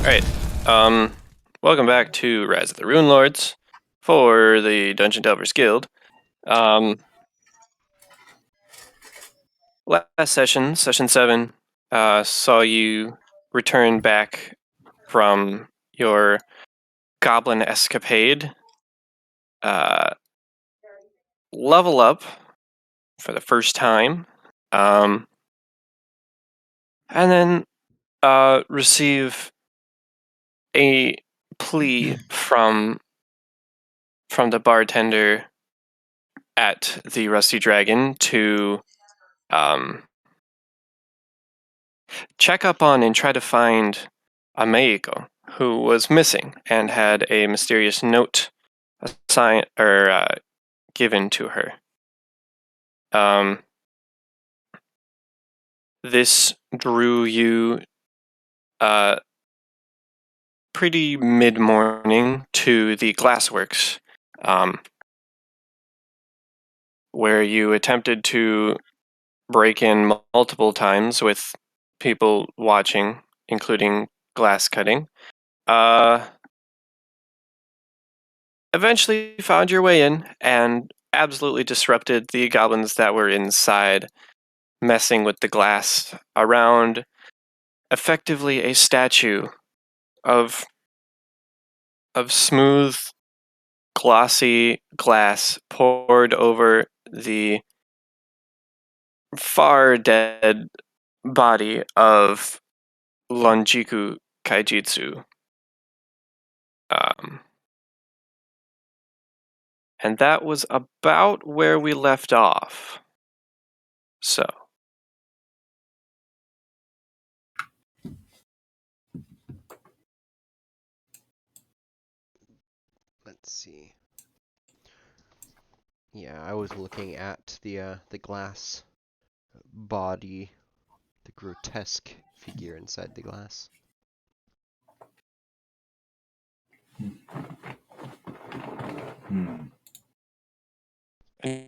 Alright, welcome back to Rise of the Runelords for the Dungeon Delvers Guild. Last session, session 7, saw you return back from your Goblin escapade, level up for the first time, and then receive a plea from the bartender at the Rusty Dragon to check up on and try to find a Meiko who was missing and had a mysterious note assigned or given to her. This drew you pretty mid-morning to the Glassworks, where you attempted to break in multiple times with people watching, including glass cutting. Eventually found your way in and absolutely disrupted the goblins that were inside, messing with the glass around effectively a statue of smooth, glossy glass poured over the far dead body of Lonjiku Kaijitsu. And that was about where we left off. So. Let's see. Yeah, I was looking at the glass body, the grotesque figure inside the glass.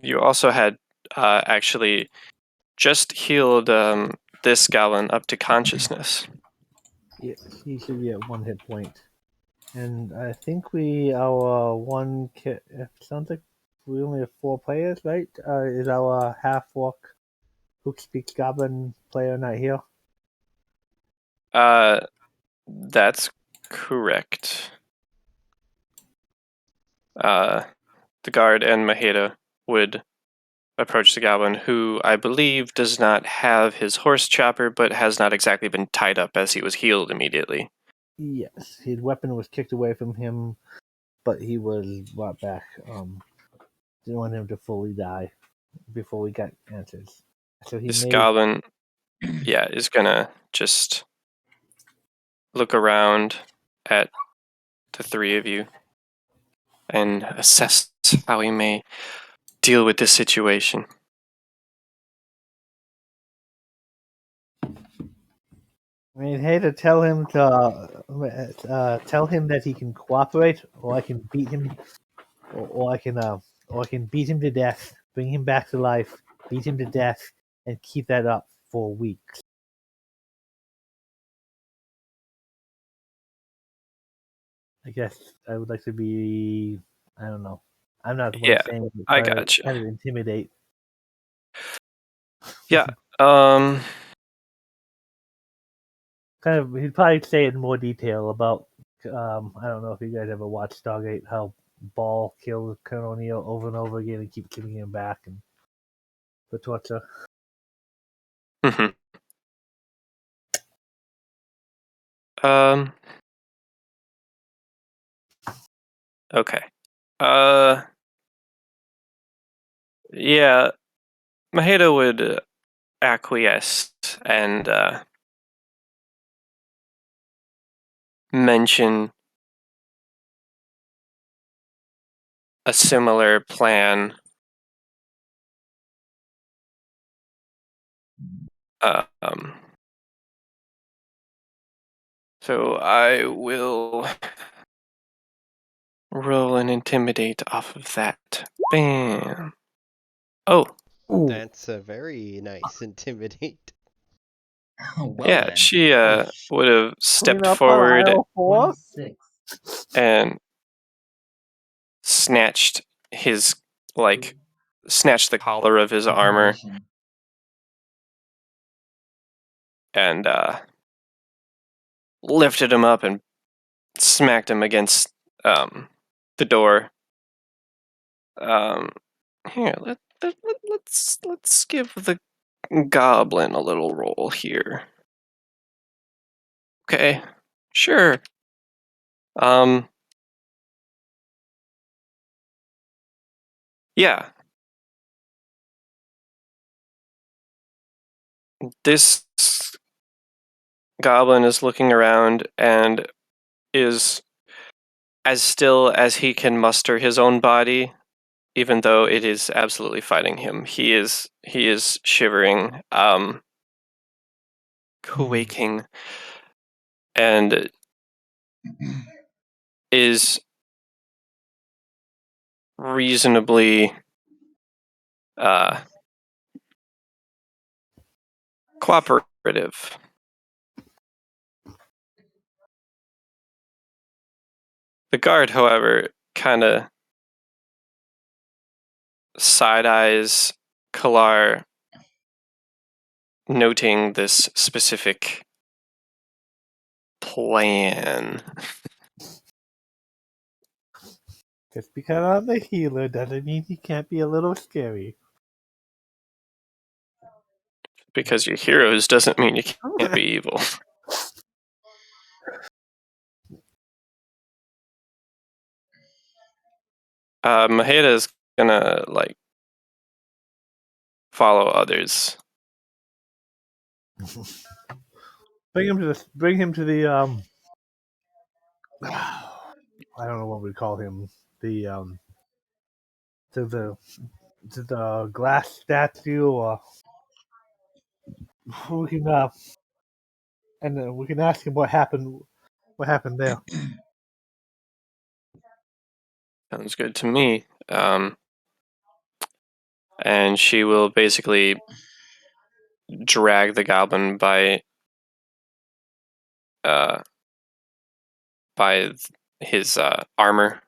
You also had actually just healed this goblin up to consciousness. Yeah, he should be at 1 hit point. And I think our one kit, it sounds like we only have 4 players, right? Is our half-orc who speaks Goblin player not here? That's correct. The guard and Maheda would approach the goblin, who I believe does not have his horse chopper, but has not exactly been tied up as he was healed immediately. Yes, his weapon was kicked away from him, but he was brought back. Didn't want him to fully die before we got answers. So he This may. goblin, yeah, is gonna just look around at the three of you and assess how he may deal with this situation. I mean, hey, to tell him that he can cooperate, or I can beat him, or I can beat him to death, bring him back to life, beat him to death, and keep that up for weeks. I guess I would like to be. I don't know. I'm not the one Yeah, saying it, I but gotcha. kind of intimidate. Yeah, Kind of, he'd probably say it in more detail about. I don't know if you guys ever watched Stargate, how Ball kills Colonel O'Neill over and over again and keep giving him back and the torture. mhm. Um, okay. Yeah, Maheda would acquiesce and mention a similar plan. So I will roll an intimidate off of that. Bam. Oh, Ooh. That's a very nice intimidate. Well Yeah, then. she would have stepped Clean up forward aisle 4? 26. and snatched his snatched the collar of his armor Intimidation. and lifted him up and smacked him against the door. Here, let's give the goblin a little roll here. Okay, sure. Yeah. This goblin is looking around and is as still as he can muster his own body, even though it is absolutely fighting him. He is shivering, quaking, and is reasonably cooperative. The guard, however, kind of side eyes Kalar, noting this specific plan. Just because I'm the healer doesn't mean he can't be a little scary. Because you're heroes doesn't mean you can't be evil. Maheda is gonna follow others. Bring him to the I don't know what we call him. The to the glass statue, or we can and we can ask him what happened there. Sounds good to me. And she will basically drag the goblin by his armor.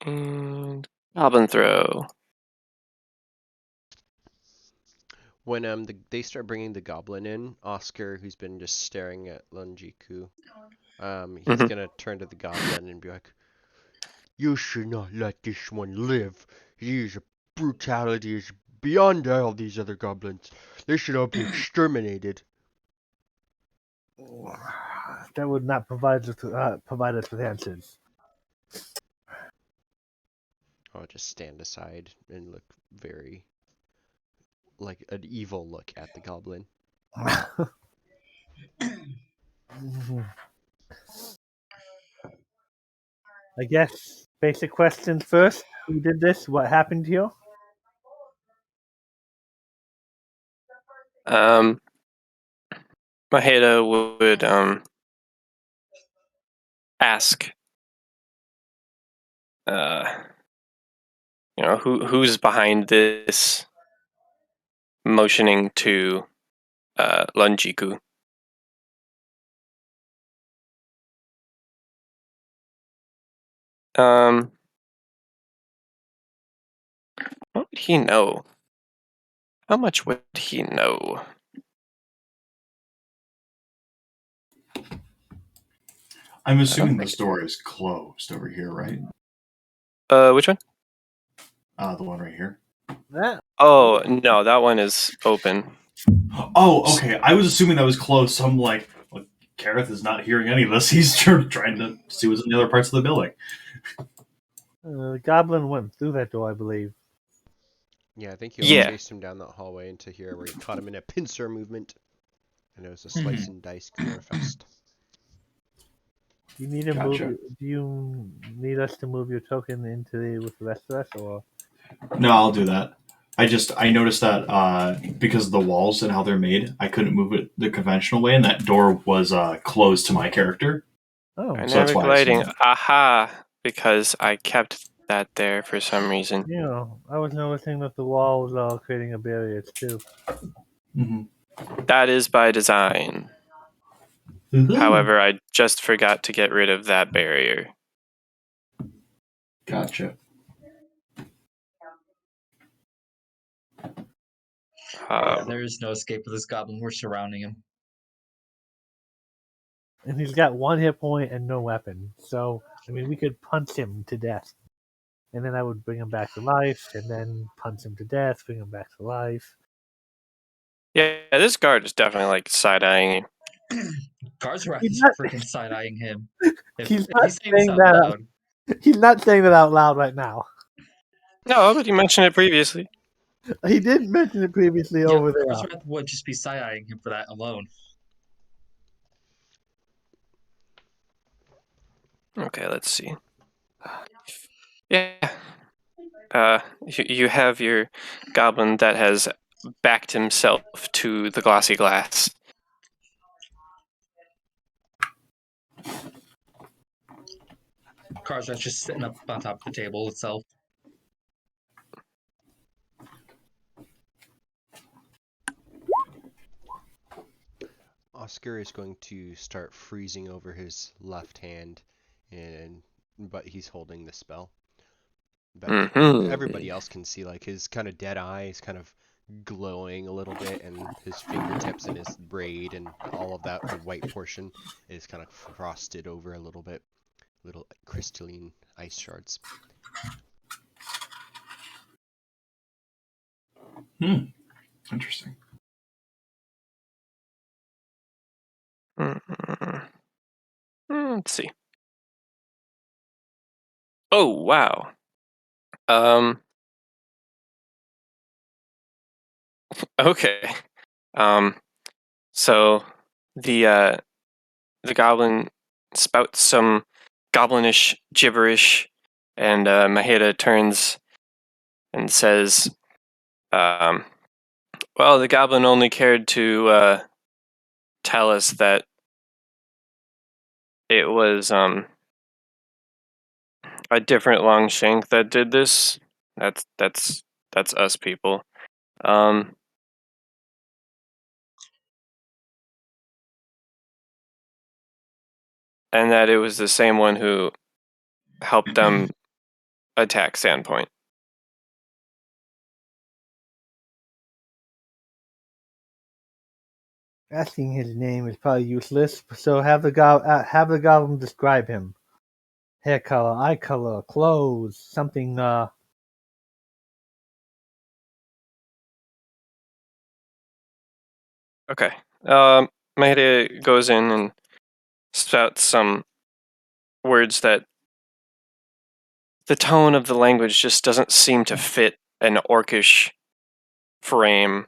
And goblin throw. When they start bringing the goblin in, Oscar, who's been just staring at Lunjiku, he's gonna turn to the goblin and be like, "You should not let this one live. His brutality is beyond all these other goblins. They should all be exterminated." That would not provide us with answers. I'll just stand aside and look very like an evil look at the goblin. I guess basic questions first. Who did this? What happened here? Maheda would ask, who's behind this, motioning to Lunjiku. What would he know? How much would he know? I'm assuming the store is closed over here, right? Which one? The one right here. That Oh, no, that one is open. Oh, okay. I was assuming that was closed, so I'm like, well, Kareth is not hearing any of this. He's trying to see what's in the other parts of the building. the goblin went through that door, I believe. Yeah, I think you all Yeah. chased him down that hallway into here where you caught him in a pincer movement. And it was a slice and dice gore fest. Do you need to Gotcha. Do you need us to move your token with the rest of us, or? No, I'll do that. I noticed that because of the walls and how they're made, I couldn't move it the conventional way, and that door was closed to my character. Oh, that's Dynamic why I lighting. assumed. Aha! Because I kept that there for some reason. yeah. I was noticing that the walls are creating a barrier too. Mm-hmm. That is by design. However, I just forgot to get rid of that barrier. Gotcha. There is no escape for this goblin. We're surrounding him. And he's got 1 hit point and no weapon. So, I mean, we could punch him to death. And then I would bring him back to life, and then punch him to death, bring him back to life. Yeah, this guard is definitely like side-eyeing you. Garzrath He's is not- freaking side-eyeing him. If He's if not he's saying this saying out that. loud, He's not saying that out loud right now. No, but you mentioned it previously. He did mention it previously yeah, over there. Garzrath would just be side-eyeing him for that alone. Okay, let's see. Yeah. You have your goblin that has backed himself to the glossy glass. Garzrath's just sitting up on top of the table itself. Oscar is going to start freezing over his left hand, but he's holding the spell. But everybody else can see like his kind of dead eyes kind of glowing a little bit, and his fingertips and his braid and all of that, the white portion is kind of frosted over a little bit, little crystalline ice shards. Interesting. Let's see. Oh, wow. Okay. So the goblin spouts some goblinish gibberish, and Maheda turns and says, well, the goblin only cared to tell us that it was a different Longshank that did this. That's us people. And that it was the same one who helped them attack Sandpoint. Asking his name is probably useless, so have the goblin describe him. Hair color, eye color, clothes, something. Okay. Maheda goes in and spouts some words that the tone of the language just doesn't seem to fit an orcish frame.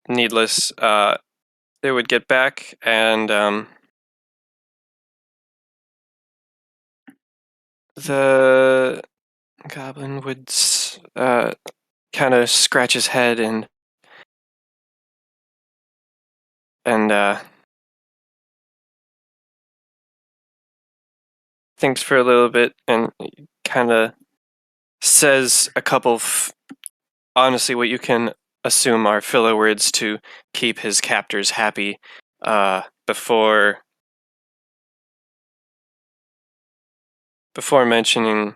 Needless, they would get back, and the goblin would kind of scratch his head and thinks for a little bit and kind of says a couple of, honestly, what you can assume are filler words to keep his captors happy before mentioning,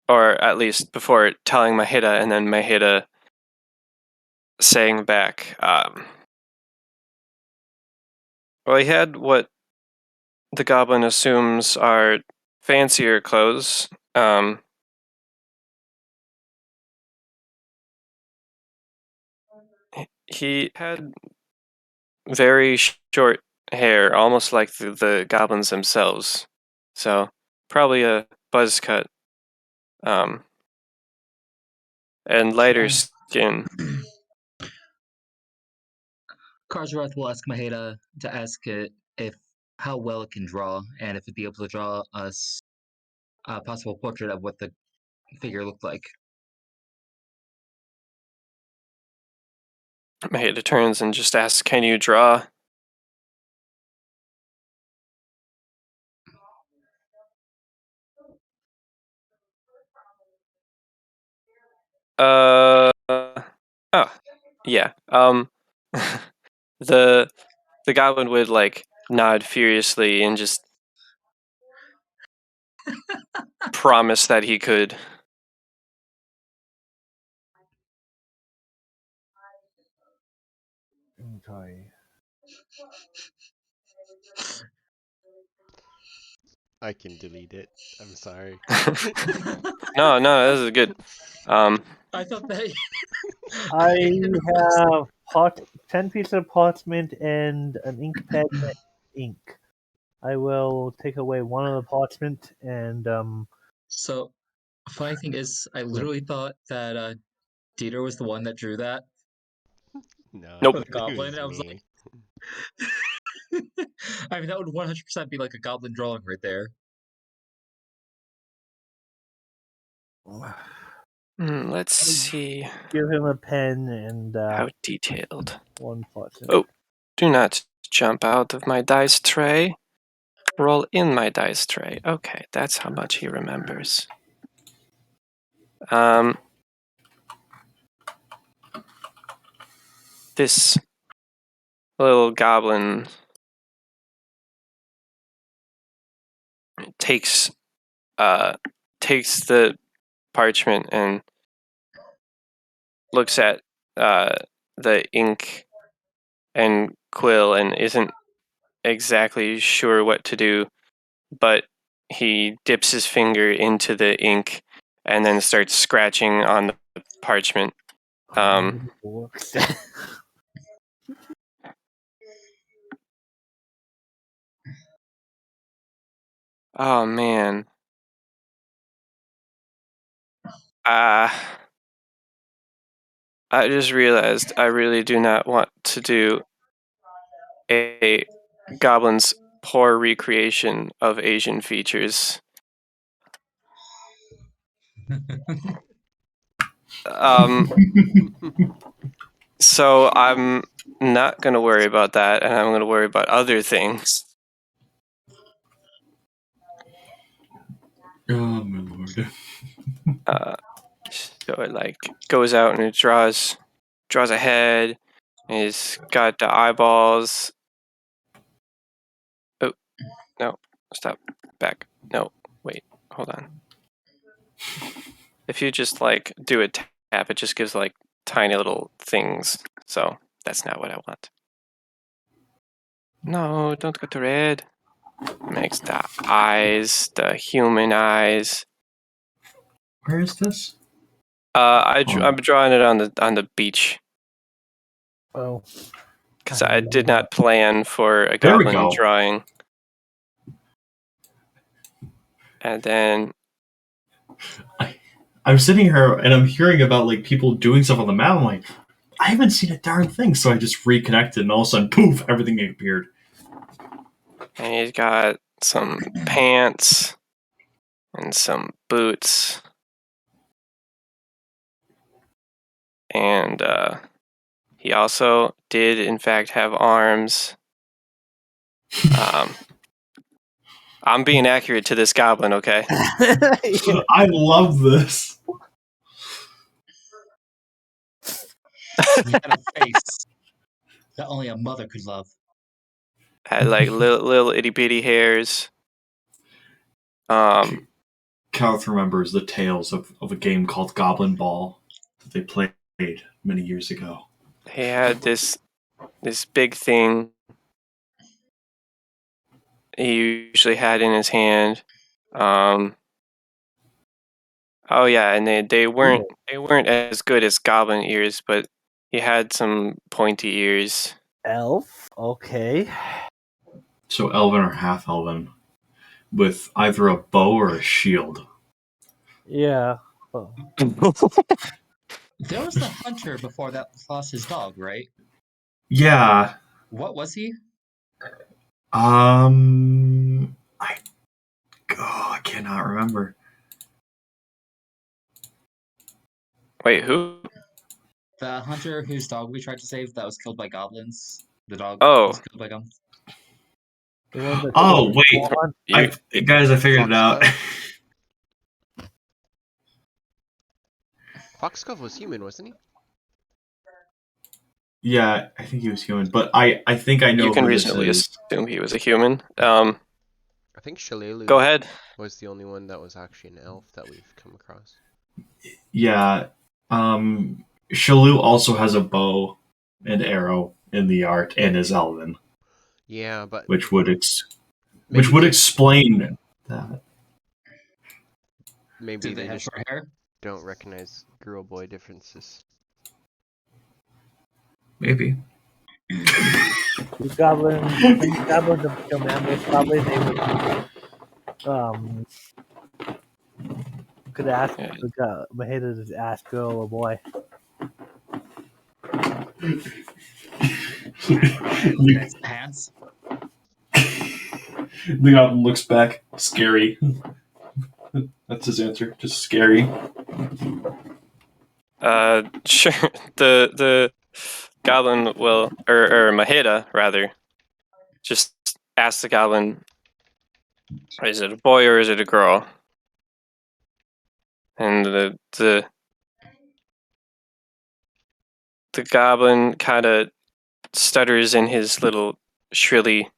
or at least before telling Maheda, and then Maheda saying back, well, he had what the goblin assumes are fancier clothes. He had very short hair, almost like the goblins themselves. So probably a buzz cut. And lighter skin. Garzrath will ask Maheda to ask it if how well it can draw, and if it'd be able to draw us a possible portrait of what the figure looked like. Maheda turns and just asks, "Can you draw?" Oh, yeah. The goblin would like nod furiously and just promise that he could. Okay. I can delete it. I'm sorry. No, this is good. I thought that. I have 10 pieces of parchment and an ink pen and ink. I will take away one of the parchment and So, funny thing is, I literally thought that Dieter was the one that drew that No, Nope. for the it goblin. was And I was me. like, I mean, that would 100% be like a goblin drawing right there. Let's see give him a pen and how detailed. one parchment. Oh, do not jump out of my dice tray. Roll in my dice tray. Okay, that's how much he remembers. This little goblin takes the parchment and looks at the ink and quill and isn't exactly sure what to do, but he dips his finger into the ink and then starts scratching on the parchment. Oh man. I just realized I really do not want to do a goblin's poor recreation of Asian features. So I'm not going to worry about that, and I'm going to worry about other things. Oh my lord. So it like goes out and it draws a head. And he's got the eyeballs. Oh no! Stop. Back. No. Wait. Hold on. If you just like do a tap, it just gives like tiny little things. So that's not what I want. No, don't go to red. Makes the eyes, the human eyes. Where is this? I'm drawing it on the beach Oh, because I did not plan for a There we goblin go. drawing. And then I'm sitting here and I'm hearing about like people doing stuff on the map. I'm like, I haven't seen a darn thing. So I just reconnected, and all of a sudden, poof! Everything appeared. and he's got some pants and some boots, and he also did in fact have arms. I'm being accurate to this goblin, okay? I love this. He had a face that only a mother could love. Had like little itty bitty hairs. Kenneth remembers the tales of a game called Goblin Ball that they played many years ago. He had this big thing he usually had in his hand. Oh yeah, and they weren't as good as goblin ears, but he had some pointy ears. elf. Okay. So elven or half elven, with either a bow or a shield. Yeah. Oh. There was the hunter before that lost his dog, right? Yeah. What was he? I cannot remember. Wait, who? The hunter whose dog we tried to save that was killed by goblins. The dog Oh. was killed by goblins. The one that Oh wait, You, guys, I figured it out. Foxglove was human, wasn't he? Yeah, I think he was human, but I think I know you can who this reasonably is. assume he was a human. I think Shalelu Go ahead. was the only one that was actually an elf that we've come across. Yeah, Shalou also has a bow and arrow in the art and is elven, Yeah, but which would maybe they, explain that. maybe Do they they have just short hair? don't recognize girl boy differences. Maybe. The goblins of kill mammals, probably they would could ask Yeah. Maheda to ask girl or boy. That's pants. The goblin looks back, scary. That's his answer, just scary. Sure. The goblin will, or Maheda rather, just ask the goblin, is it a boy or is it a girl? And the goblin kind of stutters in his little shrilly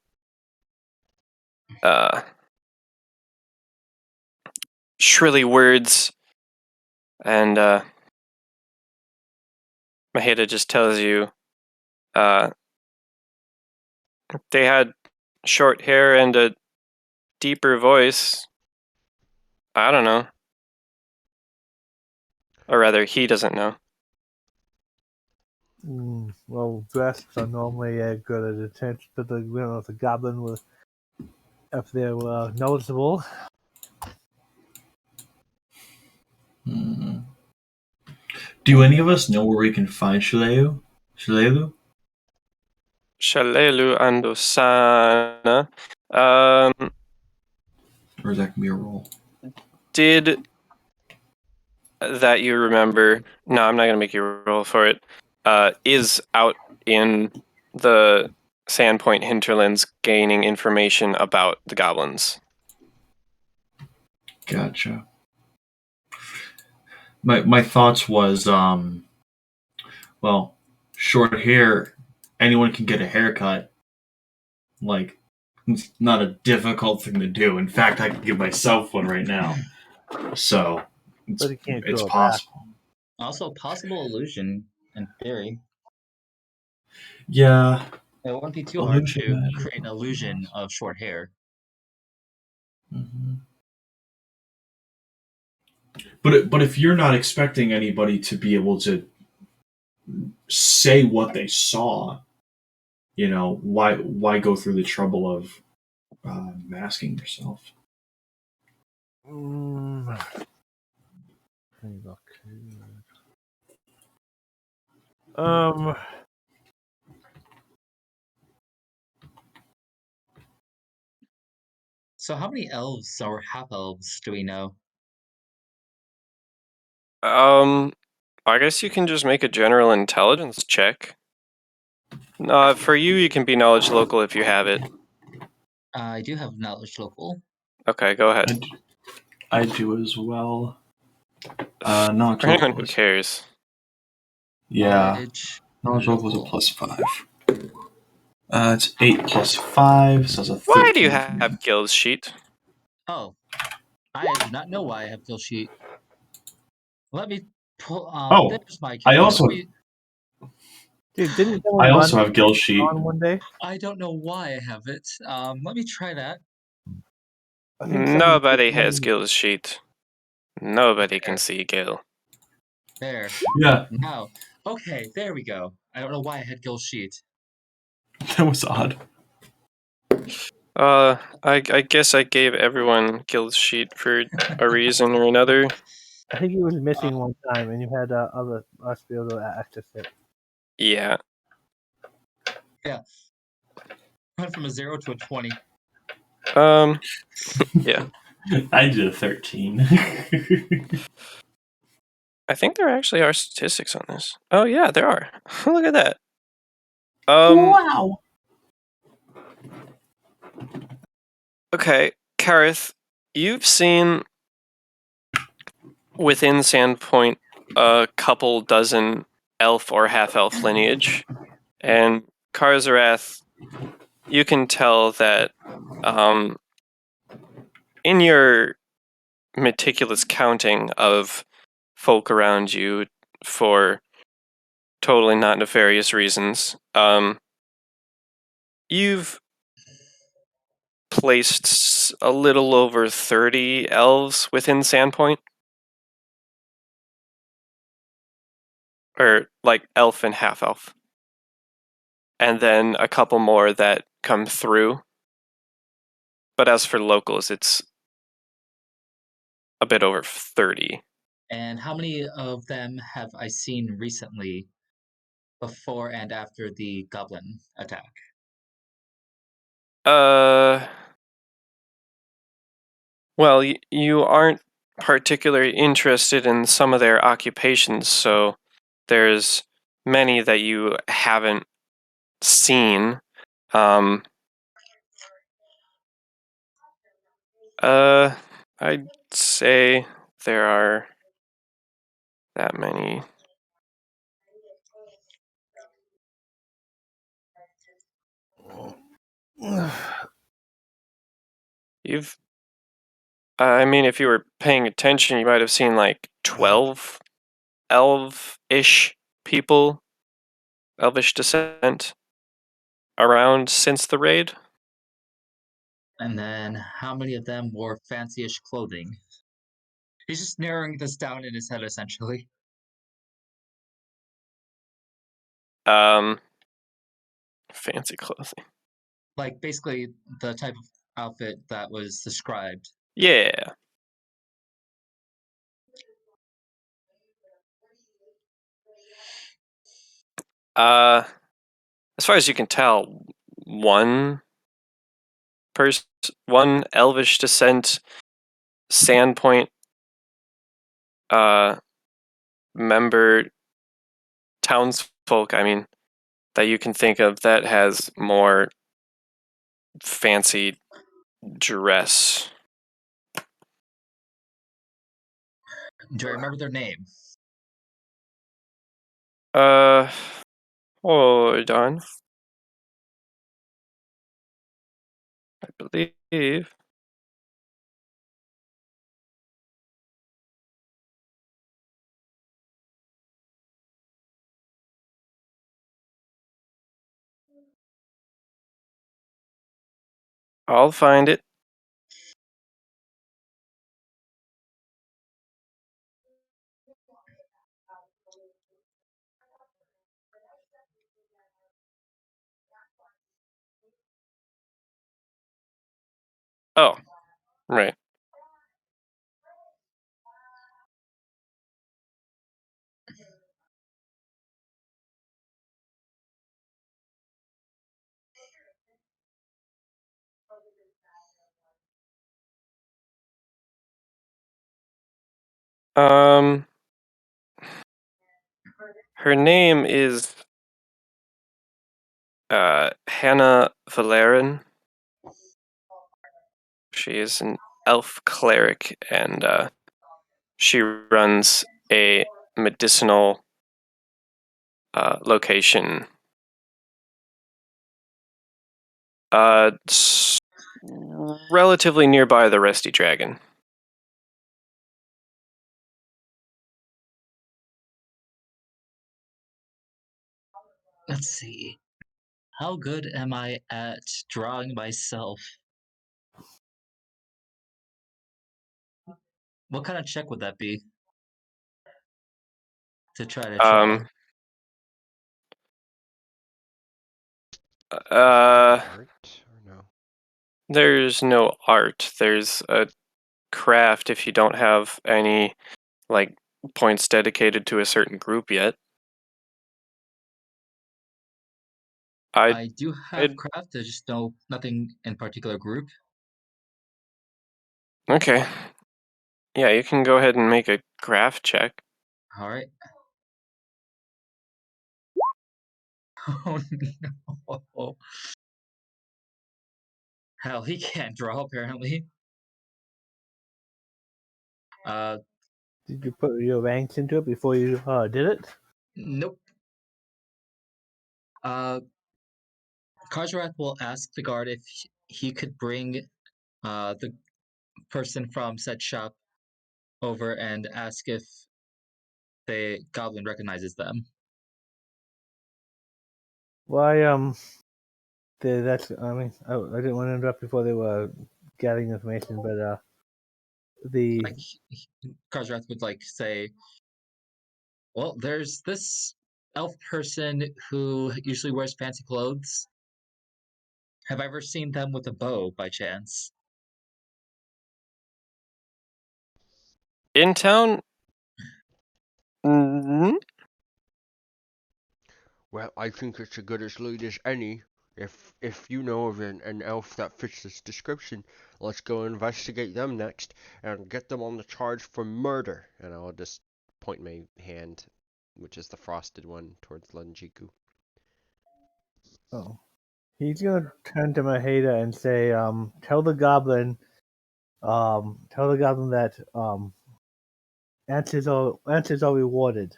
words, and Maheda just tells you they had short hair and a deeper voice. I don't know. Or rather, he doesn't know. Well, dresses are normally good at attention to the goblin was if they were noticeable. Hmm. Do any of us know where we can find Shalelu? Shalelu and Osana. Or is that gonna be a roll? Did that you remember? No, I'm not gonna make you roll for it. Is out in the Sandpoint hinterlands gaining information about the goblins. Gotcha. My thoughts was well, short hair, anyone can get a haircut. Like, it's not a difficult thing to do. In fact, I can give myself one right now. So But you can't it's grow it possible. Also, possible illusion in theory. Yeah. It wouldn't be too hard Illusion to magic. create an illusion of short hair. Mm-hmm. But if you're not expecting anybody to be able to say what they saw, why go through the trouble of masking yourself? Let me look. So, how many elves or half elves do we know? I guess you can just make a general intelligence check. For you can be knowledge local if you have it. I do have knowledge local. Okay, go ahead. I do as well. For Knowledge anyone local who is, cares. yeah. Knowledge local is a +5. It's 8 plus 5, so it's a 13. Why do you for me. have Guild's sheet? Oh, I do not know why I have kill sheet. Let me pull. Oh, There's my I character. also Dude, didn't someone run have Guild sheet. on one day? I don't know why I have it. Let me try that. I think someone Nobody did has one- Guild's sheet. Nobody can see Gil. There. Yeah, Now. Okay, there we go. I don't know why I had Gil sheet. that was odd. I guess I gave everyone Guild's sheet for a reason or another. I think he was missing one time, and you had other us be able to access it. Yeah. Went from a 0 to a 20. Yeah. I did a 13. I think there actually are statistics on this. Oh yeah, there are. Look at that. Wow. Okay, Kareth, you've seen within Sandpoint a couple dozen elf or half-elf lineage, and Karzarath, you can tell that in your meticulous counting of folk around you for totally not nefarious reasons, you've placed a little over 30 elves within Sandpoint. Or like elf and half elf. And then a couple more that come through. But as for locals, it's a bit over 30. And how many of them have I seen recently before and after the goblin attack? Well, you aren't particularly interested in some of their occupations, so there's many that you haven't seen. I'd say there are that many. I mean, if you were paying attention, you might have seen like 12 elf-ish people, elvish descent, around since the raid. And then how many of them wore fancy-ish clothing? He's just narrowing this down in his head, essentially. Fancy clothing. Like, basically, the type of outfit that was described. Yeah. As far as you can tell, one elvish descent Sandpoint member townsfolk, I mean, that you can think of that has more fancy dress. Do I remember their name? Hold on. I believe. I'll find it. Oh, right. Her name is Hannah Valerian. She is an elf cleric, and she runs a medicinal location. It's relatively nearby the Rusty Dragon. Let's see. How good am I at drawing myself? What kind of check would that be? To try to draw. Art or no? There's no art. There's a craft if you don't have any like points dedicated to a certain group yet. I do have craft, I just know nothing in particular group. Okay. Yeah, you can go ahead and make a craft check. All right. Oh no. Hell, he can't draw apparently. Did you put your ranks into it before you did it? Nope. Karjarak will ask the guard if he could bring the person from said shop over and ask if the goblin recognizes them. Why, that's, I mean, I didn't want to interrupt before they were gathering information, but, Like Karjarak would like say, well, there's this elf person who usually wears fancy clothes. Have I ever seen them with a bow by chance? In town? Mm-hmm. Well, I think it's as good as lead as any. If you know of an elf that fits this description, let's go investigate them next and get them on the charge for murder. And I'll just point my hand, which is the frosted one, towards Lunjiku. oh. He's gonna turn to Maheda and say, tell the goblin that, answers are rewarded,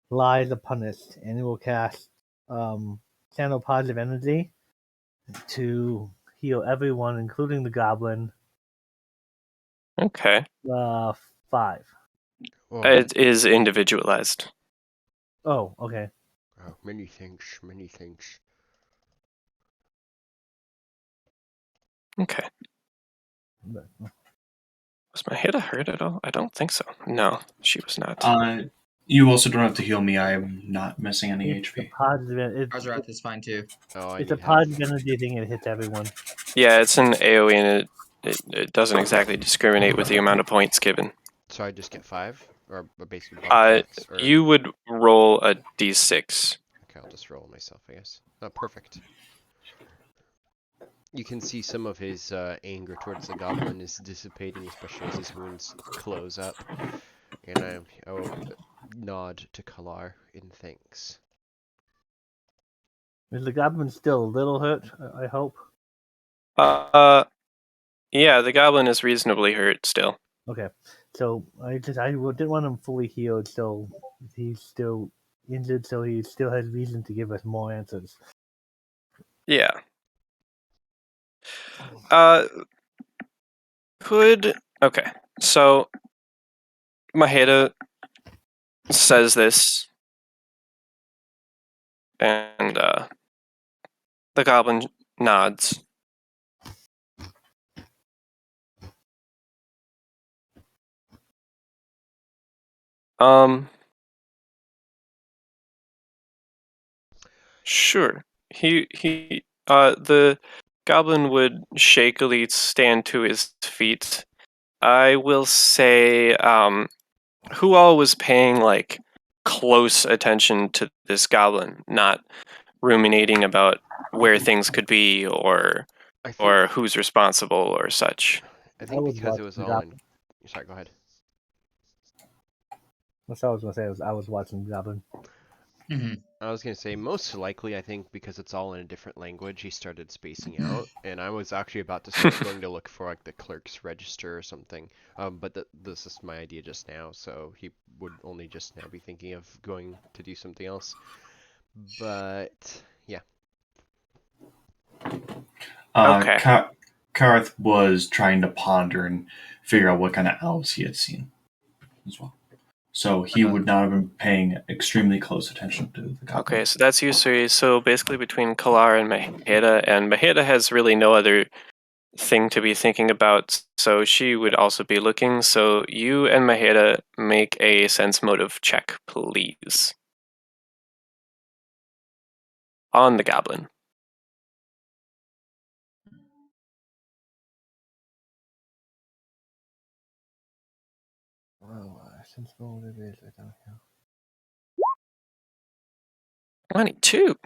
lies are punished, and he will cast, channel positive energy to heal everyone, including the goblin, Okay. 5. Oh, It is individualized. Oh, okay. oh, many thanks, many thanks. Okay. But, Was my Maheda hurt at all? I don't think so. No, she was not. You also don't have to heal me. I am not missing any it's a HP. positive. Karjarak is fine too. Oh, I It's a need half. positive energy thing. It hits everyone. Yeah, it's an AoE and it doesn't exactly discriminate with the amount of points given. So I just get 5? Or basically bump max? Or... You would roll a d6. Okay, I'll just roll myself, I guess. Oh, perfect. You can see some of his anger towards the goblin is dissipating, especially as his wounds close up. And I will nod to Kalar in thanks. Is the goblin still a little hurt? I hope. Yeah, the goblin is reasonably hurt still. Okay, so I didn't want him fully healed, so he's still injured, so he still has reason to give us more answers. Yeah. Okay, so Maheda says this, and the goblin nods. Sure. The goblin would shakily stand to his feet. I will say, who all was paying like close attention to this goblin, not ruminating about where things could be or who's responsible or such. I think was because it was watching all in... Sorry, go ahead. What I was going to say I was watching Goblin. I was going to say, most likely, I think, because it's all in a different language, he started spacing out, and I was actually about to start going to look for, like, the clerk's register or something, but this is my idea just now, so he would only just now be thinking of going to do something else. But, yeah. Okay. Karth was trying to ponder and figure out what kind of elves he had seen as well. So he would not have been paying extremely close attention to the goblin. Okay, so that's usually so basically between Kalar and Maheda has really no other thing to be thinking about, so she would also be looking. So you and Maheda make a sense motive check, please. On the goblin. Oh, sense motive is I don't know. 22.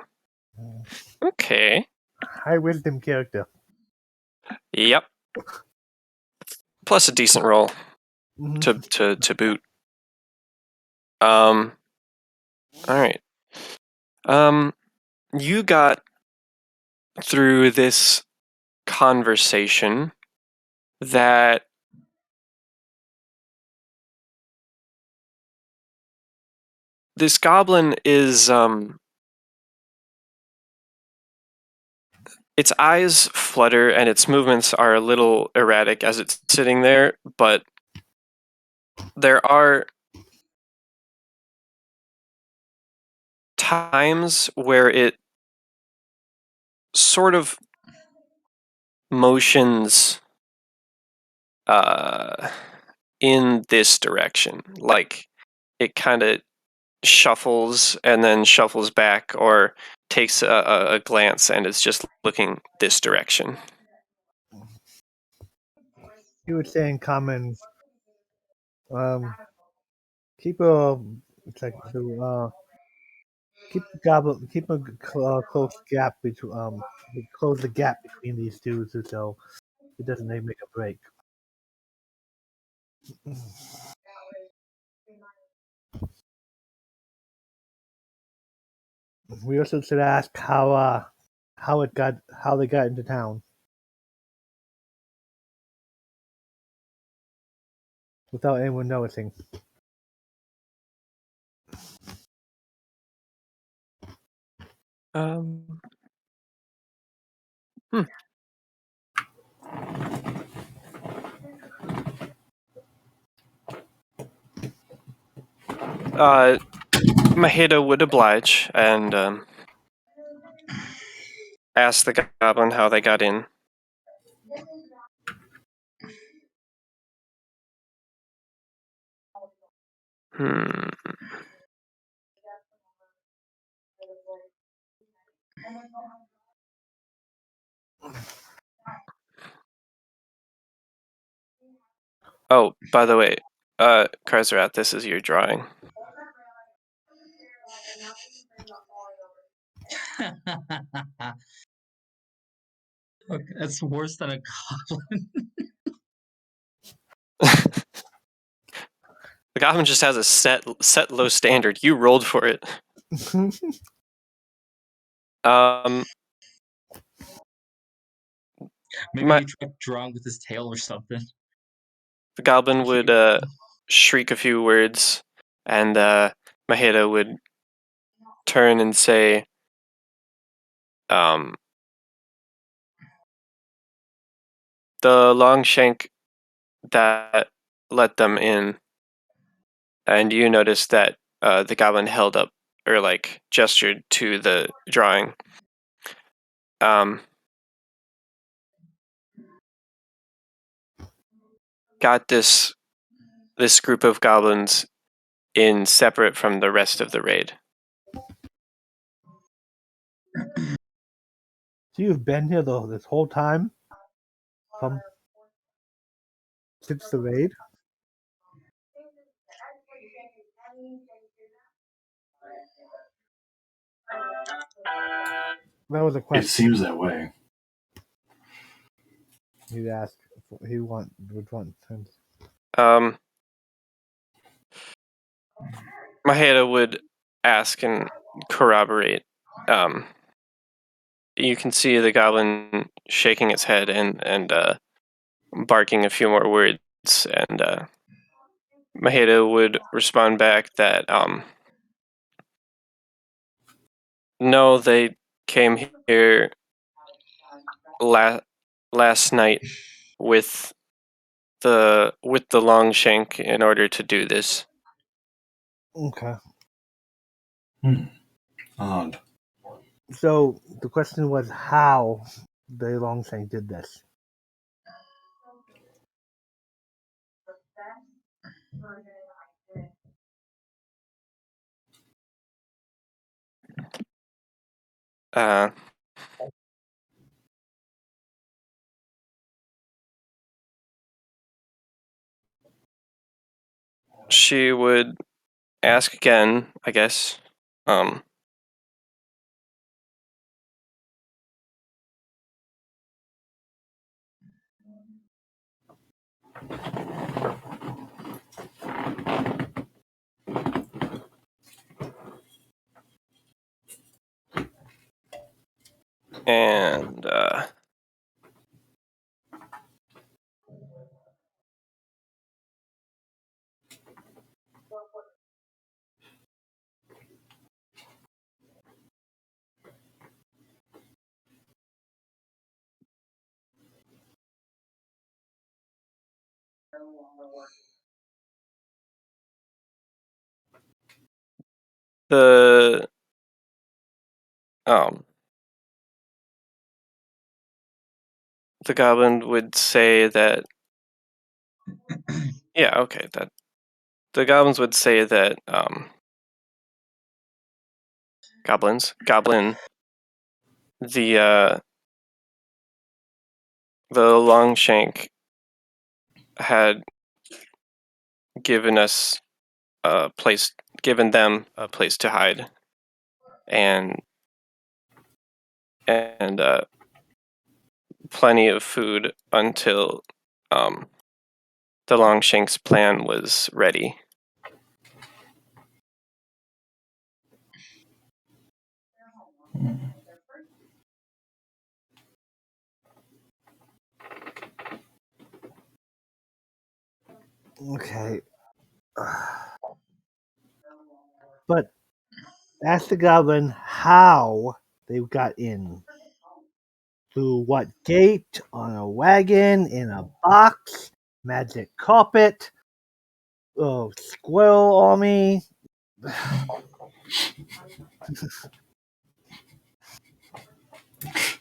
Okay. High wisdom character. Yep. Plus a decent roll Mm-hmm. to boot. All right. You got through this conversation that this goblin is its eyes flutter and its movements are a little erratic as it's sitting there, but there are times where it sort of motions in this direction. Like it kind of shuffles and then shuffles back, or takes a glance and is just looking this direction. He would say in common, keep a it's like keep the goblin, keep a close gap between close the gap between these two, so it doesn't make a break. We also should ask how they got into town without anyone noticing. Hmm. Maheda would oblige and ask the goblin how they got in. Hmm. Oh, by the way, Karzarat, this is your drawing. Okay, that's worse than a goblin. The goblin just has a set low standard. You rolled for it. Maybe he tried drawing with his tail or something. The goblin would shriek a few words, and Maheda would turn and say, the Longshank that let them in, and you noticed that the goblin held up, or like gestured to the drawing. Got this group of goblins in separate from the rest of the raid. So you've been here this whole time, since the raid. That was a question. It seems that way. He'd ask. He would want. Maheda would ask and corroborate. You can see the goblin shaking its head and barking a few more words, and Maheda would respond back that no, they came here last night with the Longshank in order to do this. Okay. Odd. So the question was how the Longshank did this. She would ask again, I guess. And the the goblin would say that yeah, okay, that the goblins would say that goblin, the Longshank had given us a place, given them a place to hide, and plenty of food until the Longshank's plan was ready. Okay. But ask the goblin how they got in. Through what gate? On a wagon? In a box? Magic carpet? Oh, squirrel army?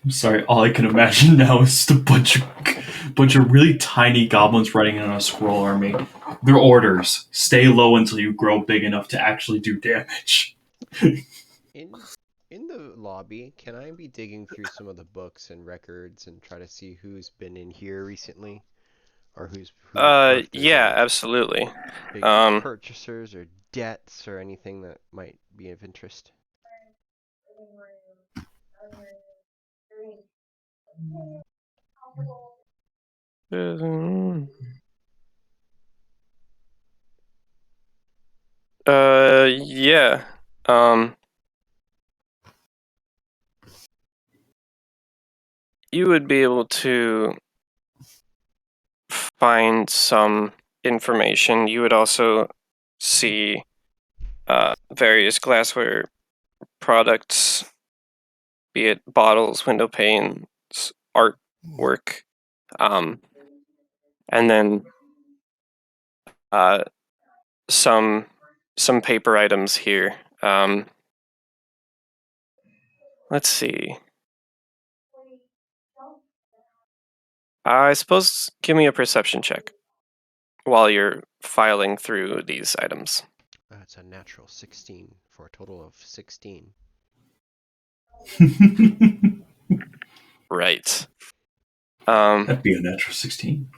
I'm sorry. All I can imagine now is just a bunch of really tiny goblins riding in a squirrel army. Their orders: stay low until you grow big enough to actually do damage. In the lobby, can I be digging through some of the books and records and try to see who's been in here recently, or or if there's Yeah, any absolutely. big purchasers or debts or anything that might be of interest? Yeah. You would be able to find some information. You would also see various glassware products, be it bottles, window panes, artwork, and then some paper items here. Let's see. I suppose give me a perception check while you're filing through these items. It's a natural 16 for a total of 16. Right. That'd be a natural 16.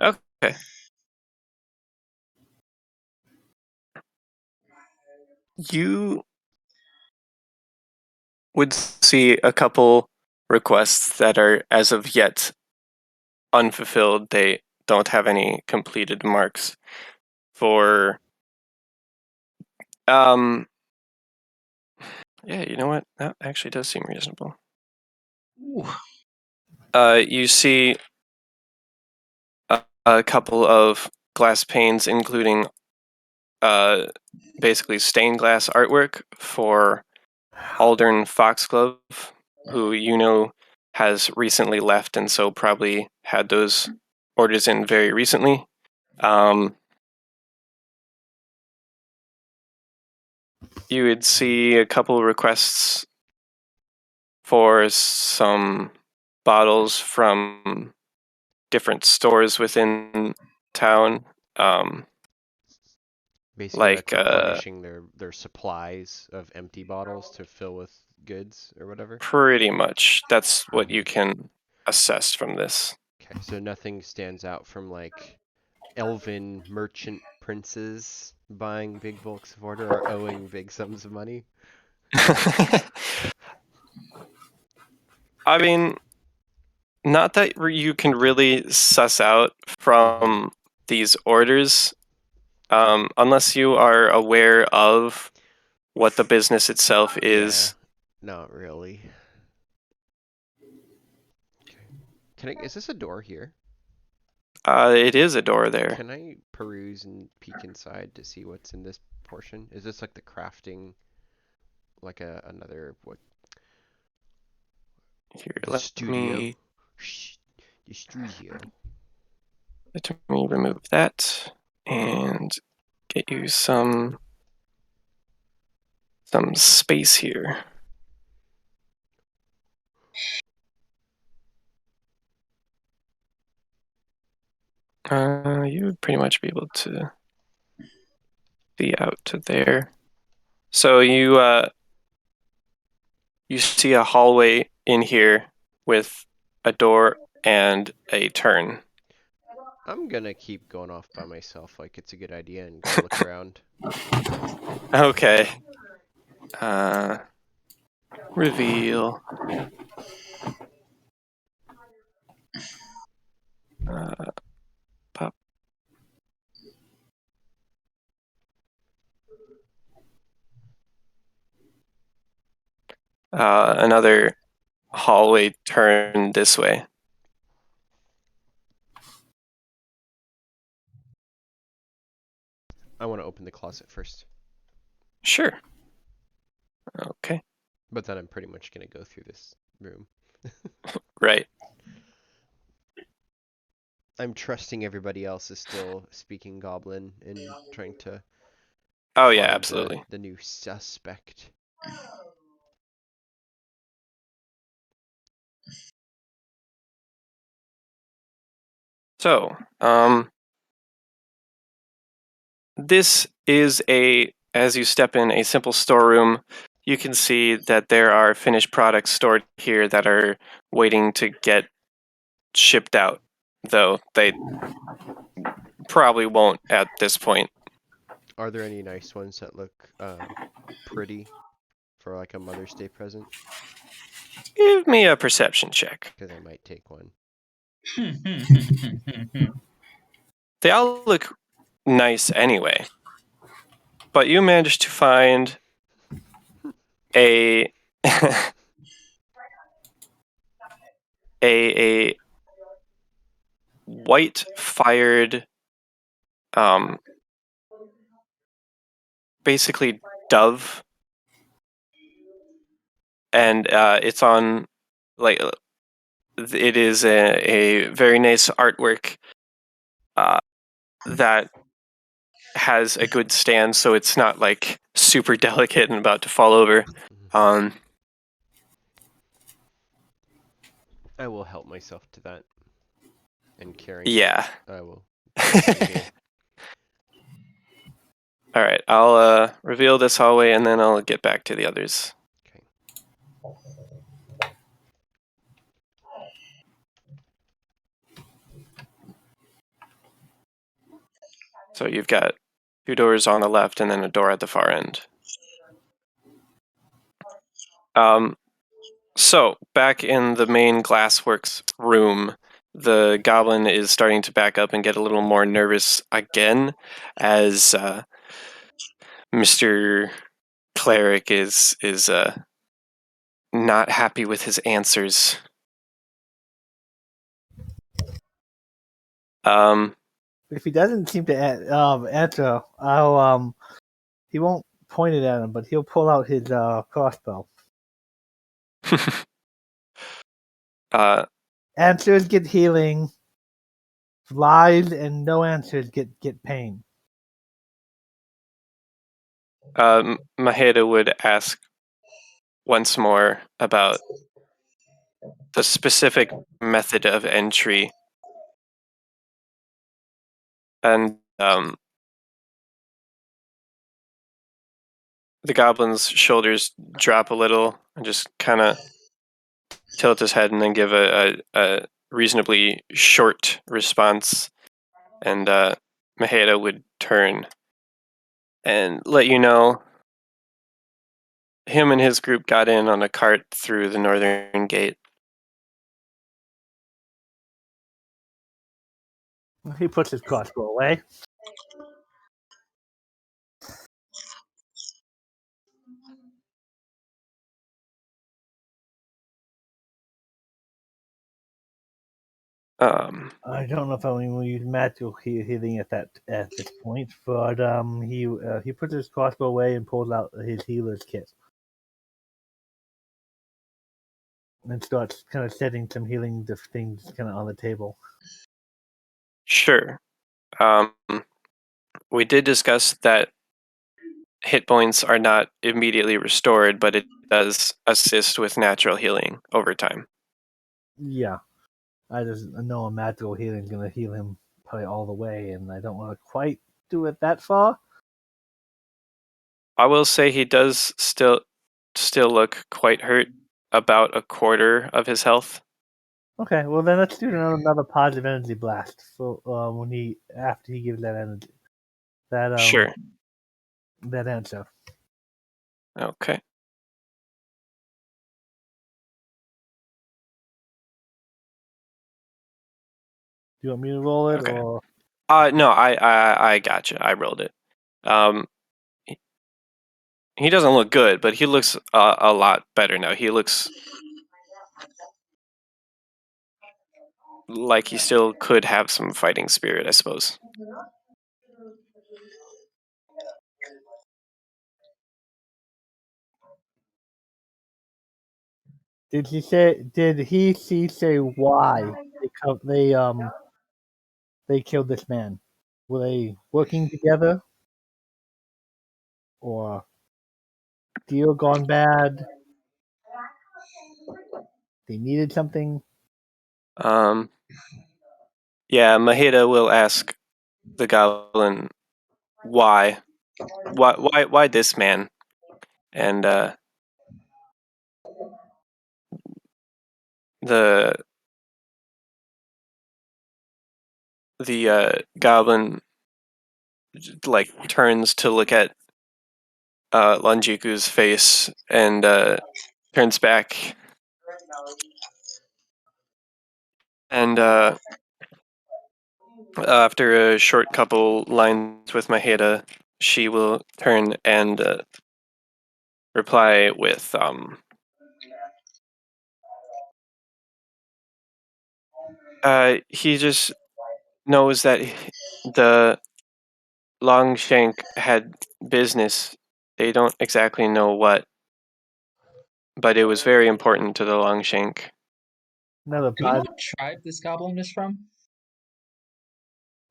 Okay. You would see a couple requests that are as of yet unfulfilled. They don't have any completed marks for yeah, you know what? That actually does seem reasonable. Ooh. You see a couple of glass panes, including basically stained glass artwork for Aldern Foxglove, who you know has recently left and so probably had those orders in very recently. You would see a couple requests for some bottles from different stores within town. Basically, Like like replenishing their supplies of empty bottles to fill with goods or whatever. pretty much that's what you Mhm. can assess from this. Okay, so nothing stands out from like elven merchant princes buying big bulks of order or owing big sums of money. I mean, not that you can really suss out from these orders, unless you are aware of what the business itself Yeah, is. Not really. Okay. Is this a door here? It is a door there. Can I peruse and peek inside to see what's in this portion? Is this like the crafting, like another what? Here, The let studio. me Shh, the studio. remove that and get you some space here. You would pretty much be able to see out to there. So you see a hallway in here with a door and a turn. I'm gonna keep going off by myself like it's a good idea and go look around. Okay. Reveal. Pop. Another hallway turn this way. I want to open the closet first, Sure. Okay. but then I'm pretty much gonna go through this room. Right. I'm trusting everybody else is still speaking Goblin and trying to Oh yeah, find absolutely. the new suspect. So, this is as you step in, a simple storeroom. You can see that there are finished products stored here that are waiting to get shipped out, though they probably won't at this point. Are there any nice ones that look pretty for like a Mother's Day present? Give me a perception check. Because I might take one. They all look nice anyway. But you managed to find a a white fired basically dove, and it's on like it is a very nice artwork that has a good stand, so it's not like super delicate and about to fall over. I will help myself to that. And carrying Yeah. it, I will. All right, I'll reveal this hallway and then I'll get back to the others. Okay. So you've got 2 doors on the left and then a door at the far end. So back in the main glassworks room, the goblin is starting to back up and get a little more nervous again, as Mr. Cleric is not happy with his answers. If he doesn't seem to answer, he won't point it at him, but he'll pull out his crossbow. Answers get healing. Lies and no answers get pain. Maheda would ask once more about the specific method of entry. And the goblin's shoulders drop a little and just kind of tilt his head and then give a reasonably short response. And Maheda would turn and let you know him and his group got in on a cart through the northern gate. He puts his crossbow away. I don't know if I will use magical healing at this point, but he puts his crossbow away and pulls out his healer's kit and starts kind of setting some healing things kind of on the table. Sure. We did discuss that hit points are not immediately restored, but it does assist with natural healing over time. Yeah, I just know a magical healing is going to heal him probably all the way, and I don't want to quite do it that far. I will say he does still look quite hurt, about a quarter of his health. Okay, well then let's do another positive energy blast. So after he gives that energy, Sure. that answer. Okay. Do you want me to roll it Okay. or? No, I gotcha. I rolled it. He doesn't look good, but he looks a lot better now. He looks like he still could have some fighting spirit, I suppose. Did he say why they killed this man? Were they working together, or deal gone bad? They needed something. Yeah, Maheda will ask the goblin why this man, and the goblin like turns to look at Lanjiku's face and turns back, and after a short couple lines with Maheda, she will turn and reply with he just knows that the Longshank had business. They don't exactly know what, but it was very important to the Longshank. Another Do we know positive. what tribe this goblin is from?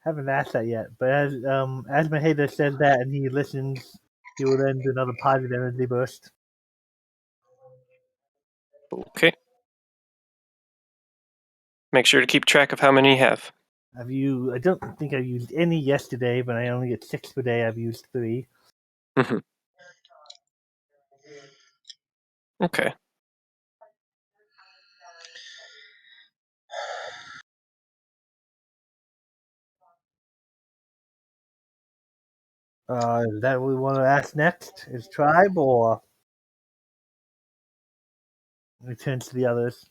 Haven't asked that yet, but as Maheda says that and he listens, he will then do another positive energy burst. Okay. Make sure to keep track of how many you have. I don't think I've used any yesterday, but I only get 6 per day. I've used 3. Mm-hmm. Okay. Is that what we want to ask next? Is tribe or return to the others?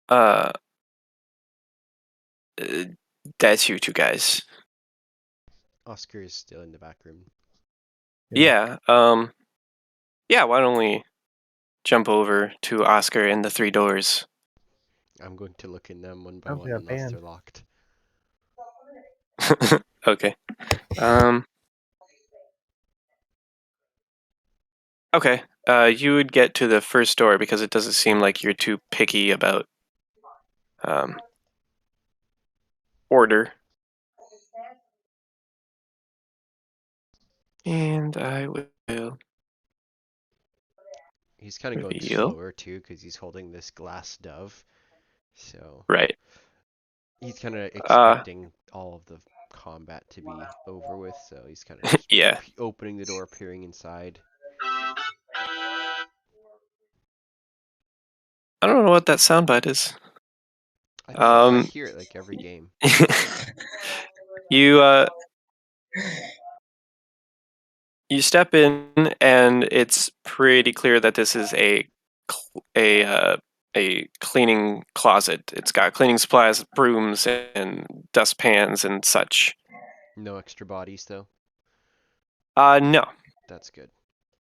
Uh, that's you two guys. Oscar is still in the back room. Yeah. Yeah. Why don't we jump over to Oscar and the 3 doors? I'm going to look in them one by Sounds one like a unless band. they're locked. Okay. Okay. You would get to the first door because it doesn't seem like you're too picky about order. And I will He's kind of going reveal. slower too because he's holding this glass dove. So Right. he's kind of expecting all of the combat to be over with. So he's kind of just Yeah. opening the door, peering inside. I don't know what that soundbite is. I hear it like every game. You you step in, and it's pretty clear that this is a a cleaning closet. It's got cleaning supplies, brooms, and dustpans and such. No extra bodies though. No. That's good.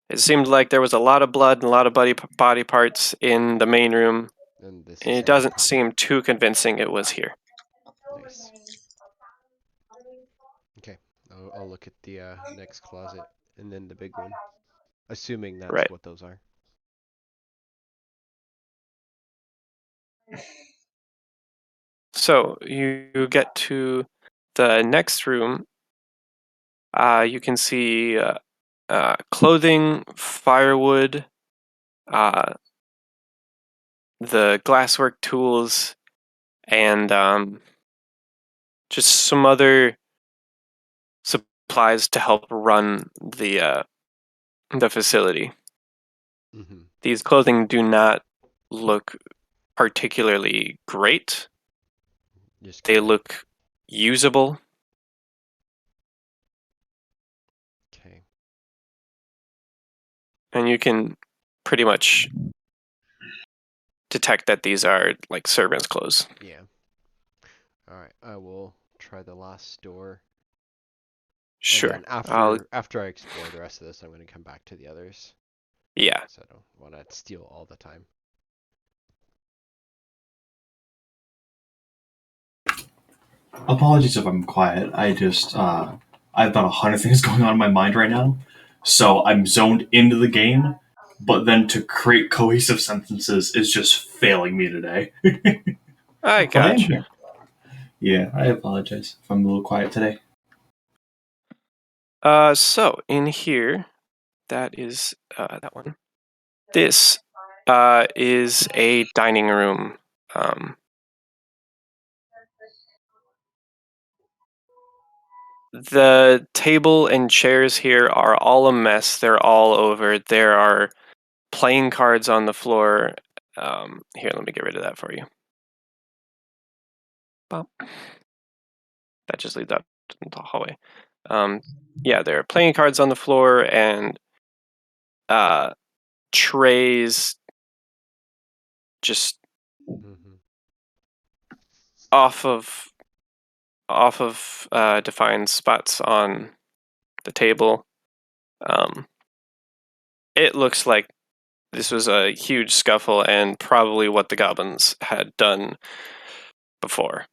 It seemed like there was a lot of blood and a lot of body parts in the main room. And this And is it doesn't empty. seem too convincing it was here. Nice. Okay, I'll look at the next closet and then the big one, assuming that's Right. what those are. So you get to the next room. You can see clothing, firewood, the glasswork tools, and just some other supplies to help run the facility. Mm-hmm. These clothing do not look particularly great. Just They kinda... look usable. Okay. And you can pretty much detect that these are like servants' clothes. Yeah. Alright, I will try the last door. Sure. And then after I explore the rest of this, I'm going to come back to the others. Yeah. So I don't want to steal all the time. Apologies if I'm quiet. I just I've got 100 things going on in my mind right now, so I'm zoned into the game. But then to create cohesive sentences is just failing me today. I But I am gotcha. here. Yeah, I apologize if I'm a little quiet today. So in here, that is that one. This is a dining room. The table and chairs here are all a mess. They're all over. There are playing cards on the floor. Here, let me get rid of that for you. Bop. That just leads out to the hallway. Yeah, there are playing cards on the floor and trays just Mm-hmm. off of defined spots on the table. It looks like this was a huge scuffle and probably what the goblins had done before.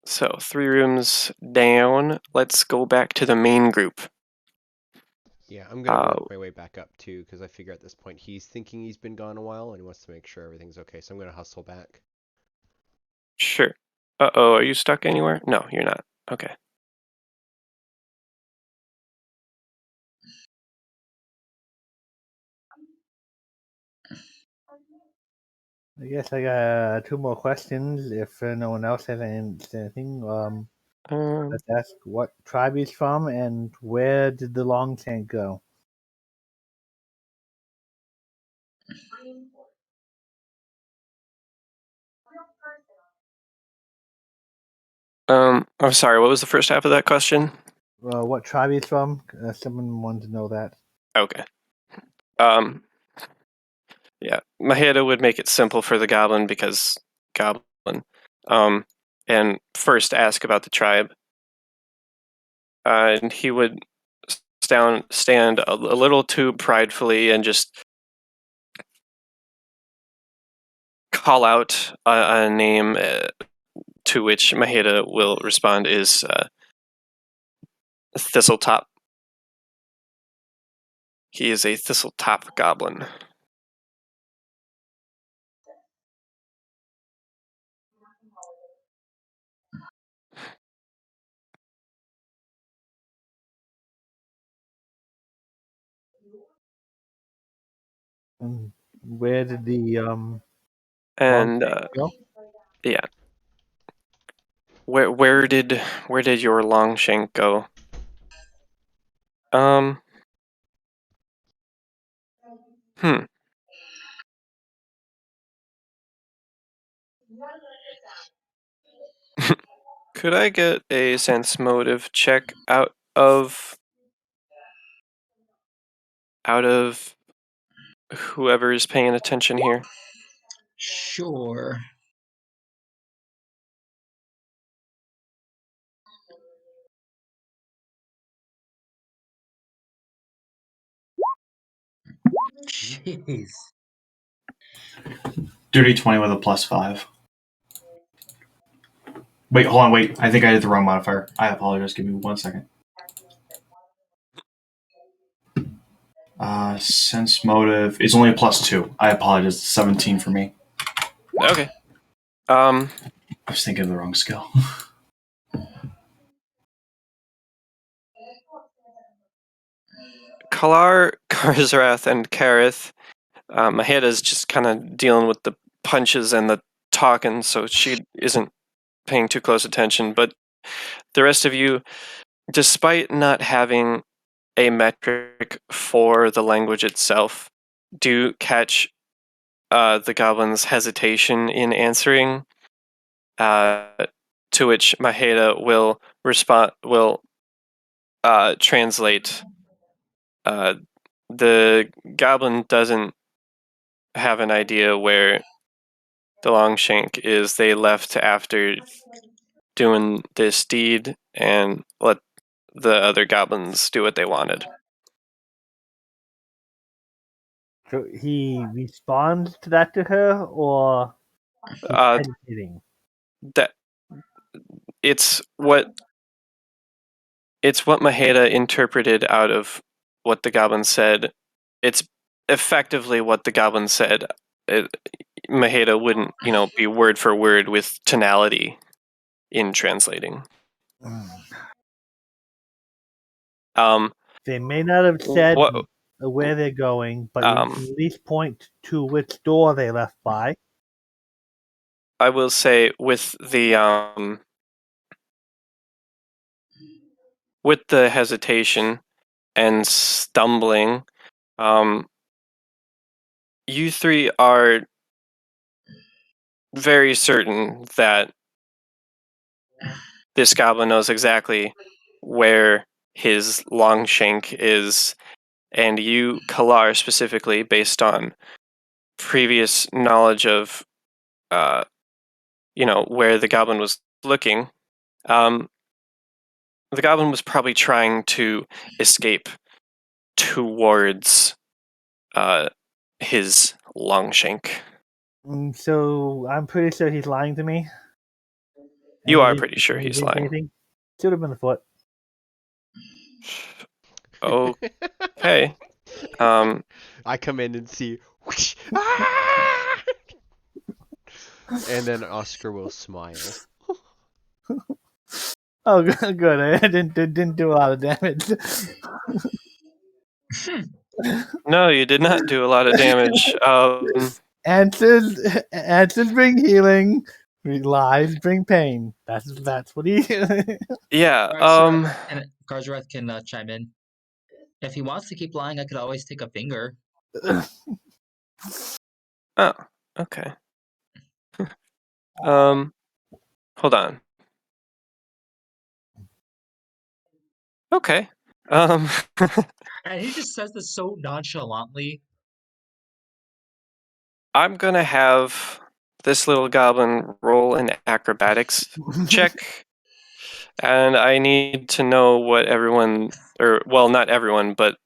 So 3 rooms down. Let's go back to the main group. Yeah, I'm going to work my way back up too, because I figure at this point he's thinking he's been gone a while and he wants to make sure everything's okay. So I'm going to hustle back. Sure. Uh-oh, are you stuck anywhere? No, you're not. Okay. I guess I got 2 more questions. If no one else has anything, let's ask what tribe he's from and where did the Longshank go? I'm sorry, what was the first half of that question? What tribe he's from? Someone wanted to know that. Okay. Yeah, Maheda would make it simple for the goblin because goblin. And first ask about the tribe. And he would stand a little too pridefully and just call out a name to which Maheda will respond is Thistletop. He is a Thistletop goblin. Where did the And Longshank go? yeah, where did your Longshank go? Hmm. Could I get a sense motive check out of whoever is paying attention here. Sure. Jeez. Dirty 20 with a +5. Wait, hold on, wait. I think I did the wrong modifier. I apologize. Give me 1 second. Sense motive is only a +2. I apologize. It's 17 for me. Okay. I was thinking of the wrong skill. Kalar, Karzarath, and Kareth. Maheda's just kind of dealing with the punches and the talking, so she isn't paying too close attention. But the rest of you, despite not having a metric for the language itself, do catch the goblin's hesitation in answering. To which Maheda will translate. The goblin doesn't have an idea where the Longshank is. They left after doing this deed and let the other goblins do what they wanted. So he responds to that to her, or he's hesitating? That it's what Maheda interpreted out of what the goblin said. It's effectively what the goblin said. Maheda wouldn't, be word for word with tonality in translating. They may not have said What where they're going, but you can at least point to which door they left by. I will say with the hesitation and stumbling, you three are very certain that this goblin knows exactly where his Longshank is, and you, Kalar, specifically, based on previous knowledge of, where the goblin was looking, the goblin was probably trying to escape towards his Longshank. So I'm pretty sure he's lying to me. You are pretty sure he's lying. Anything? Should have been the foot. Okay. I come in and see, whoosh, ah! And then Oscar will smile. Oh, good. I didn't do a lot of damage. No, you did not do a lot of damage. Answers bring healing. Lies bring pain. That's what he. Yeah. And Garzarath can chime in. If he wants to keep lying, I could always take a finger. Oh, okay. Hold on. Okay. And he just says this so nonchalantly. I'm gonna have this little goblin roll an acrobatics check, and I need to know what everyone, or well, not everyone, but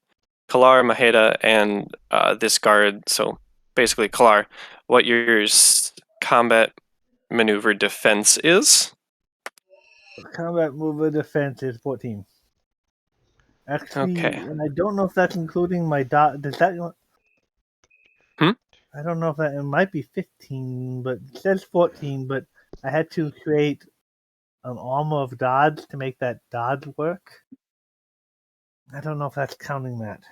Kalar, Maheda, and this guard. So basically, Kalar, what your combat maneuver defense is. Combat mover defense is 14. Actually, Okay. and I don't know if that's including my dot. Does that? I don't know if it might be 15, but it says 14. But I had to create an armor of dodge to make that dodge work. I don't know if that's counting that.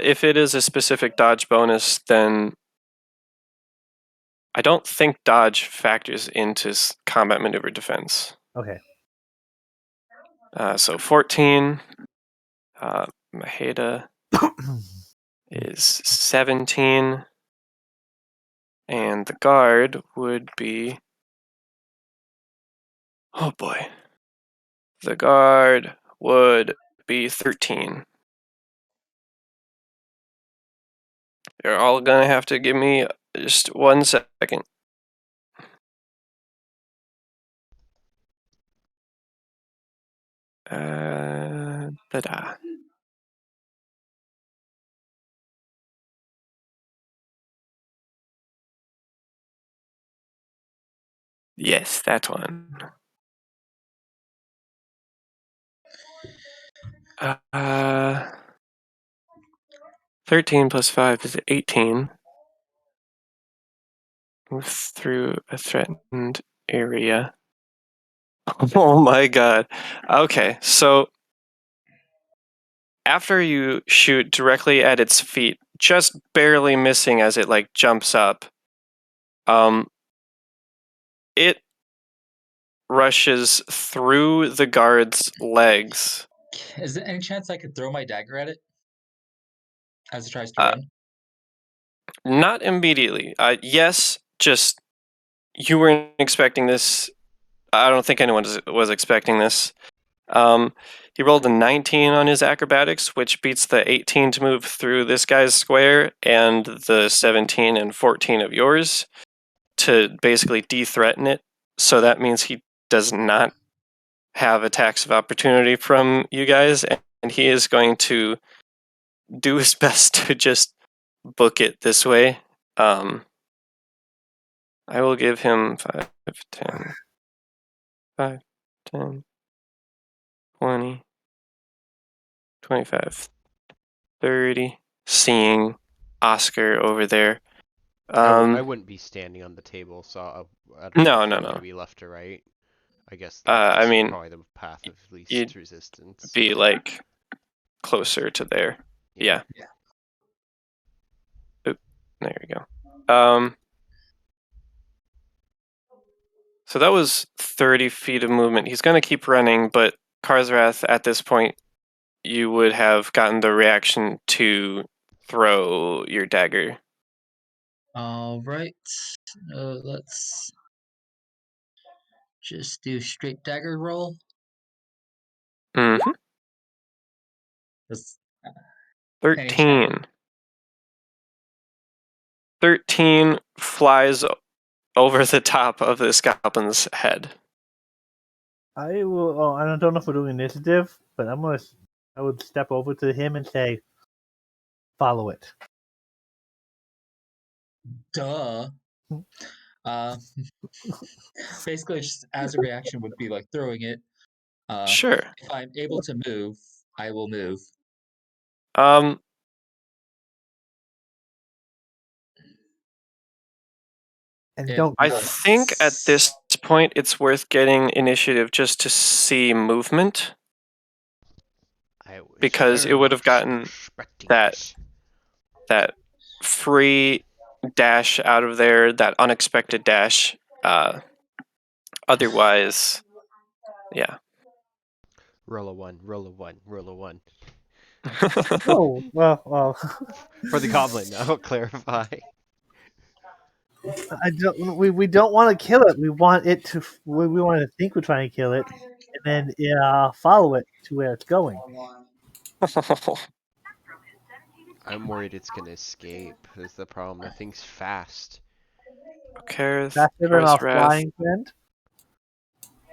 If it is a specific dodge bonus, then I don't think dodge factors into combat maneuver defense. Okay. So 14. Maheda is 17. And the guard would be... Oh boy. The guard would be 13. You're all gonna have to give me just 1 second. Ta-da. Yes, that one. 13 plus 5 is 18. Move through a threatened area. Oh my god. Okay, so after you shoot directly at its feet, just barely missing as it like jumps up, it rushes through the guard's legs. Is there any chance I could throw my dagger at it as it tries to run? Not immediately. Yes, just you weren't expecting this. I don't think anyone was expecting this. He rolled a 19 on his acrobatics, which beats the 18 to move through this guy's square and the 17 and 14 of yours to basically de-threaten it. So that means he does not have attacks of opportunity from you guys, and he is going to do his best to just book it this way. I will give him 5, 10, 5, 10, 20, 25, 30. Seeing Oscar over there. I wouldn't be standing on the table, so I don't know No, if no, you want no. to be left or right. I guess left I is mean, probably the path of least you'd resistance. be like closer to there. Yeah. Oop, there you go. So that was 30 feet of movement. He's going to keep running, but Karsrath, at this point, you would have gotten the reaction to throw your dagger. All right. Let's just do straight dagger roll. Mm-hmm. That's, any chance? 13. 13 flies over the top of this goblin's head. I will. Oh, I don't know if we're doing initiative, but I would step over to him and say, "Follow it." Duh. Basically, just as a reaction would be like throwing it. Sure. If I'm able to move, I will move. And If don't. I not, think at this point it's worth getting initiative just to see movement, I was because it very would have much gotten expecting that this. that free dash out of there, that unexpected dash. Otherwise, yeah. Roll a 1, roll a 1, roll a 1. Oh well. For the goblin, I'll clarify. I don't. We don't want to kill it. We want it to. We want to think we're trying to kill it, and then follow it to where it's going. I'm worried it's gonna escape. Is the problem. That thing's fast. Faster than our Karsrath, flying friend.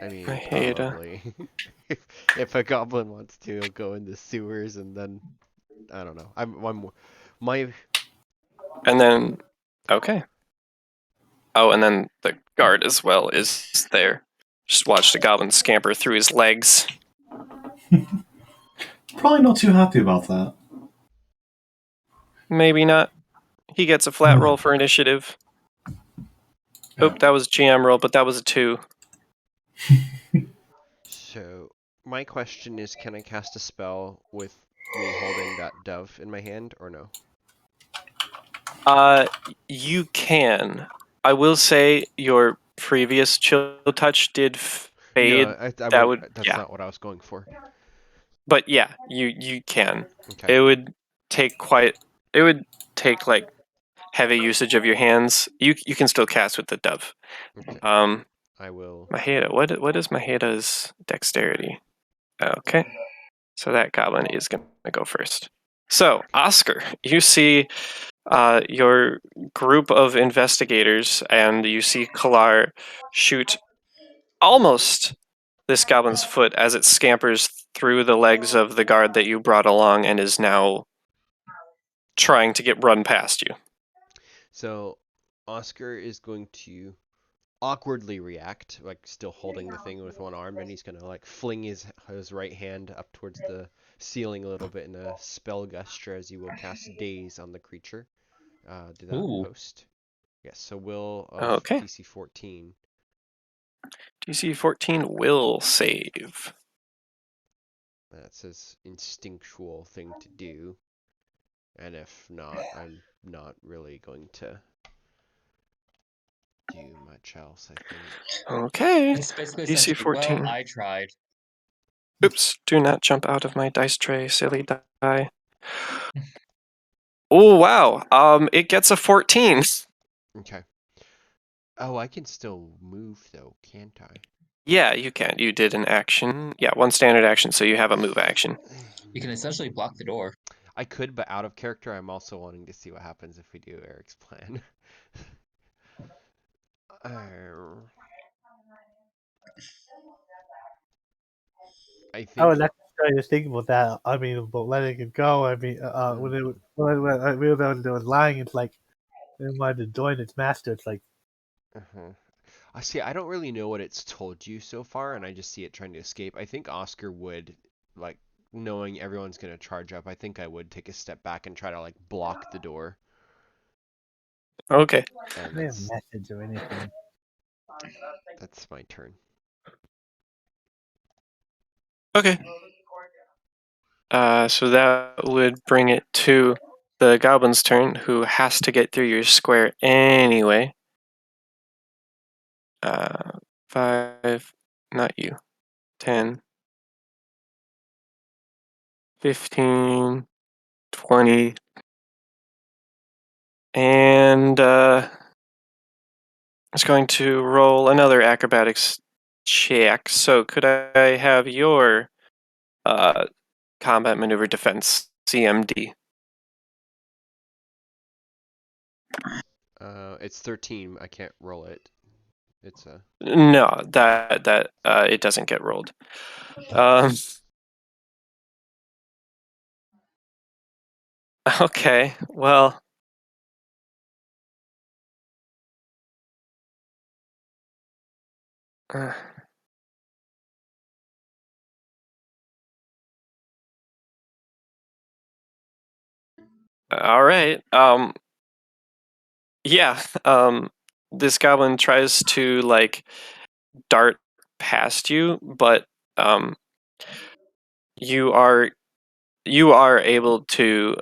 I mean, Maheda. probably. if a goblin wants to, he'll go in the sewers and then I don't know. My And then, okay. Oh, and then the guard as well is there. Just watch the goblin scamper through his legs. Probably not too happy about that. Maybe not. He gets a flat roll for initiative. Oop, that was GM roll, but that was a 2. So my question is, can I cast a spell with me holding that dove in my hand or no? You can. I will say your previous chill touch did fade. No, that's Yeah. not what I was going for. But yeah, you can. Okay. It would take like heavy usage of your hands. You can still cast with the dove. Okay. I will. Maheda, what is Maheda's dexterity? Okay. So that goblin is gonna go first. So, Oscar, you see your group of investigators, and you see Kalar shoot almost this goblin's foot as it scampers through the legs of the guard that you brought along and is now trying to get run past you. So Oscar is going to awkwardly react, like still holding the thing with one arm, and he's gonna like fling his right hand up towards the ceiling a little bit in a spell gesture as he will cast Daze on the creature. Did that Ooh. post? Yes, so will of Okay. DC 14. DC 14 will save. That's his instinctual thing to do. And if not, I'm not really going to do much else, I think. Okay. It's basically DC essentially, 14. well, I tried. Oops, do not jump out of my dice tray, silly die. Oh, wow. It gets a 14. Okay. Oh, I can still move though, can't I? Yeah, you can. You did an action. Yeah, one standard action, so you have a move action. You can essentially block the door. I could, but out of character, I'm also wanting to see what happens if we do Eric's plan. I think. Oh, that's I was thinking about that. I mean, about letting it go. I mean, when I realized it was lying, it's like it wanted to join its master. It's like, I see. I don't really know what it's told you so far, and I just see it trying to escape. I think Oscar would, like, knowing everyone's gonna charge up. I think I would take a step back and try to like block the door. Okay. And I have a message or anything. that's my turn. Okay. So that would bring it to the goblin's turn, who has to get through your square anyway. 5, not you. 10, 15, 20, and it's going to roll another acrobatics check. So could I have your combat maneuver defense CMD? It's 13. I can't roll it. It's a. No, that it doesn't get rolled. Okay, well. All right. Yeah. This goblin tries to like dart past you, but you are able to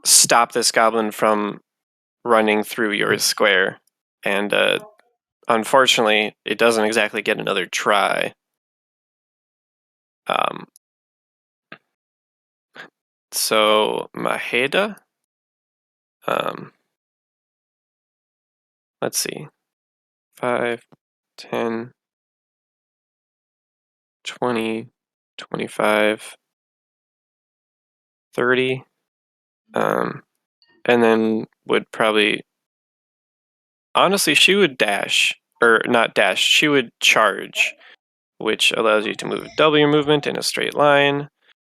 stop this goblin from running through your square, and unfortunately, it doesn't exactly get another try. So Maheda, let's see, 5, 10, 20, 25, 30, and then would probably, honestly, she would dash, or not dash, she would charge, which allows you to move double your movement in a straight line.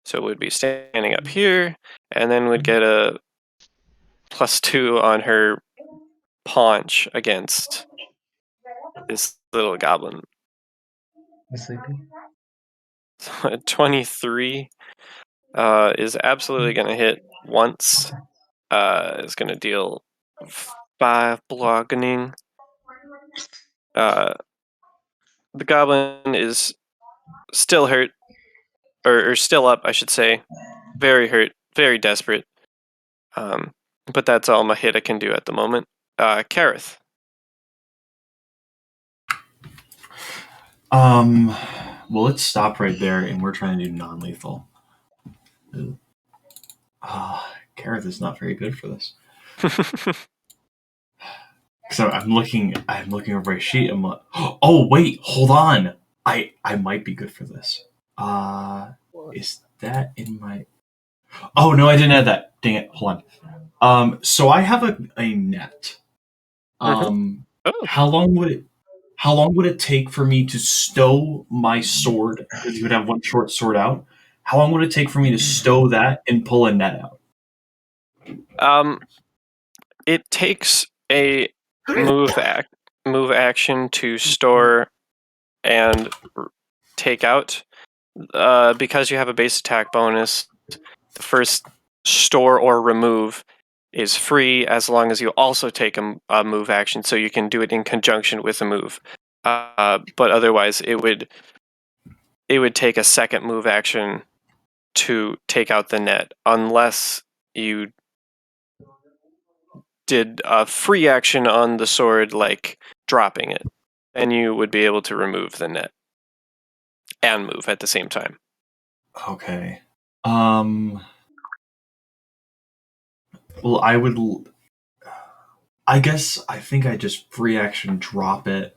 So it would be standing up here, and then would get a +2 on her paunch against this little goblin. Sleepy. So 23 is absolutely going to hit once. Is going to deal 5 bludgeoning. The goblin is still hurt, or still up, I should say. Very hurt, very desperate. But that's all Maheda can do at the moment. Kareth. Well, let's stop right there, and we're trying to do non-lethal. Kareth is not very good for this. So I'm looking over a sheet. I'm like, oh wait, hold on. I might be good for this. Is that in my? Oh no, I didn't add that. Dang it! Hold on. So I have a net. Oh. How long would it take for me to stow my sword? Because you would have one short sword out. How long would it take for me to stow that and pull a net out? It takes a move action to store and take out. Because you have a base attack bonus, the first store or remove is free as long as you also take a move action, so you can do it in conjunction with a move. But otherwise, it would take a second move action to take out the net, unless you did a free action on the sword, like dropping it. Then you would be able to remove the net and move at the same time. Okay. Well, I guess I think I just free action drop it,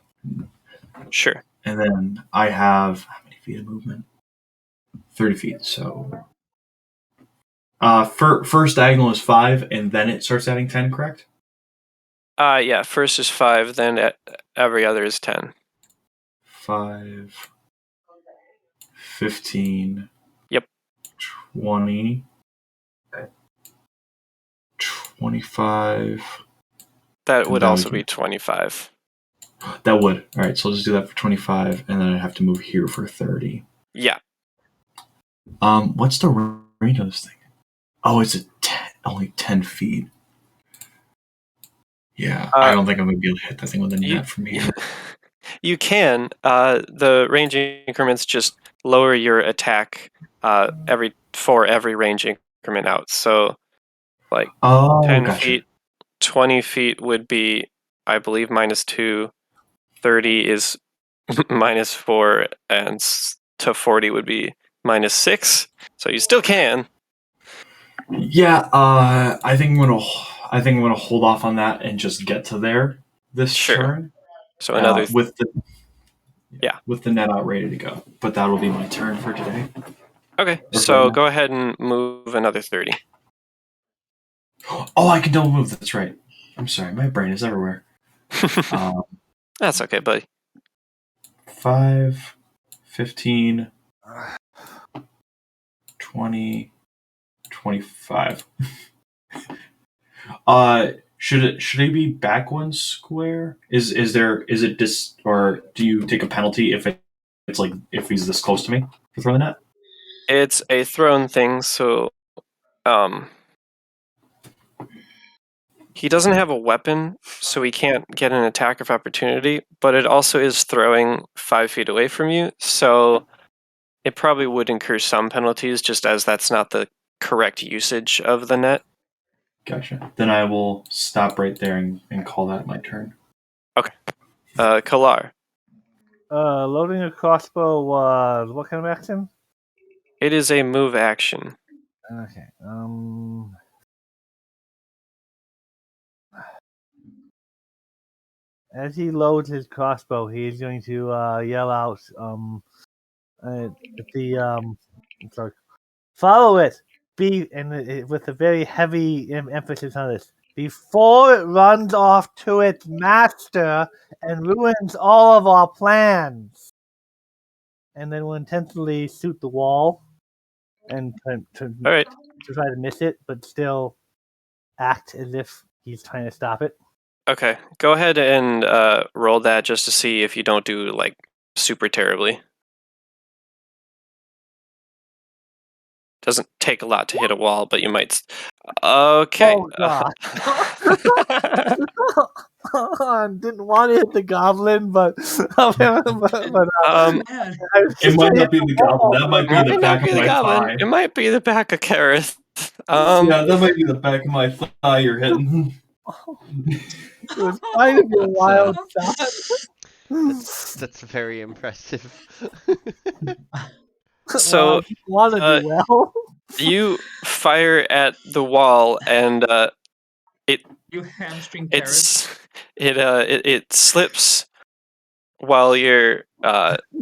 Sure. and then I have how many feet of movement? 30 feet. So, first diagonal is 5, and then it starts adding 10. Correct? Yeah. First is 5, then every other is 10. 5, 15. Yep. 20. 25. That would then we also can- be 25. That would. All right, so I'll just do that for 25, and then I have to move here for 30. Yeah. What's the range of this thing? Oh, it's only 10 feet. Yeah, I don't think I'm gonna be able to hit that thing with a net from here. You can. The range increments just lower your attack for every range increment out. So, like 10 gotcha. feet, 20 feet would be, I believe, -2. 30 is -4, and to 40 would be -6. So you still can. Yeah, I think I'm gonna hold off on that and just get to there this Sure. turn. So another with the net out ready to go. But that'll be my turn for today. Okay, Or so for go ahead and move another 30. Oh, I can double move. That's right. I'm sorry, my brain is everywhere. That's okay, buddy. 5, 15, 20, 25. Should it be back one square? Is it dis, or do you take a penalty if it's like if he's this close to me for throwing the net? It's a thrown thing, so he doesn't have a weapon, so he can't get an attack of opportunity, but it also is throwing 5 feet away from you, so it probably would incur some penalties, just as that's not the correct usage of the net. Gotcha. Then I will stop right there and call that my turn. Okay. Kalar. Loading a crossbow was what kind of action? It is a move action. Okay. As he loads his crossbow, he is going to yell out, sorry, follow it. With a very heavy emphasis on this. Before it runs off to its master and ruins all of our plans. And then will intentionally shoot the wall and to All right. try to miss it, but still act as if he's trying to stop it. Okay. Go ahead and roll that just to see if you don't do like super terribly. Doesn't take a lot to hit a wall, but you might. Okay. Oh god! I didn't want to hit the goblin, but It might not be the goblin. That might be the back of my thigh. It might be the back of Kareth. Yeah, that might be the back of my thigh you're hitting. It was kind of a wild shot. That's very impressive. So you want to do well. You fire at the wall, and You hamstring Kareth. it slips while you're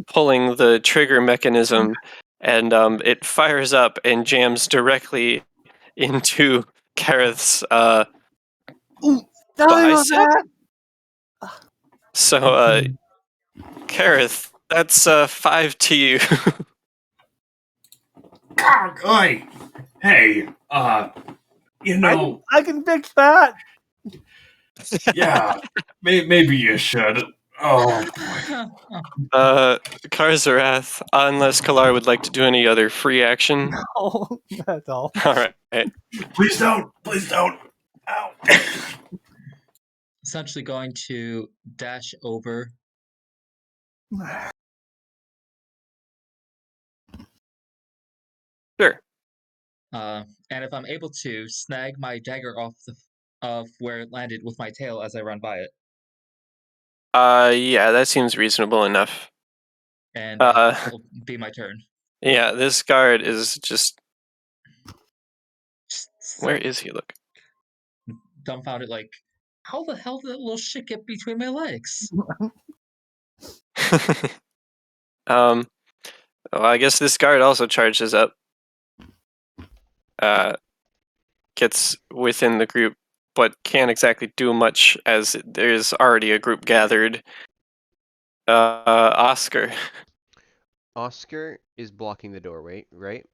pulling the trigger mechanism, and it fires up and jams directly into Kareth's Tell me about bicep. that. So, Kareth, that's 5 to you. God, oi! Hey, I can fix that. yeah, maybe you should. Oh boy. Karzarath, unless Kalar would like to do any other free action. Oh, that's all. All right. Please don't. Please don't. Ow. Essentially going to dash over. Sure. And if I'm able to, snag my dagger of where it landed with my tail as I run by it. Yeah, that seems reasonable enough. And that'll be my turn. Yeah, this guard is just. Just Where is he? Look. dumbfounded, like, how the hell did that little shit get between my legs? Well, I guess this guard also charges up. Gets within the group, but can't exactly do much as there's already a group gathered. Oscar. Oscar is blocking the doorway, right?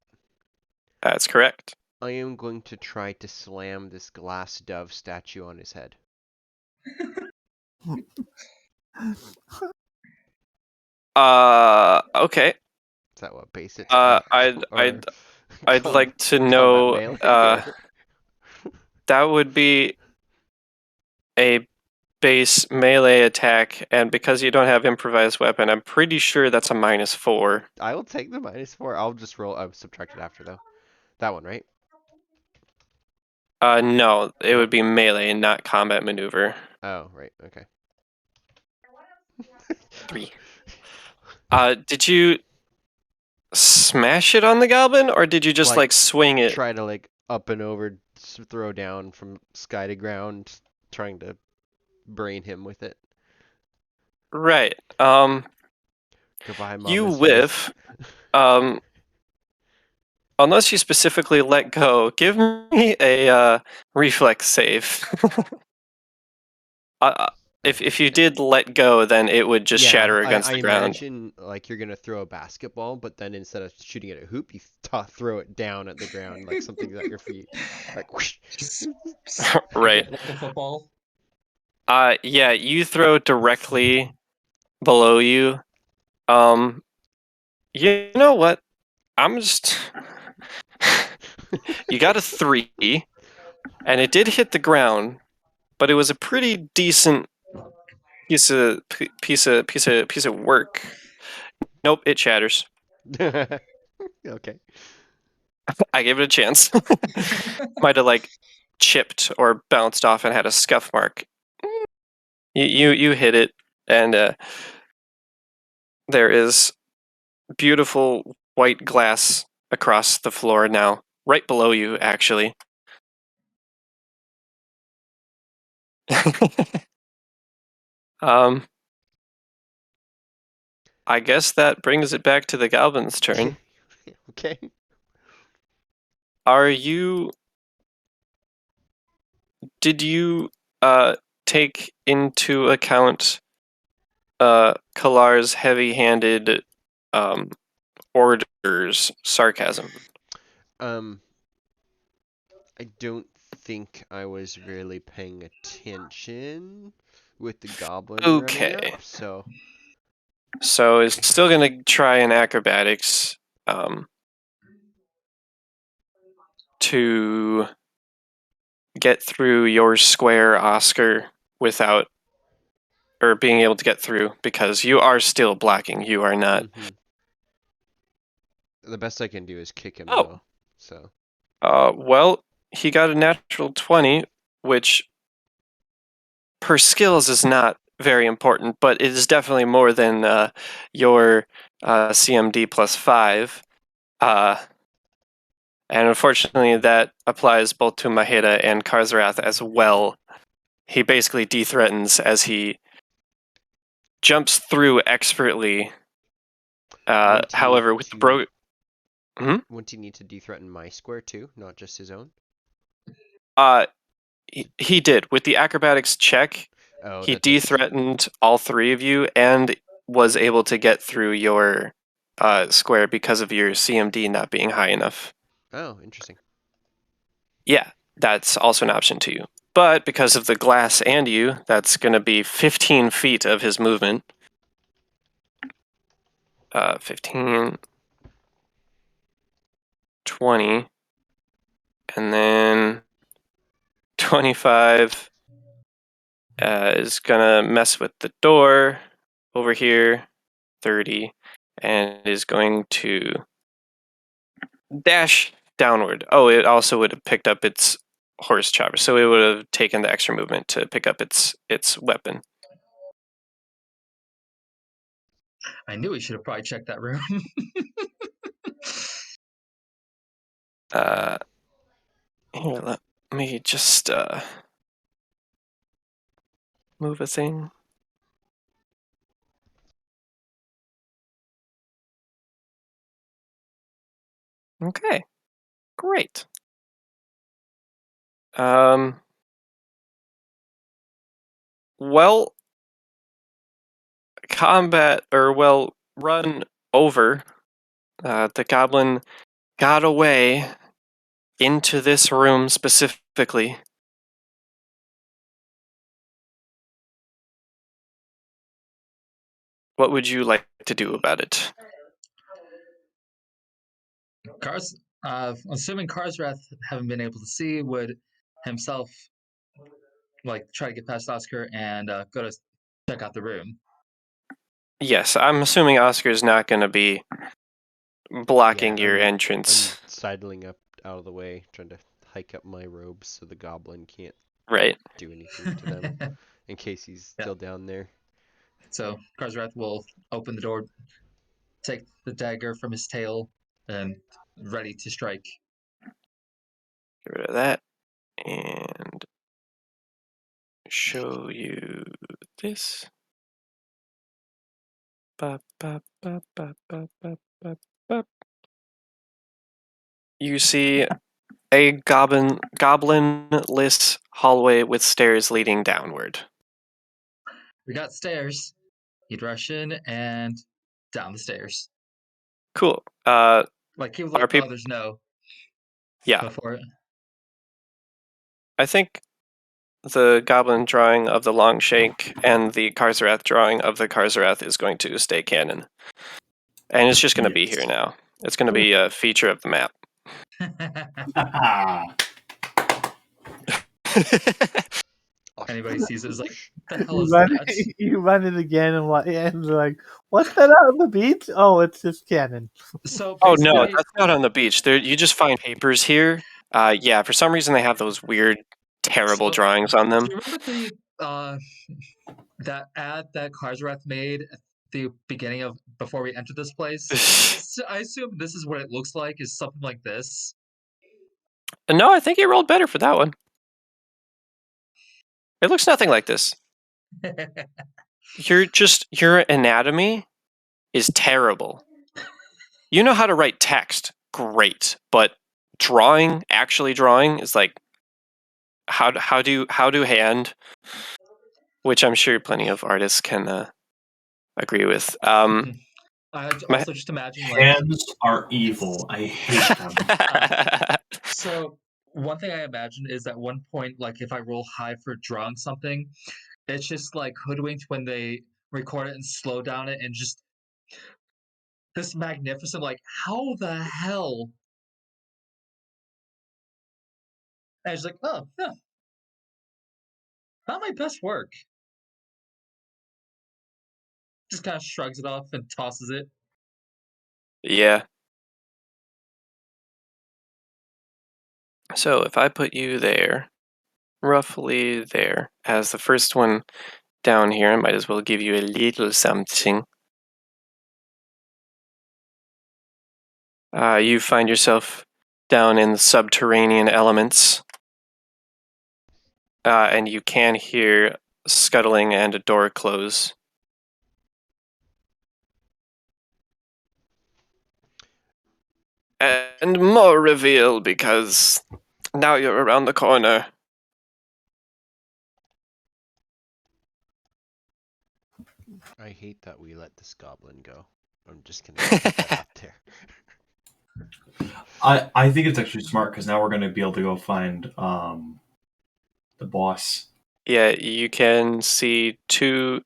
That's correct. I am going to try to slam this glass dove statue on his head. Okay. Is that what base attack? I'd like to know. Melee, That would be a base melee attack, and because you don't have improvised weapon, I'm pretty sure that's a -4. I will take the -4. I'll just roll. I'll subtract it after though. That one, right? No, it No? would be melee, not combat maneuver. Oh, right. Okay. 3. Did you smash it on the goblin, or did you just like swing it? Try to like up and over, throw down from sky to ground, trying to brain him with it. Right. Goodbye, You Mama's whiff. face. Unless you specifically let go, give me a reflex save. If you did let go, then it would just shatter against I the ground. imagine like you're gonna throw a basketball, but then instead of shooting it at a hoop, you throw it down at the ground like something's at your feet, like whoosh. Right. Like a football. Yeah, you throw directly below you. You know what? I'm just. You got a 3, and it did hit the ground, but it was a pretty decent piece of work. Nope, it shatters. Okay. I gave it a chance. Might have like chipped or bounced off and had a scuff mark. You hit it, and there is beautiful white glass across the floor now, right below you, actually. I guess that brings it back to the goblin's turn. Okay. Did you take into account Kalar's heavy-handed orders sarcasm? I don't think I was really paying attention with the goblin running Okay. up, so So it's still gonna try an acrobatics to get through your square, Oscar, without or being able to get through, because you are still blocking. You are not. The best I can do is kick him Oh. though. So. Well, he got a natural 20, which per skills is not very important, but it is definitely more than your CMD +5. And unfortunately, that applies both to Maheda and Karzarath as well. He basically de-threatens as he jumps through expertly. However, with the Wouldn't he need to de-threaten my square too, not just his own? He did. With the acrobatics check, Oh, he that does. de-threatened all three of you and was able to get through your square because of your CMD not being high enough. Oh, interesting. Yeah, that's also an option to you. But because of the glass and you, that's going to be 15 feet of his movement. 15, 20, and then 25 is going to mess with the door over here, 30, and is going to dash downward. Oh, it also would have picked up its horse chopper, so it would have taken the extra movement to pick up its weapon. I knew we should have probably checked that room. Here, let me just move a thing. Okay, great. Well, run over. The goblin got away into this room specifically. What would you like to do about it? Assuming Karsrath, having been able to see, would himself try to get past Oscar and go to check out the room. Yes, I'm assuming Oscar's not going to be blocking Yeah, your I'm entrance. sidling up out of the way, trying to hike up my robes so the goblin can't Right. do anything to them, in case he's still down there. So Karsrath will open the door, take the dagger from his tail, and ready to strike. Get rid of that and show you this. Ba, ba, ba, ba, ba, ba, ba, ba. You see a goblinless hallway with stairs leading downward. We got stairs. He'd rush in and down the stairs. Cool. He would Are let the people? others know. Yeah, Before. I think the goblin drawing of the long shank and the Karzarath drawing of the Karzarath is going to stay canon. And it's just going to be here now. It's going to be a feature of the map. Anybody sees it is like, the hell is that? You run it again and they're like, what's that out on the beach? Oh, it's just cannon. So Oh no, basically, that's not on the beach. There, you just find papers here. Yeah, for some reason they have those weird, terrible drawings on them. do you remember that ad that Karsrath made at the beginning of before we entered this place? So I assume this is what it looks like, is something like this. No, I think you rolled better for that one. It looks nothing like this. Your anatomy is terrible. You know how to write text, great, but actually drawing is like how do hand, which I'm sure plenty of artists can agree with. I also just imagine Hands are evil. I hate them. So one thing I imagine is at one point, if I roll high for drawing something, it's just hoodwinked when they record it and slow down it and just this magnificent, how the hell? And it's like, oh, yeah, not my best work. Just kind of shrugs it off and tosses it. Yeah. So if I put you there, roughly there, as the first one down here, I might as well give you a little something. You find yourself down in the subterranean elements, and you can hear scuttling and a door close. And more reveal because now you're around the corner. I hate that we let this goblin go. I'm just gonna put that out there. I think it's actually smart because now we're going to be able to go find the boss. Yeah, you can see 2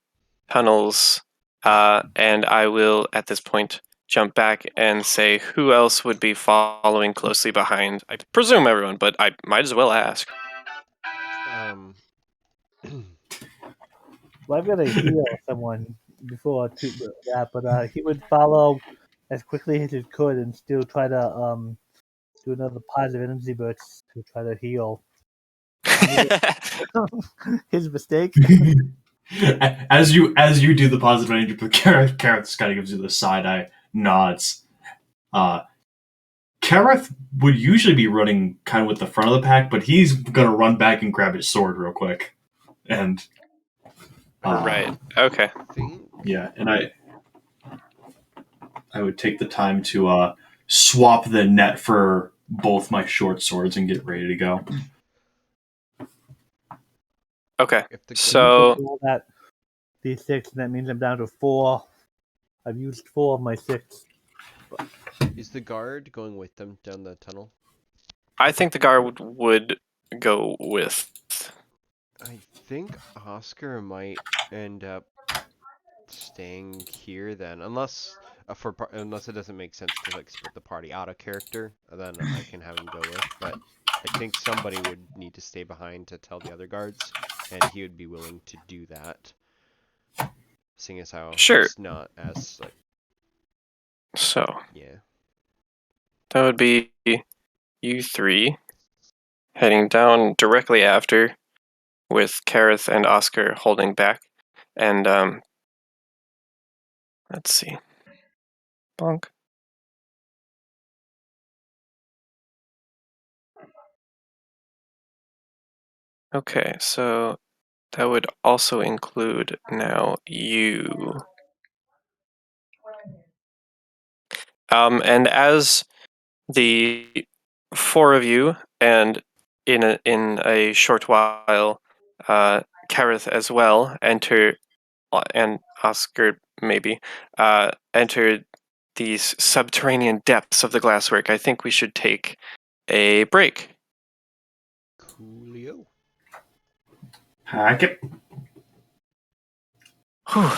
tunnels, and I will, at this point, jump back and say who else would be following closely behind. I presume everyone, but I might as well ask. Well, I'm gonna heal someone before that, but he would follow as quickly as he could and still try to do another positive energy burst to try to heal. His mistake. as you do the positive energy, but Kareth kind of gives you the side eye nods. Kareth would usually be running kind of with the front of the pack, but he's gonna run back and grab his sword real quick, and Right. Okay. yeah, and I would take the time to swap the net for both my short swords and get ready to go. Okay. If the So Roll that D6, and that means I'm down to 4. I've used 4 of my 6. is the guard going with them down the tunnel? I think the guard would go with. I think Oscar might end up staying here then, unless unless it doesn't make sense to like split the party out of character, then I can have him go with. But I think somebody would need to stay behind to tell the other guards, and he would be willing to do that, seeing as how Sure. he's not as like So yeah. that would be you 3 heading down directly after, with Kareth and Oscar holding back. And let's see. Bonk. Okay, so that would also include now you. And as the 4 of you, and in a short while, Kareth as well enter, and Oscar maybe enter these subterranean depths of the glasswork. I think we should take a break. Coolio. Hack it. Whew.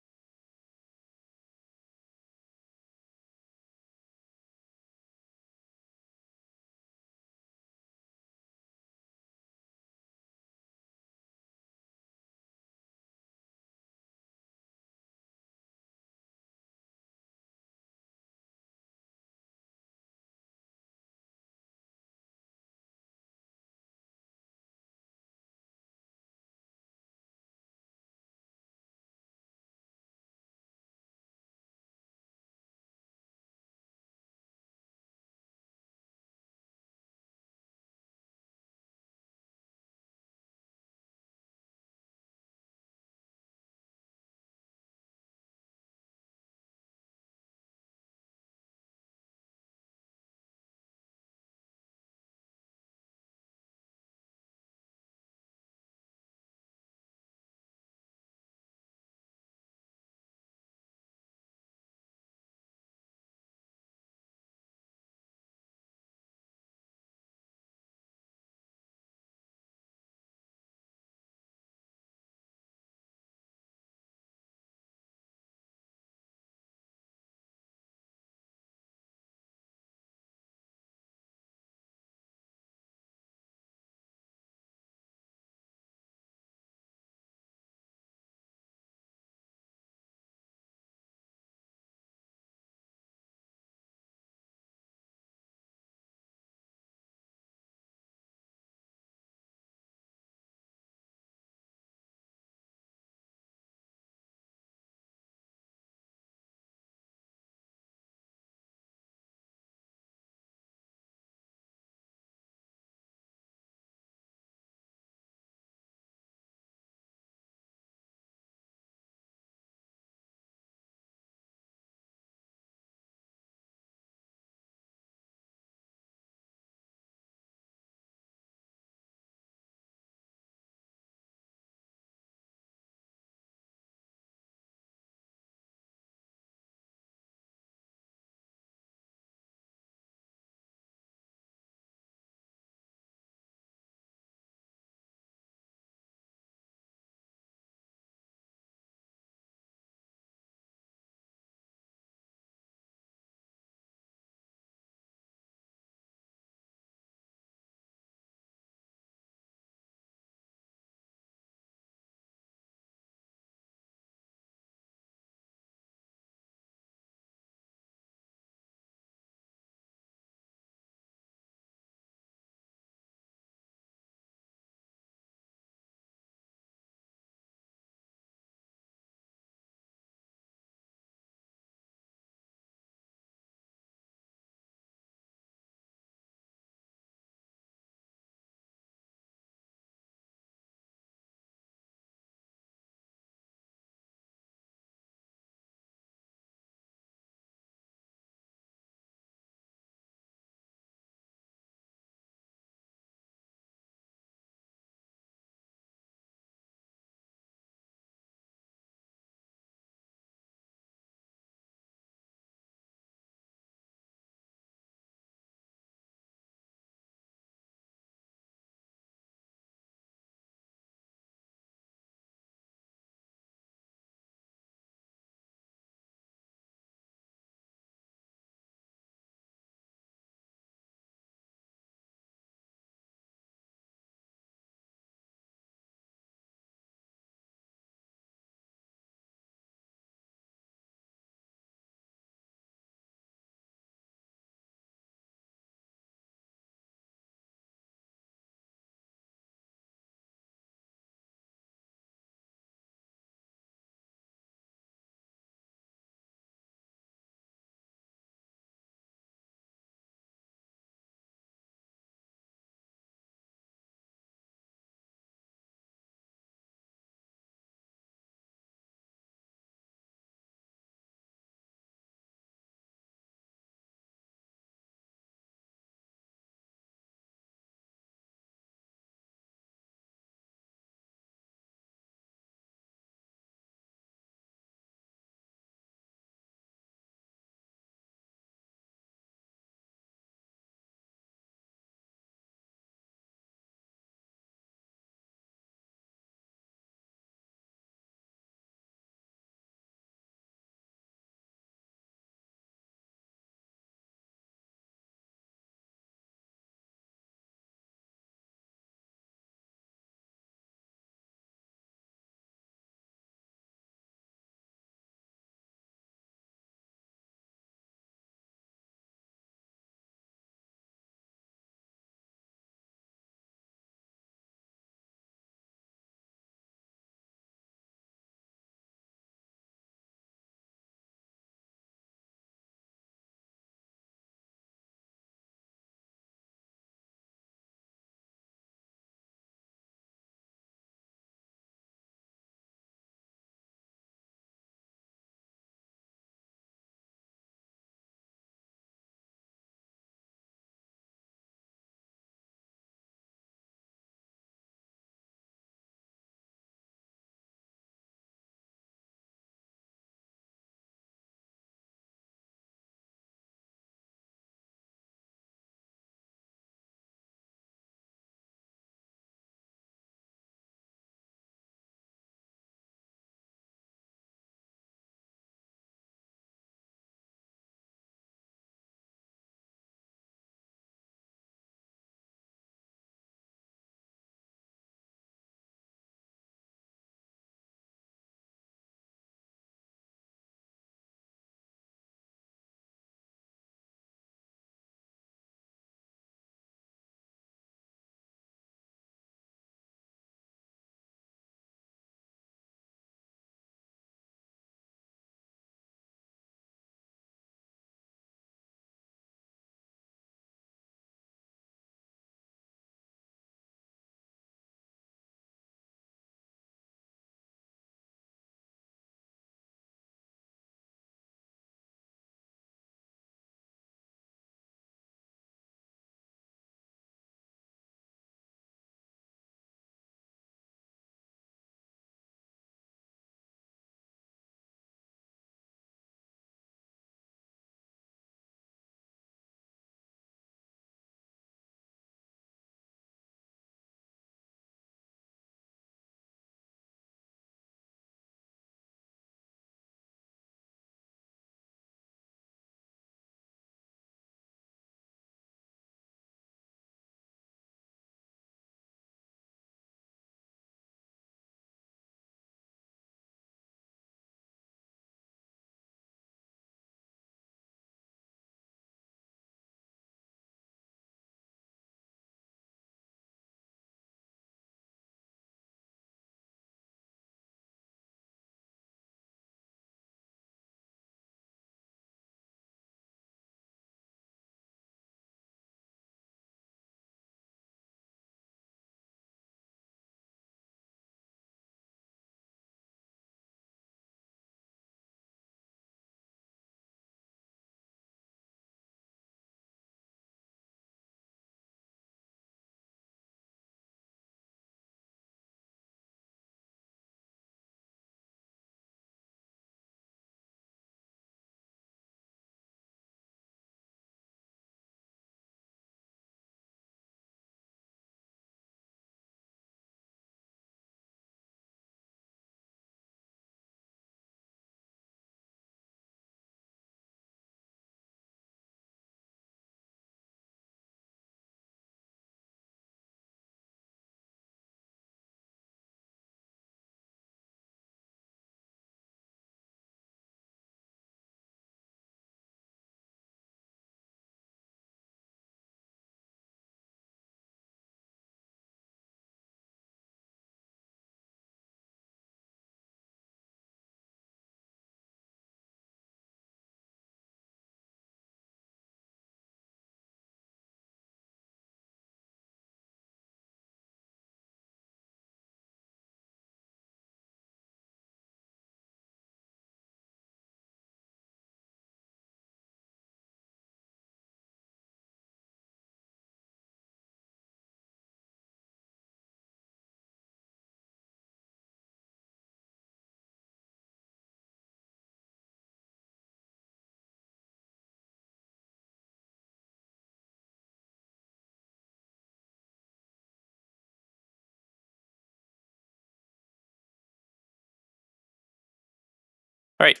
All right.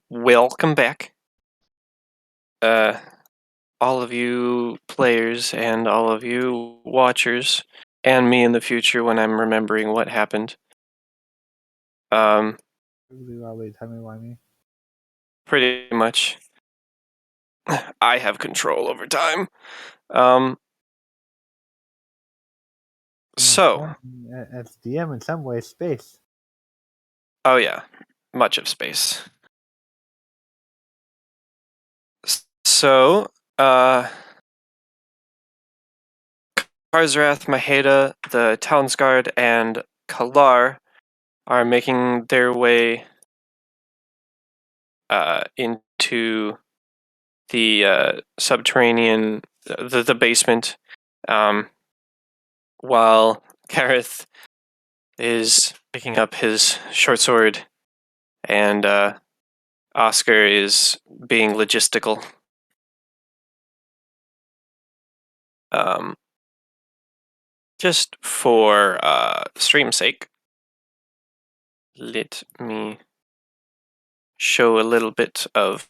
Welcome back. All of you players and all of you watchers, and me in the future when I'm remembering what happened. Timey-wimey. Pretty much, I have control over time. So, As DM, in some ways, space. oh yeah, much of space. So, Karzrath, Maheda, the Townsguard, and Kalar are making their way into the subterranean, the basement, while Kareth is picking up his short sword, and Oscar is being logistical. Just for stream's sake, let me show a little bit of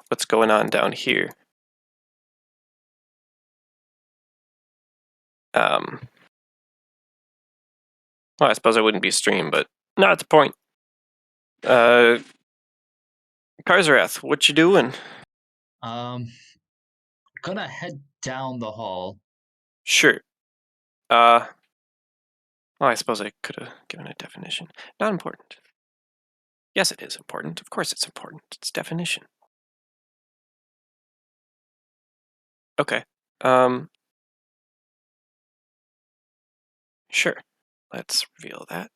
what's going on down here. Well, I suppose I wouldn't be stream, but not at the point. Karzrath, what you doing? Gonna head down the hall. Sure. Well, I suppose I could have given a definition. Not important. Yes, it is important. Of course it's important. It's definition. Okay. Sure. Let's reveal that.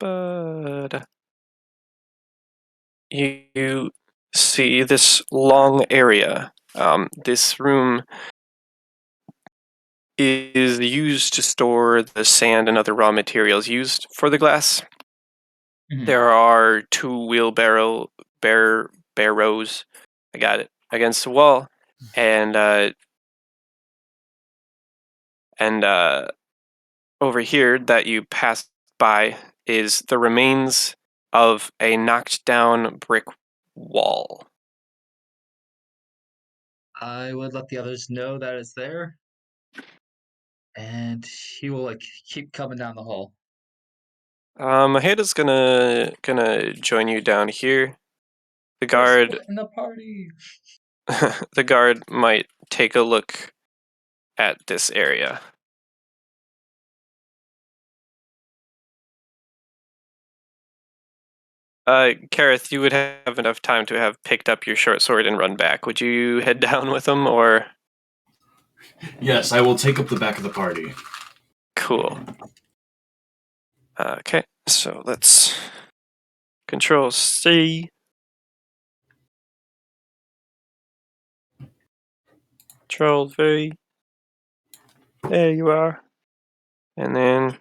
But you see this long area. This room is used to store the sand and other raw materials used for the glass. Mhm. There are 2 barrows. I got it, against the wall, and over here that you pass by is the remains of a knocked down brick wall. I would let the others know that it's there, and he will keep coming down the hall. Maheda's gonna join you down here. The guard in the party. the guard might take a look at this area. Kareth, you would have enough time to have picked up your short sword and run back. Would you head down with him, or? Yes, I will take up the back of the party. Cool. Okay, so let's Control C. Control V. There you are. And then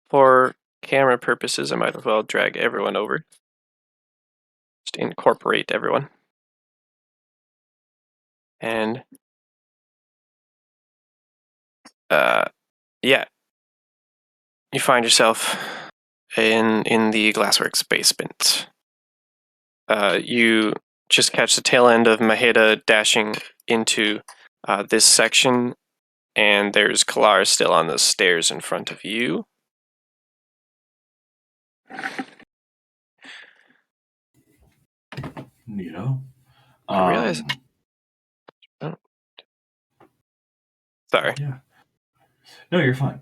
for camera purposes, I might as well drag everyone over. Just incorporate everyone. And yeah, you find yourself in the Glassworks basement. You just catch the tail end of Maheda dashing into this section, and there's Kalar still on the stairs in front of you. Neato. I realize. Oh. Sorry. Yeah. No, you're fine.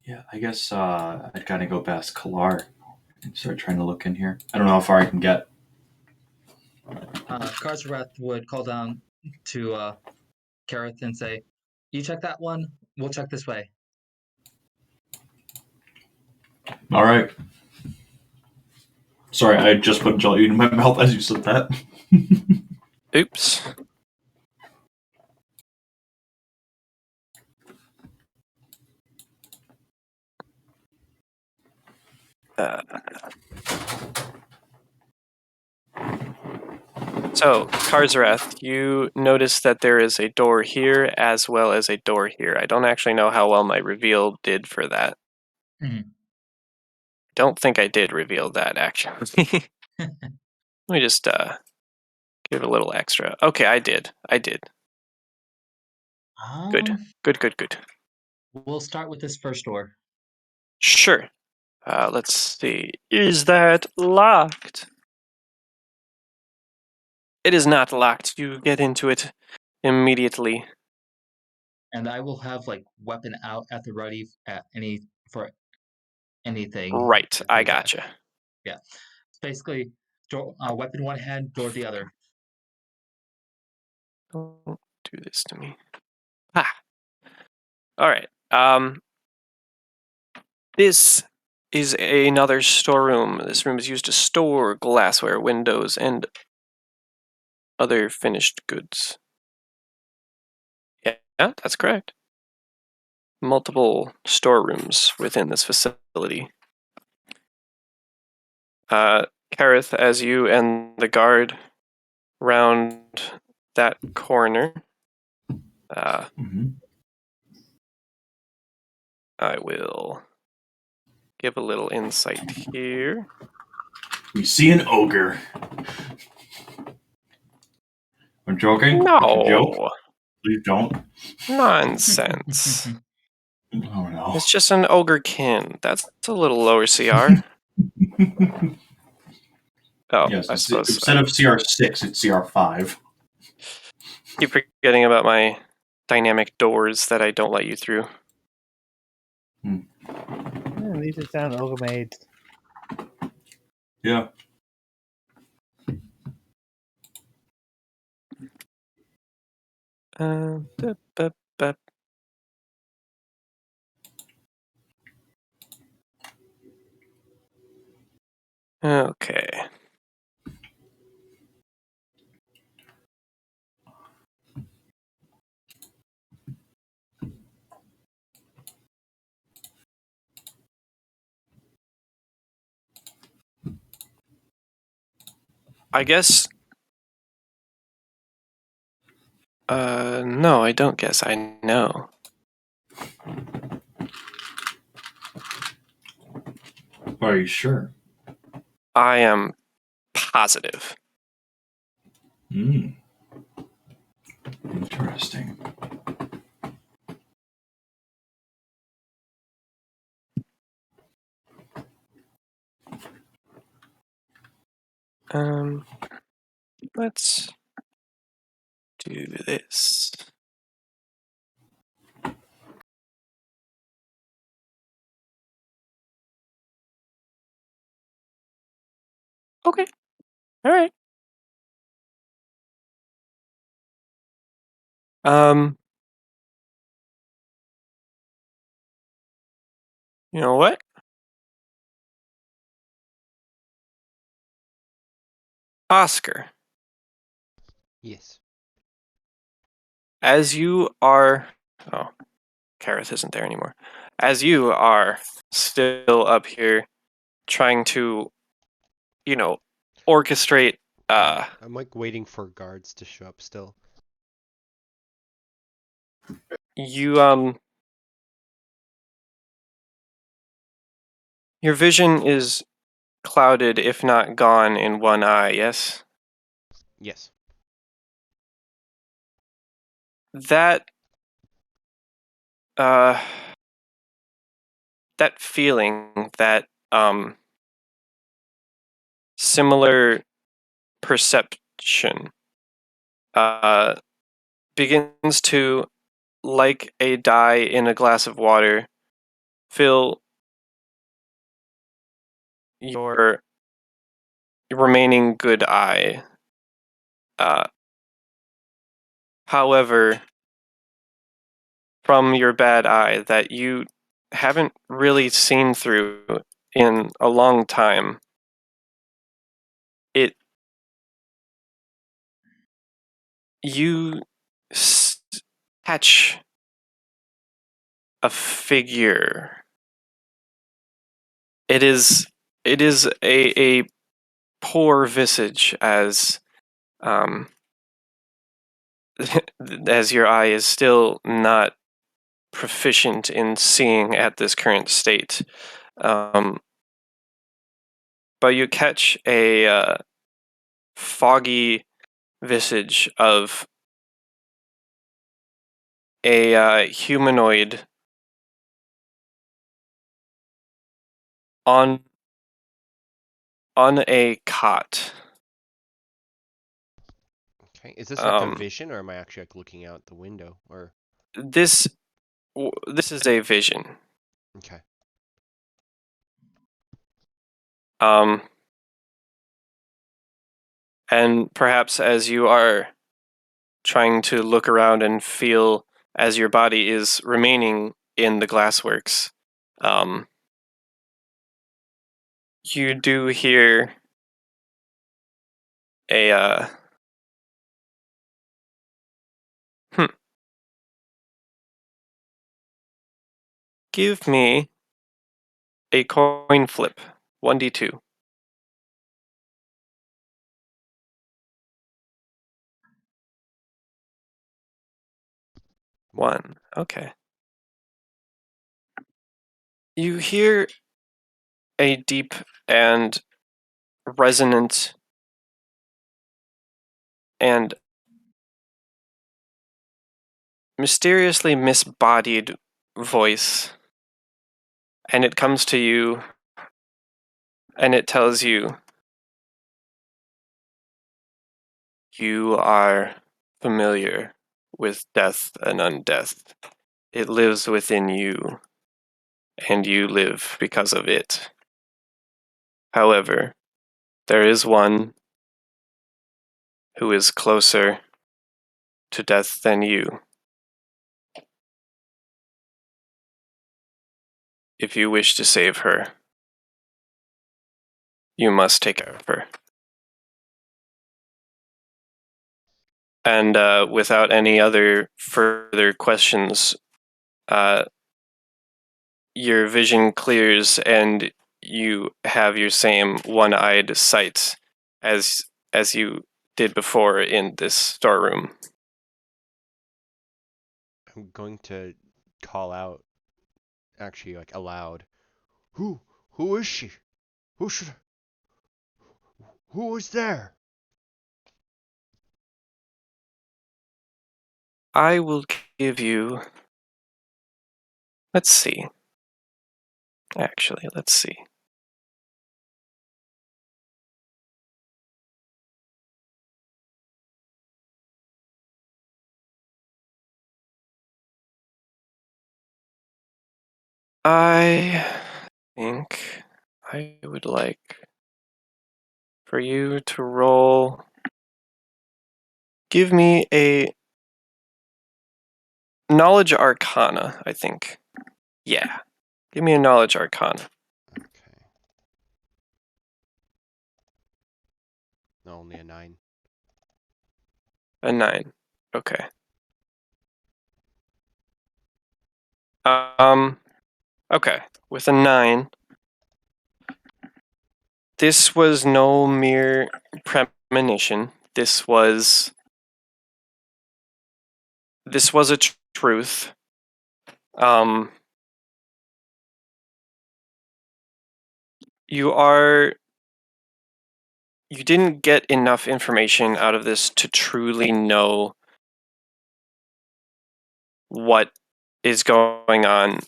Yeah, I guess I'd kind of go past Kalar and start trying to look in here. I don't know how far I can get. Karzrath would call down to Kareth and say, "You check that one. We'll check this way." All right. Sorry, I just put jelly in my mouth as you said that. Oops. So, Karzarath, you notice that there is a door here as well as a door here. I don't actually know how well my reveal did for that. Mhm. Don't think I did reveal that, actually. Let me just give it a little extra. Okay, I did. Good. Um, Good. we'll start with this first door. Sure. Let's see. Is that locked? It is not locked. You get into it immediately. And I will have like weapon out at the ready at for anything. Right, if I there's that. gotcha. Yeah. It's basically door, weapon one hand, door the other. Don't do this to me. Ah. All right. This is another storeroom. This room is used to store glassware, windows, and other finished goods. Yeah, that's correct. Multiple storerooms within this facility. Kareth, as you and the guard round that corner, Mhm. I will give a little insight here. We see an ogre. I'm joking. It's a joke. No, Please don't. nonsense. Oh no. It's just an ogrekin. That's a little lower CR. Oh, Yes, I suppose instead of CR6, it's CR5. keep forgetting about my dynamic doors that I don't let you through. These are sound ogre maids. Yeah. Bup, bup, bup. Okay. I guess. No, I don't guess. I know. Are you sure? I am positive. Interesting. Let's do this. Okay. All right. You know what? Oscar, Yes. as you are. Oh, Kareth isn't there anymore. As you are still up here trying to, orchestrate. I'm like waiting for guards to show up still. You your vision is clouded, if not gone, in one eye. Yes, Yes. that uh, that feeling, that similar perception, begins to, like a dye in a glass of water, fill your remaining good eye. Uh, however, from your bad eye that you haven't really seen through in a long time, it you catch a figure. It is a poor visage, as as your eye is still not proficient in seeing at this current state. But you catch a foggy visage of a humanoid on a cot. Okay. Is this like a vision, or am I actually like looking out the window? Or This is a vision. okay. And perhaps as you are trying to look around and feel as your body is remaining in the glassworks, you do hear a give me a coin flip, 1d2. 1. Okay. You hear a deep and resonant and mysteriously misbodied voice, and it comes to you and it tells you, you are familiar with death and undeath. It lives within you, and you live because of it. However, there is one who is closer to death than you. If you wish to save her, you must take care of her. And without any other further questions, your vision clears and you have your same one-eyed sight as you did before in this storeroom. I'm going to call out, actually, like aloud. Who is she? Who is there? I will give you. Let's see. Actually, let's see. I think I would like for you to roll. Give me a knowledge arcana, I think. Yeah. Give me a knowledge arcana. Okay. No, only a 9. A 9. Okay. Okay. With a 9, this was no mere premonition. This was a truth. You didn't get enough information out of this to truly know what is going on,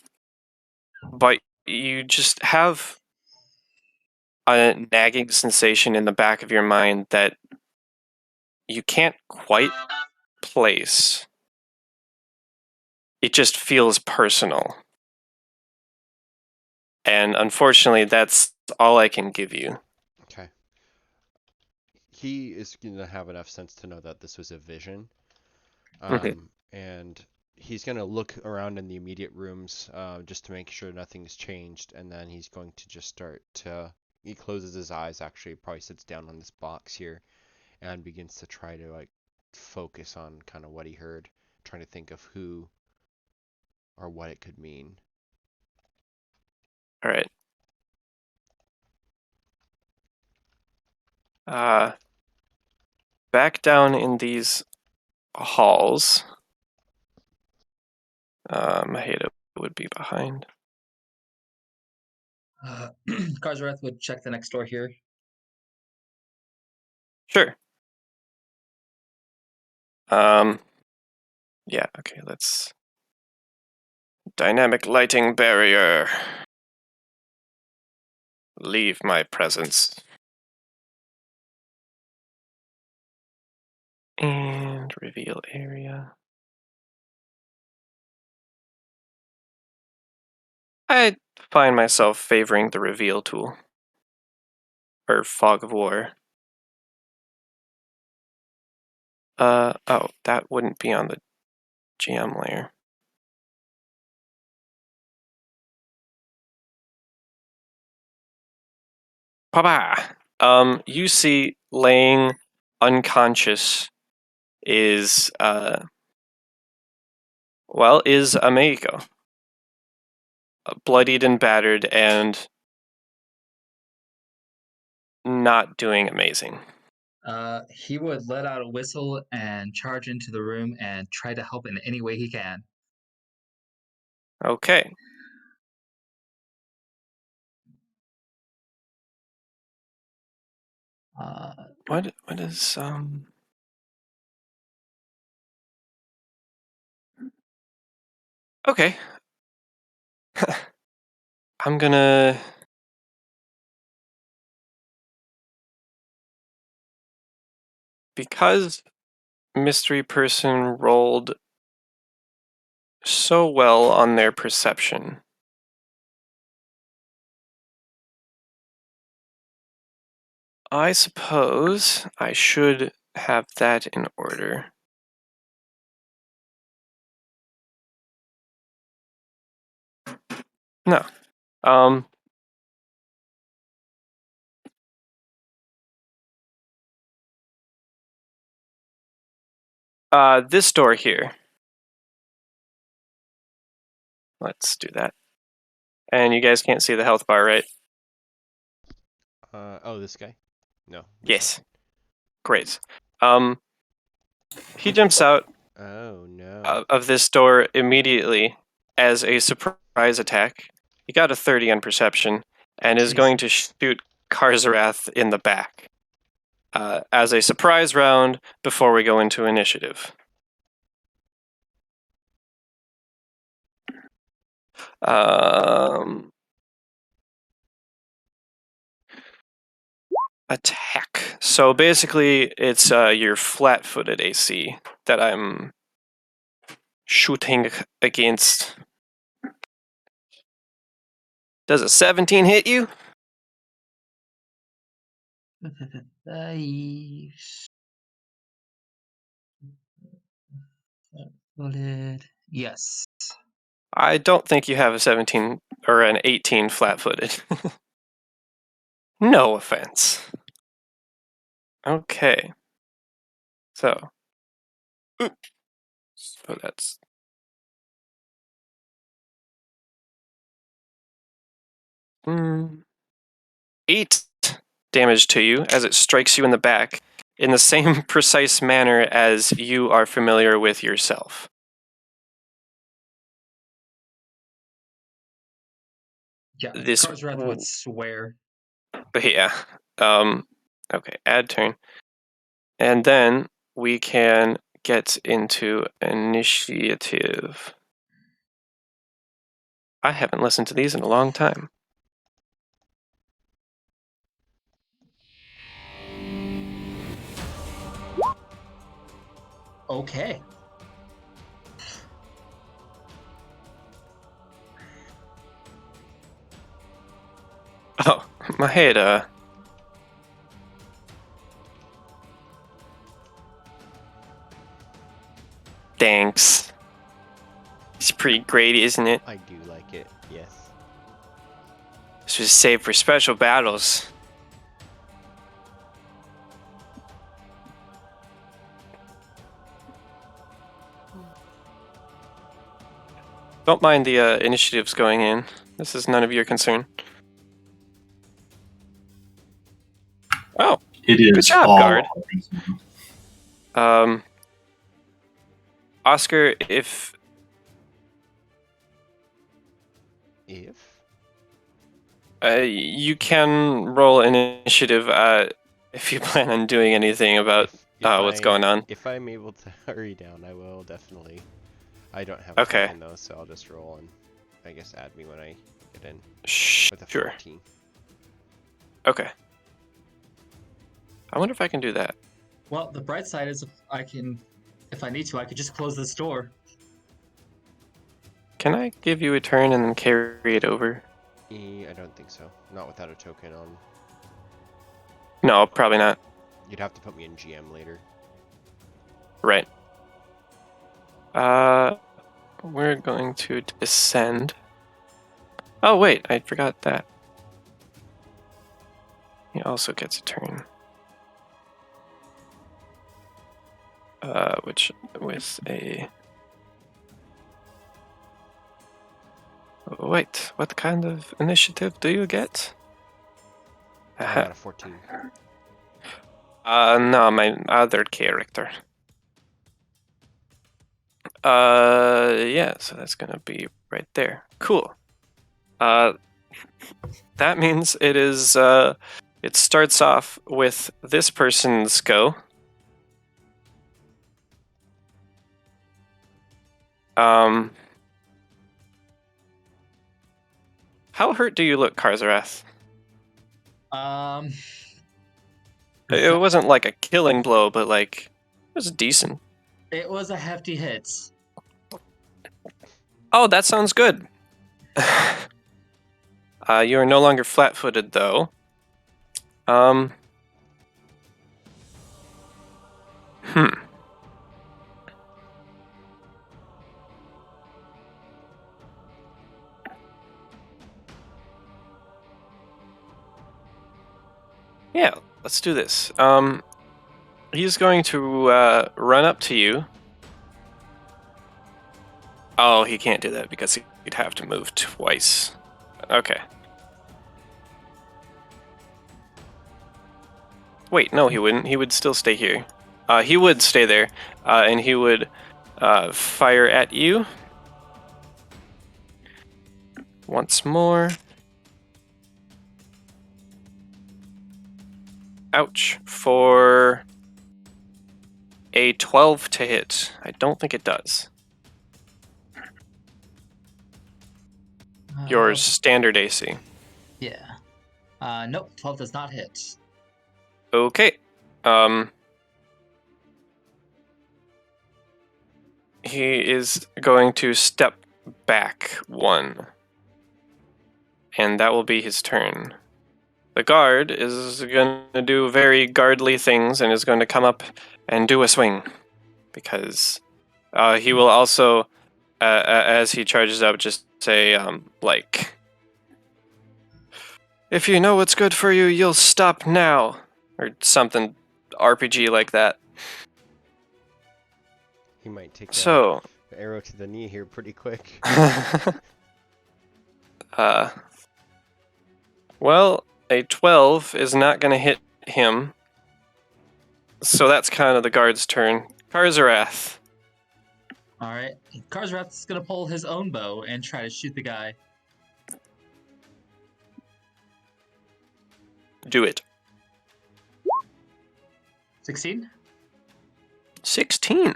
but you just have a nagging sensation in the back of your mind that you can't quite place. It just feels personal. And unfortunately, that's all I can give you. Okay. He is going to have enough sense to know that this was a vision. And he's going to look around in the immediate rooms just to make sure nothing's changed. And then he's going to just start to. He closes his eyes, actually, probably sits down on this box here and begins to try to like focus on kind of what he heard, trying to think of who or what it could mean. All right. back down in these halls. Maheda would be behind. Karzarath would check the next door here. Sure. Yeah, okay, let's... Dynamic lighting barrier. Leave my presence. And reveal area. I find myself favoring the reveal tool. Or fog of war. Oh, that wouldn't be on the GM layer. Papa! You see laying unconscious is Amigo. Bloodied and battered and not doing amazing. He would let out a whistle and charge into the room and try to help in any way he can. Okay. What is Okay. I'm gonna because mystery person rolled so well on their perception. I suppose I should have that in order. No. This door here. Let's do that. And you guys can't see the health bar, right? Oh, this guy? No. Yes. Great. He jumps out Oh, no. of this door immediately as a surprise attack. He got a 30 on perception and is Jeez. going to shoot Karzarath in the back as a surprise round before we go into initiative. Attack. So basically, it's your flat-footed AC that I'm shooting against. Does a 17 hit you? Yes. I don't think you have a 17 or an 18 flat-footed. No offense. Okay. So that's 8 damage to you as it strikes you in the back in the same precise manner as you are familiar with yourself. Yeah, This- Karzarath would swear. But yeah. Okay, add turn. And then we can get into initiative. I haven't listened to these in a long time. Okay. Oh, my head, thanks. It's pretty great, isn't it? I do like it, yes. This was saved for special battles. Don't mind the initiatives going in. This is none of your concern. Oh, It is good job, all guard. our concern. Oscar, if you can roll initiative if you plan on doing anything about what's going on. If I'm able to hurry down, I will definitely. I don't have Okay. a token though, so I'll just roll and I guess add me when I get in with a Sure. 14. Okay. I wonder if I can do that. Well, the bright side is if I need to, I could just close this door. Can I give you a turn and then carry it over? I don't think so. Not without a token on. No, probably not. You'd have to put me in GM later. Right. We're going to descend. Oh, wait, I forgot that. He also gets a turn. Which, with a... Wait, what kind of initiative do you get? I got a 14. No, my other character. Yeah, so that's gonna be right there. Cool. That means it is, it starts off with this person's go. How hurt do you look, Karzarath? It wasn't like a killing blow, but like, it was decent. It was a hefty hit. Oh, that sounds good. You are no longer flat-footed, though. Yeah, let's do this. He's going to run up to you. Oh, he can't do that because he'd have to move twice. Okay. Wait, no, he wouldn't. He would still stay here. He would stay there, and he would fire at you. Once more. Ouch. For a 12 to hit. I don't think it does. Your standard AC. Yeah. Nope, 12 does not hit. Okay. He is going to step back 1. And that will be his turn. The guard is going to do very guardly things and is going to come up and do a swing. Because he will also, as he charges up, just say, like, if you know what's good for you, you'll stop now. Or something RPG like that. He might take So, an arrow to the knee here pretty quick. Well, a 12 is not going to hit him. So that's kind of the guard's turn. Karzarath. Alright. Karzrath's gonna pull his own bow and try to shoot the guy. Do it. 16? 16.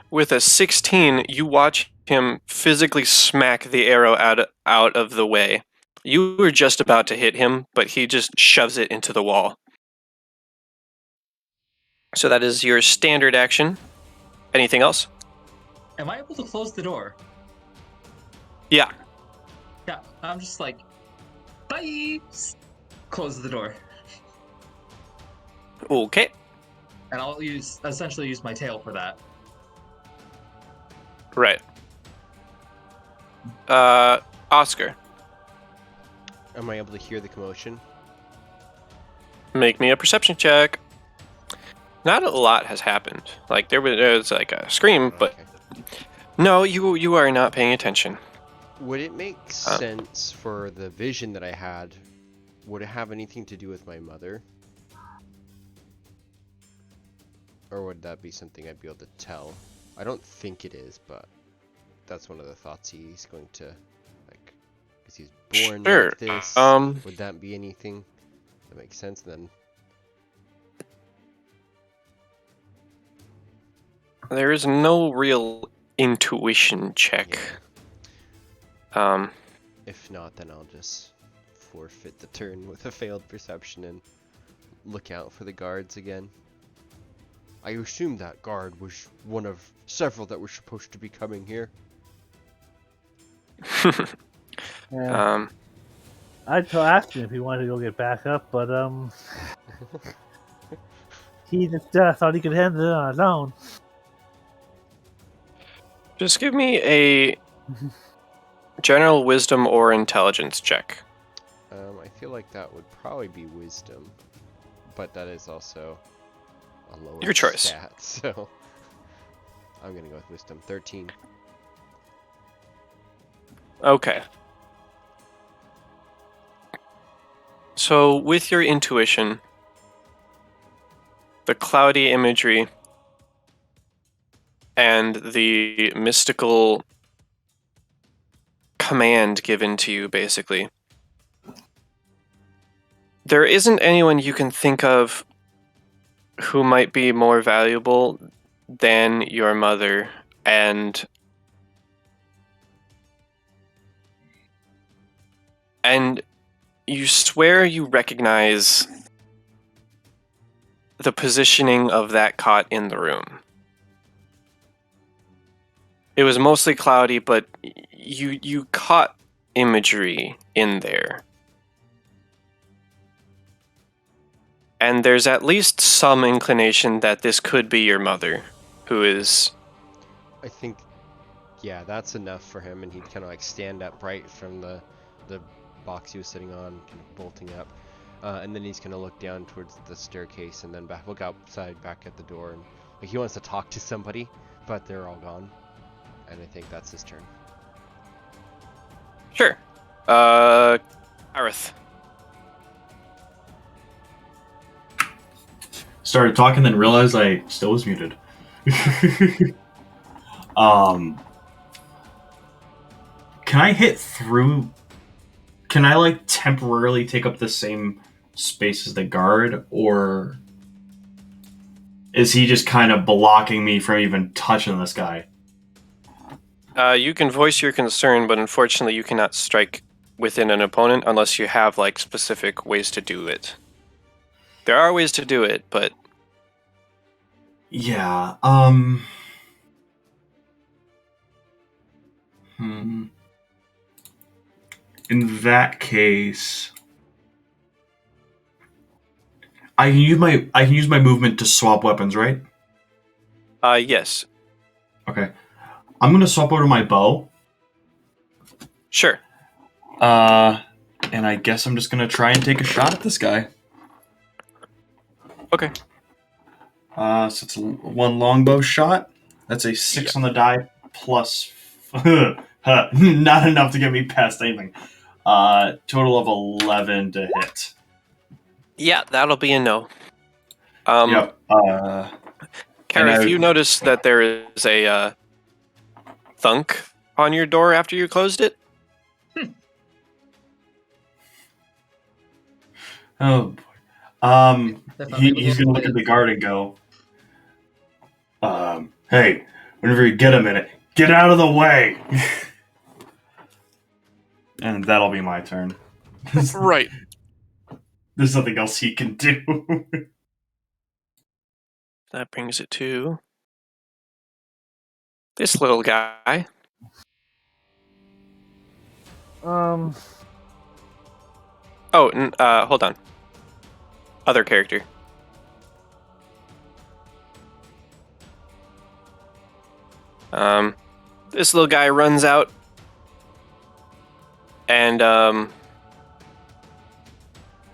With a 16, you watch him physically smack the arrow out of the way. You were just about to hit him, but he just shoves it into the wall. So that is your standard action. Anything else? Am I able to close the door? Yeah. Yeah, I'm just like, bye! Close the door. Okay. And I'll essentially use my tail for that. Right. Oscar, Am I able to hear the commotion? make me a perception check. Not a lot has happened. Like there was like a scream, but Okay. no, you are not paying attention. Would it make sense for the vision that I had? Would it have anything to do with my mother? Or would that be something I'd be able to tell? I don't think it is, but that's one of the thoughts he's going to, like, because he's born Sure. like this. Would that be anything that makes sense then? There is no real intuition check. Yeah. If not, then I'll just forfeit the turn with a failed perception and look out for the guards again. I assume that guard was one of several that were supposed to be coming here. Yeah. I asked him if he wanted to go get back up, but he just thought he could handle it on his own. Just give me a general wisdom or intelligence check. I feel like that would probably be wisdom, but that is also a lower Your choice. stat, so I'm gonna go with wisdom. 13. Okay. So with your intuition, the cloudy imagery, and the mystical command given to you, basically, there isn't anyone you can think of who might be more valuable than your mother, and you swear you recognize the positioning of that cot in the room. It was mostly cloudy, but you caught imagery in there. And there's at least some inclination that this could be your mother, who is... I think, yeah, that's enough for him, and he'd kind of like stand upright from the box he was sitting on, kind of bolting up, and then he's gonna look down towards the staircase and then look outside back at the door, and like he wants to talk to somebody, but they're all gone, and I think that's his turn. Sure. Arith. Started talking, then realized I still was muted. Can I hit through? Can I like temporarily take up the same space as the guard, or is he just kind of blocking me from even touching this guy? You can voice your concern, but unfortunately you cannot strike within an opponent unless you have like specific ways to do it. There are ways to do it, but... Yeah, in that case, I can use my movement to swap weapons, right? Yes. Okay. I'm gonna swap over to my bow. Sure. And I guess I'm just gonna try and take a shot at this guy. Okay. So it's one longbow shot. That's a 6 on the die plus not enough to get me past anything. Total of 11 to hit. Yeah, that'll be a no. Yep. Kareth, you notice that there is a thunk on your door after you closed it? Oh boy. He's gonna look at the guard and go, hey, whenever you get a minute, get out of the way. And that'll be my turn. Right. There's nothing else he can do. That brings it to this little guy. Um, Oh, hold on. Other character. This little guy runs out and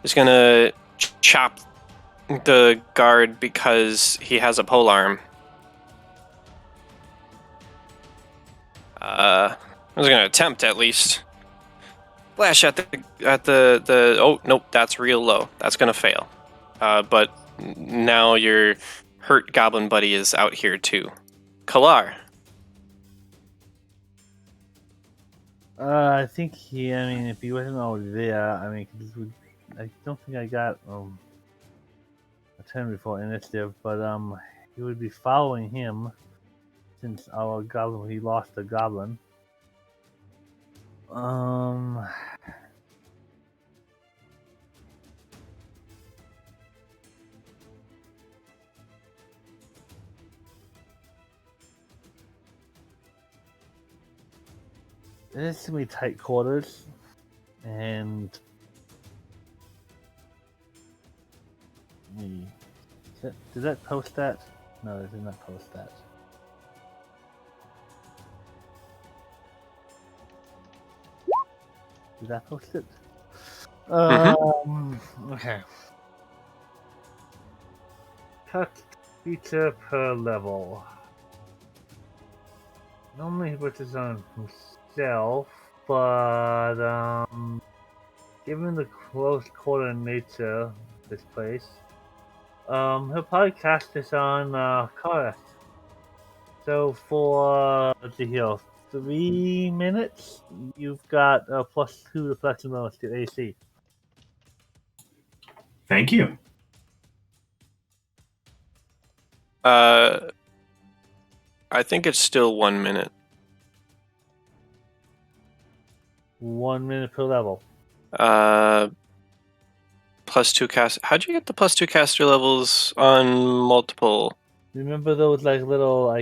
is gonna chop the guard because he has a polearm. I was gonna attempt at least. Flash at the oh nope, that's real low. That's gonna fail. But now you're hurt goblin buddy is out here too. Kalar. I think if he wasn't already there, I don't think I got a turn before initiative, but he would be following him since our goblin, he lost the goblin. This is gonna be tight quarters, and did that post that? No, it did not post that. Did I post it? Okay. Cut feature per level. Normally he puts this on himself, but given the close quarter nature of this place, he'll probably cast this on Kareth. So for to heal 3 minutes, you've got a +2 to flexibility to AC. Thank you. I think it's still 1 minute. 1 minute per level. +2 cast. How'd you get the +2 caster levels on multiple? Remember those little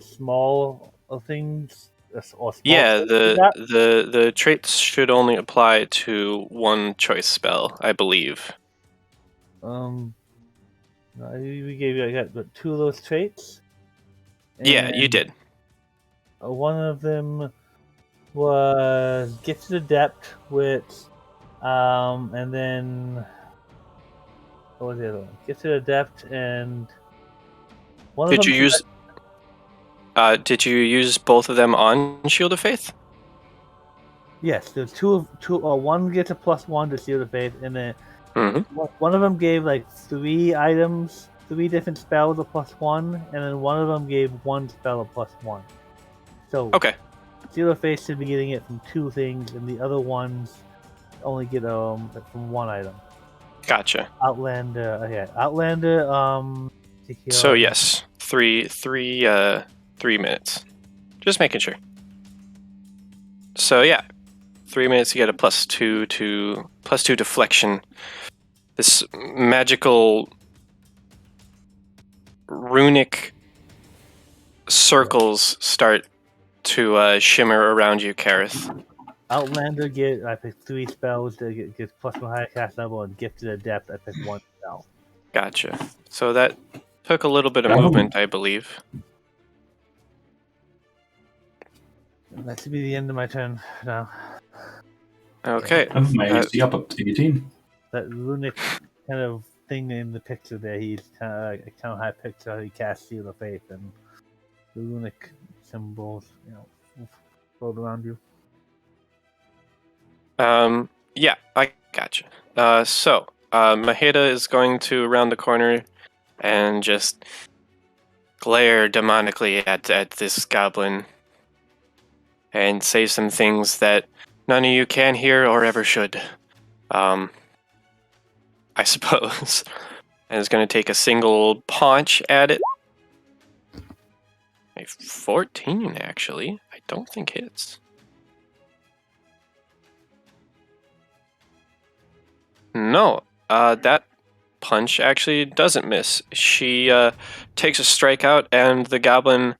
small things or small Yeah, traits you got? the traits should only apply to one choice spell, I believe. No, we gave you. I got 2 of those traits. Yeah, you And did. one of them was Gifted Adept, which, and then what was the other one? Gifted Adept, and one of Did them. Did you use both of them on Shield of Faith? Yes, there's two. One gets a +1 to Shield of Faith, and then Mm-hmm. one of them gave 3 items, 3 different spells a +1, and then one of them gave 1 spell a +1. So Okay. Shield of Faith should be getting it from 2 things, and the other ones only get from 1 item. Gotcha. Outlander, Outlander. To heal. So yes, three minutes. Just making sure. So yeah, 3 minutes. You get a +2 deflection. This magical runic circles start to shimmer around you, Kareth. Outlander I picked 3 spells that gets +1 higher cast level, and Gifted Adept I picked 1 spell. Gotcha. So that took a little bit of movement, I believe. And that should be the end of my turn now. Okay. I have my AC up to 18. That runic kind of thing in the picture there, he's kind of high picture how he casts Seal of Faith, and the runic symbols, float around you. Yeah, I gotcha. So Maheda is going to round the corner and just glare demonically at this goblin and say some things that none of you can hear or ever should. I suppose. And is going to take a single punch at it. A 14, actually. I don't think hits. No, that punch actually doesn't miss. She takes a strike out, and the goblin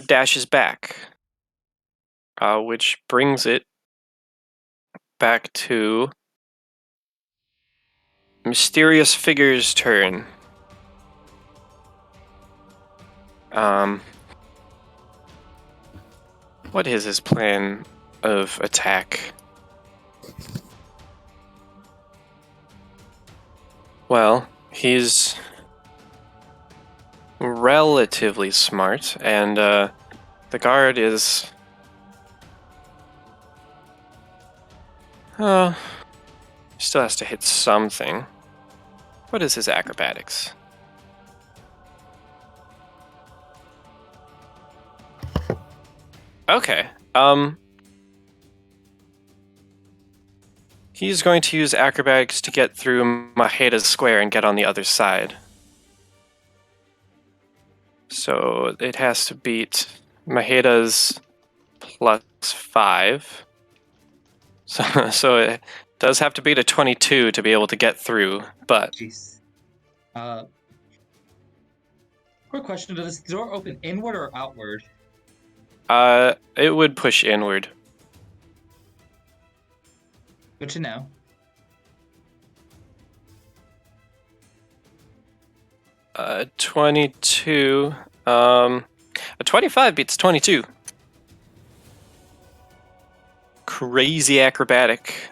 dashes back, which brings it back to Mysterious Figure's turn. What is his plan of attack? Well, he's relatively smart, and the guard is... still has to hit something. What is his acrobatics? Okay. He's going to use acrobatics to get through Maheda's square and get on the other side. So it has to beat Maheda's +5. So it does have to beat a 22 to be able to get through, but Jeez. Quick question: does this door open inward or outward? it would push inward. Good to know. A 22. A 25 beats 22. Crazy acrobatic.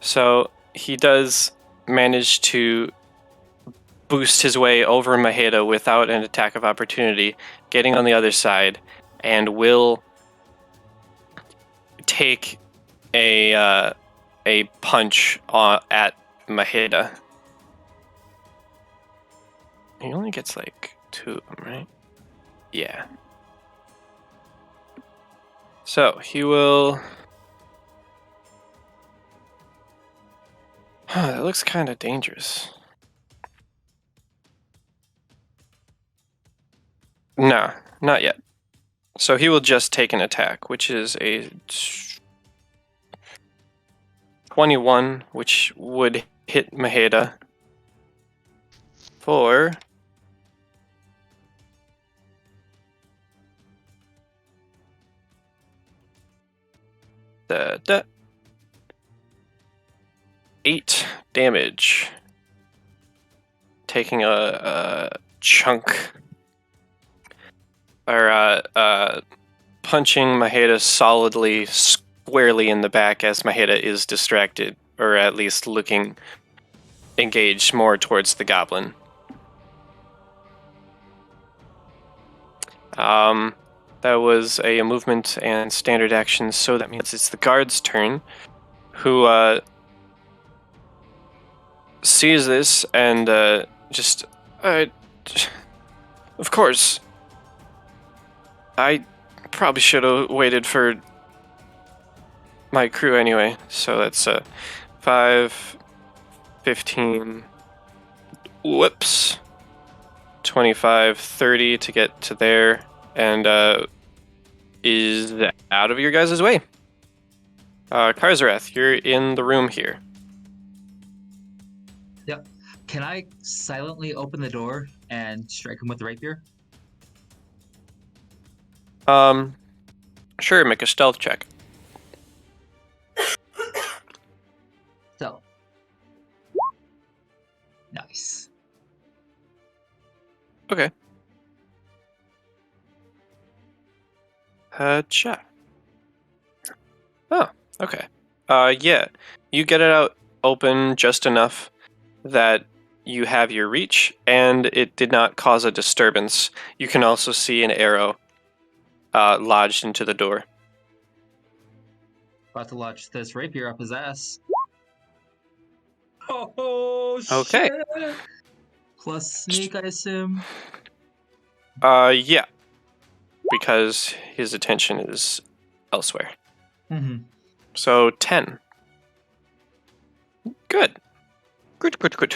So he does manage to boost his way over Maheda without an attack of opportunity, getting on the other side, and will take a punch at Maheda. He only gets like 2 of them, right? Yeah. So he will. That looks kind of dangerous. No, not yet. So he will just take an attack, which is a 21, which would hit Maheda for 8 damage, taking a chunk, or punching Maheda solidly, squarely in the back as Maheda is distracted, or at least looking engaged more towards the goblin. That was a movement and standard action, so that means it's the guard's turn, who sees this and of course, I probably should have waited for my crew anyway. So that's 5, 15, whoops, 25, 30 to get to there, and is out of your guys' way. Karzarath, you're in the room here. Yep. Can I silently open the door and strike him with the rapier? Sure, make a stealth check. So. Nice. Okay. Chat. Oh, okay. Yeah. You get it out open just enough that you have your reach, and it did not cause a disturbance. You can also see an arrow lodged into the door. About to launch this rapier up his ass. Oh, Okay. shit! Plus sneak, I assume. Yeah. Because his attention is elsewhere. Mm-hmm. So 10. Good. Good.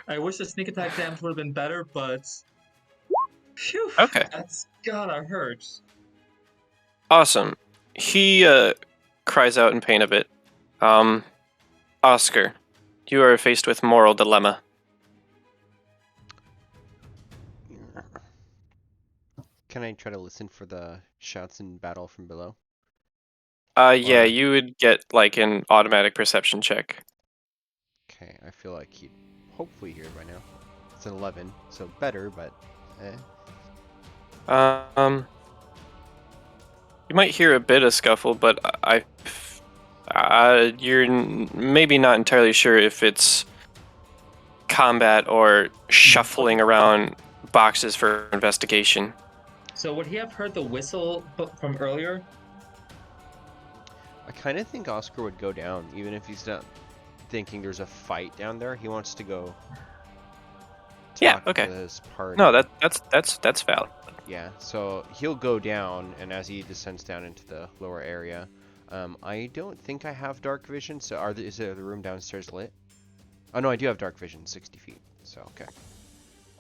I wish the sneak attack damage would have been better, but... Phew, Okay. that's gotta hurt. Awesome. He cries out in pain a bit. Oscar, you are faced with moral dilemma. Can I try to listen for the shouts in battle from below? Yeah, Or- you would get like an automatic perception check. Okay, I feel like he'd hopefully hear it by now. It's an 11, so better, but You might hear a bit of scuffle, but you're maybe not entirely sure if it's combat or shuffling around boxes for investigation. So would he have heard the whistle from earlier? I kind of think Oscar would go down, even if he's not thinking there's a fight down there. He wants to go Yeah, talk okay. to his party. No, that's valid. Yeah, so he'll go down, and as he descends down into the lower area, I don't think I have dark vision. So is the room downstairs lit? Oh no, I do have dark vision, 60 feet. So okay.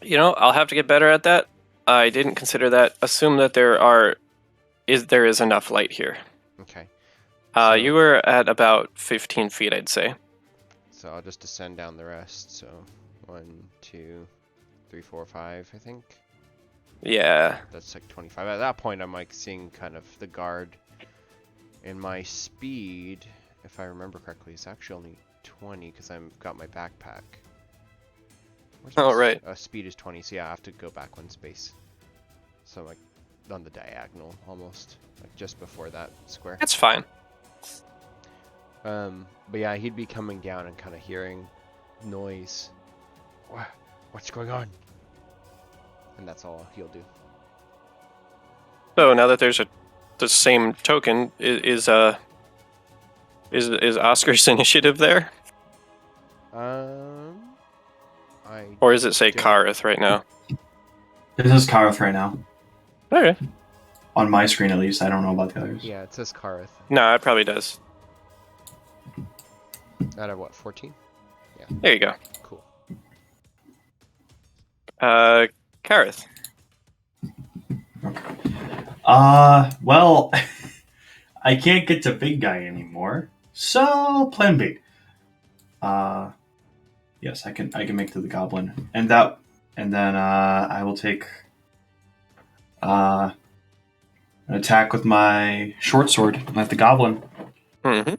You know, I'll have to get better at that. I didn't consider that. Assume that there is enough light here. Okay. So- You were at about 15 feet, I'd say. So I'll just descend down the rest. So 1, 2, 3, 4, 5, I think. Yeah. That's like 25. At that point, I'm like seeing kind of the guard. And my speed, if I remember correctly, is actually only 20 because I've got my backpack. Where's Oh, my right. Speed is 20, so yeah, I have to go back one space. So like on the diagonal almost, like just before that square. That's fine. But yeah, he'd be coming down and kind of hearing noise. What's going on? And that's all he'll do. So now that there's the same token, is Oscar's initiative there? Or does it say Kareth right now? It says Kareth right now. Okay. On my screen, at least. I don't know about the others. Yeah, it says Kareth. No, it probably does. Out of what, 14? Yeah. There you go. Cool. Kareth. Well, I can't get to big guy anymore, so plan B. Yes, I can make to the goblin, and then I will take an attack with my short sword at the goblin. Mm-hmm.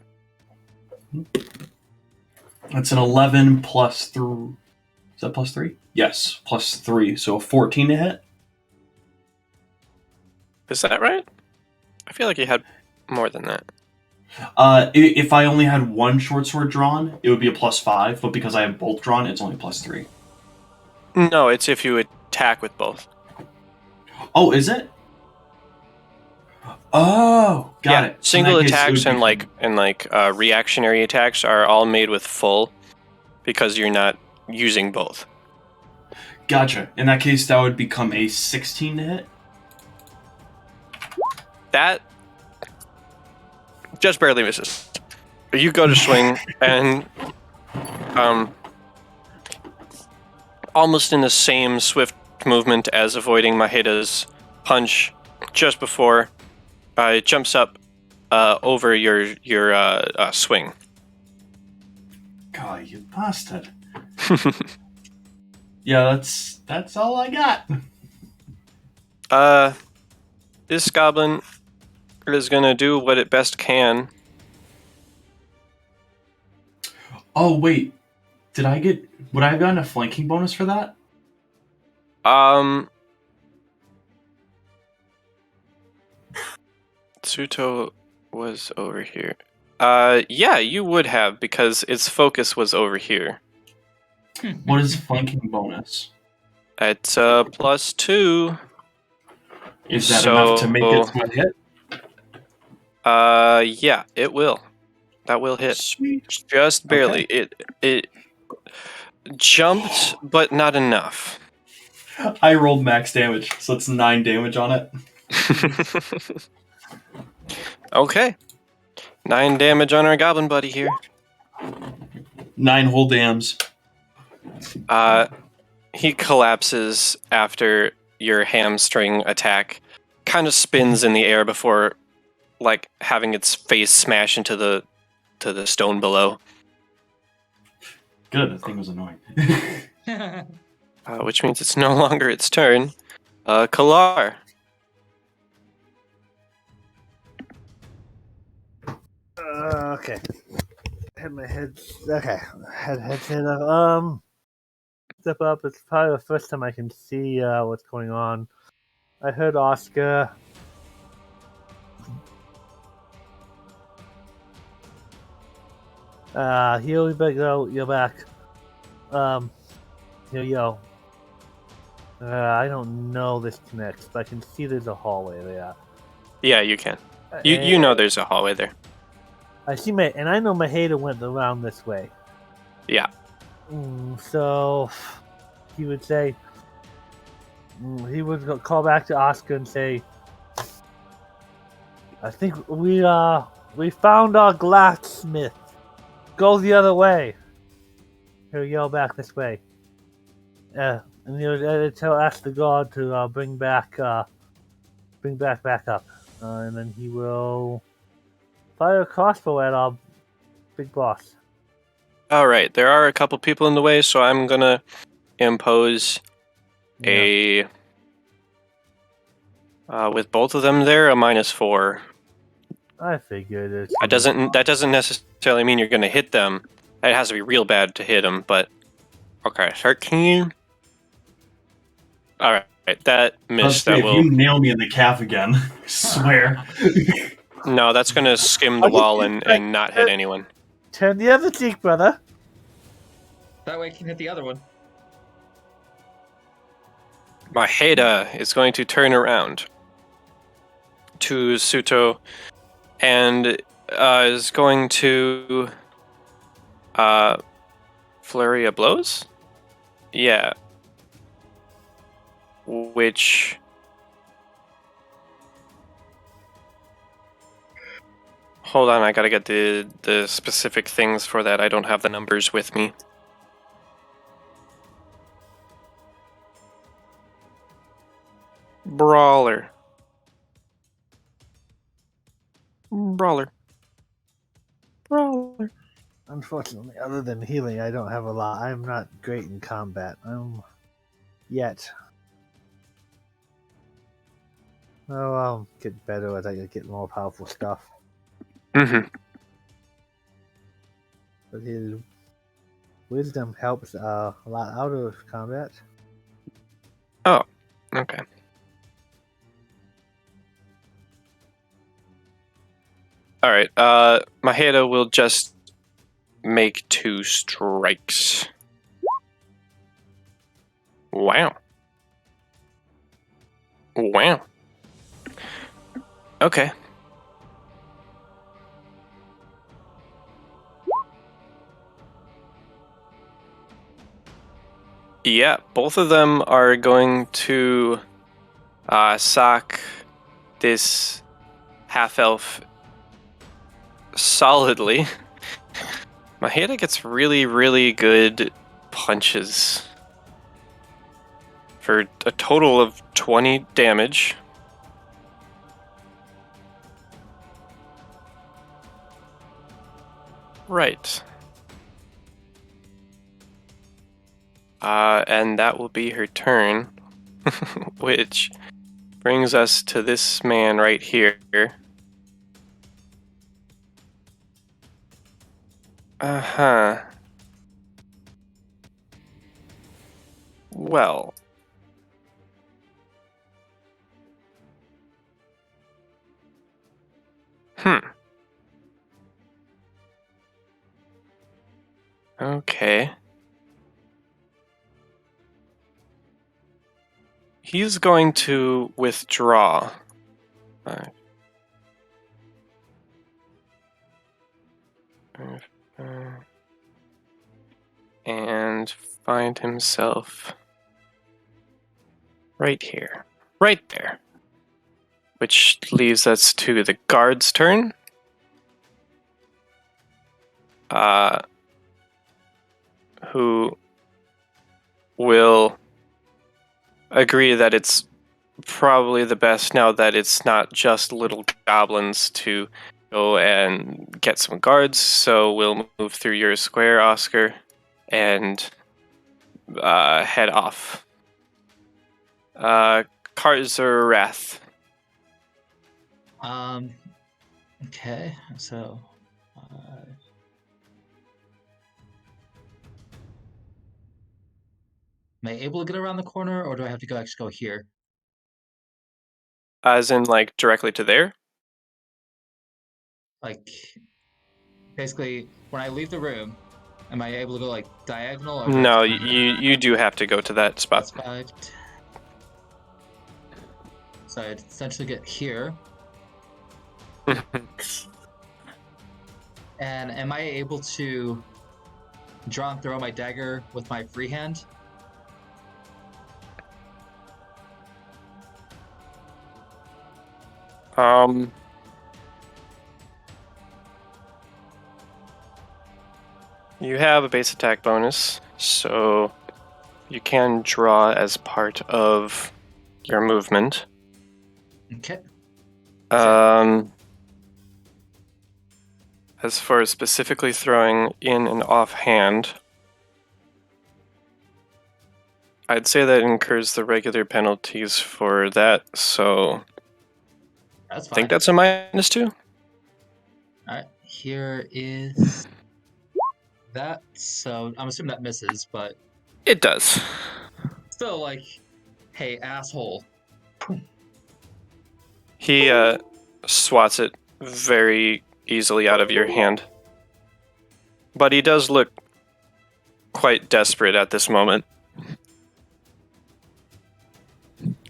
That's an 11 plus 3. Is that plus 3? Yes, plus 3. So a 14 to hit. Is that right? I feel like you had more than that. If I only had one short sword drawn, it would be a plus 5. But because I have both drawn, it's only plus 3. No, it's if you attack with both. Oh, is it? Oh, got it. So in Single that case, it attacks would and be- reactionary attacks are all made with full because you're not using both. Gotcha. In that case, that would become a 16 to hit. That just barely misses. You go to swing and almost in the same swift movement as avoiding Maheda's punch just before it jumps up over your swing. God, you bastard. Yeah, that's all I got. This goblin is gonna do what it best can. Oh wait, would I have gotten a flanking bonus for that? Tsuto was over here. Yeah, you would have because its focus was over here. What is flanking bonus? It's +2. Is that enough to make it to a hit? Yeah, it will. That will hit. Sweet. Just barely. It jumped, but not enough. I rolled max damage, so it's 9 damage on it. Okay. 9 damage on our goblin buddy here. 9 whole dams. He collapses after your hamstring attack. Kind of spins in the air before, like, having its face smash into the stone below. Good, that thing was annoying. Which means it's no longer its turn. Kalar. Okay. Had my head. Okay. Head. Step up. It's probably the first time I can see what's going on. I heard Oscar. Here we go. You're back. Yo. I don't know this connects, but I can see there's a hallway there. Yeah, you can. You know there's a hallway there. I see and I know Maheda went around this way. Yeah. So he would say, he would call back to Oscar and say, I think we found our glassmith. Go the other way. He'll yell back this way. And he'll ask the guard to bring back up. And then he will fire a crossbow at our big boss. All right, there are a couple people in the way, so I'm gonna impose a with both of them there a -4. I figured it. That doesn't necessarily mean you're gonna hit them. It has to be real bad to hit them, but okay, 13. All right, that missed. That if will. you nail me in the calf again, I swear. No, that's gonna skim the wall and not hit anyone. Turn the other cheek, brother. That way I can hit the other one. Maheda is going to turn around to Suto and is going to flurry of blows? Yeah. Which hold on, I gotta get the specific things for that. I don't have the numbers with me. Brawler. Unfortunately, other than healing, I don't have a lot. I'm not great in combat. Yet. Oh, I'll get better as I get more powerful stuff. Mm-hmm. But his wisdom helps a lot out of combat. Oh, okay. All right. Maheda will just make 2 strikes. Wow. Okay. Yeah, both of them are going to sock this half-elf solidly. Maheda gets really, really good punches for a total of 20 damage. Right. And that will be her turn, which brings us to this man right here. Uh-huh. Well. Okay. He's going to withdraw. And find himself right here. Right there. Which leaves us to the guard's turn. Who will agree that it's probably the best now that it's not just little goblins to go and get some guards. So we'll move through your square, Oscar, and head off. Karzarath. Okay, so am I able to get around the corner, or do I have to actually go here? As in, like, directly to there? Like, basically, when I leave the room, am I able to go, like, diagonal? Or No, you do have to go to that spot. That's 5. So I'd essentially get here. And am I able to draw and throw my dagger with my free hand? You have a base attack bonus, so you can draw as part of your movement. Okay. As far as specifically throwing in and offhand, I'd say that incurs the regular penalties for that, so That's I fine. think that's a -2. Alright, here is that. So I'm assuming that misses, but It does. still, like, hey, asshole. He swats it very easily out of your hand. But he does look quite desperate at this moment.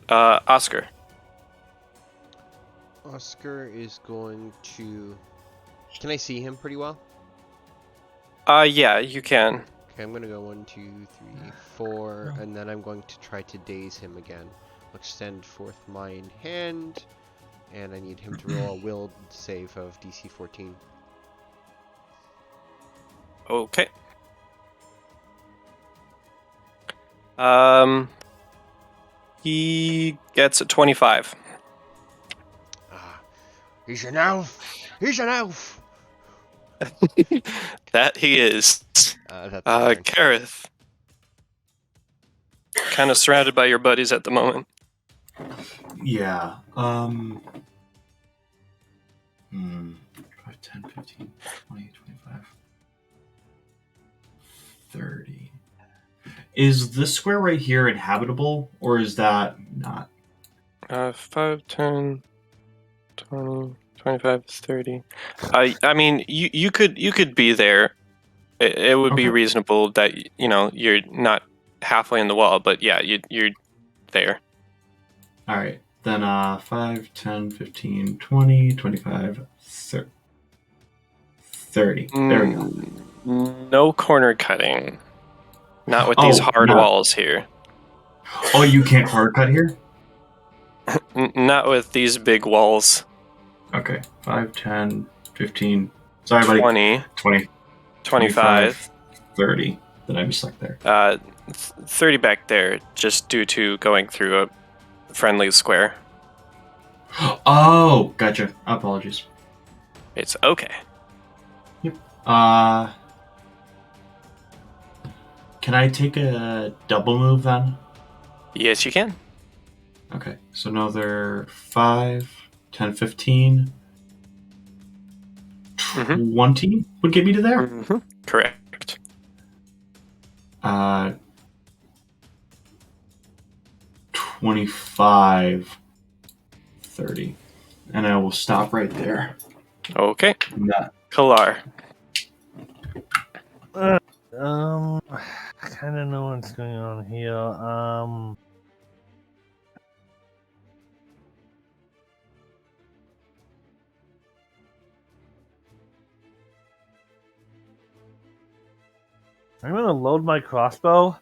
Oscar. Oscar is going to... Can I see him pretty well? Yeah, you can. Okay, I'm gonna go 1, 2, 3, 4, and then I'm going to try to daze him again. I'll extend forth my hand, and I need him to roll a will save of DC 14. Okay. He gets a 25. Ah, he's an elf! He's an elf! That he is. That's my turn. Kareth. Kind of surrounded by your buddies at the moment. Yeah. 5, 10, 15, 20, 25, 30. Is this square right here inhabitable, or is that not? 5, 10, 20, 25, 30. I mean, you could be there. It would be Okay. reasonable that you're not halfway in the wall, but yeah, you're there. All right. Then 5, 10, 15, 20, 25, 30. There we go. No corner cutting. Not with these hard no. walls here. Oh, you can't hard cut here? Not with these big walls. Okay. 5, 10, 15. Sorry, buddy. 20. 25. 25. 30. Then I'm stuck there. 30 back there, just due to going through a friendly square. Oh, gotcha. Apologies. It's okay. Yep. Can I take a double move then? Yes, you can. Okay, so another 5, 10, 15, 20 would get me to there? Mm-hmm. Correct. 25, 30. And I will stop right there. Okay. Nah. Kalar. I kind of know what's going on here. I'm gonna load my crossbow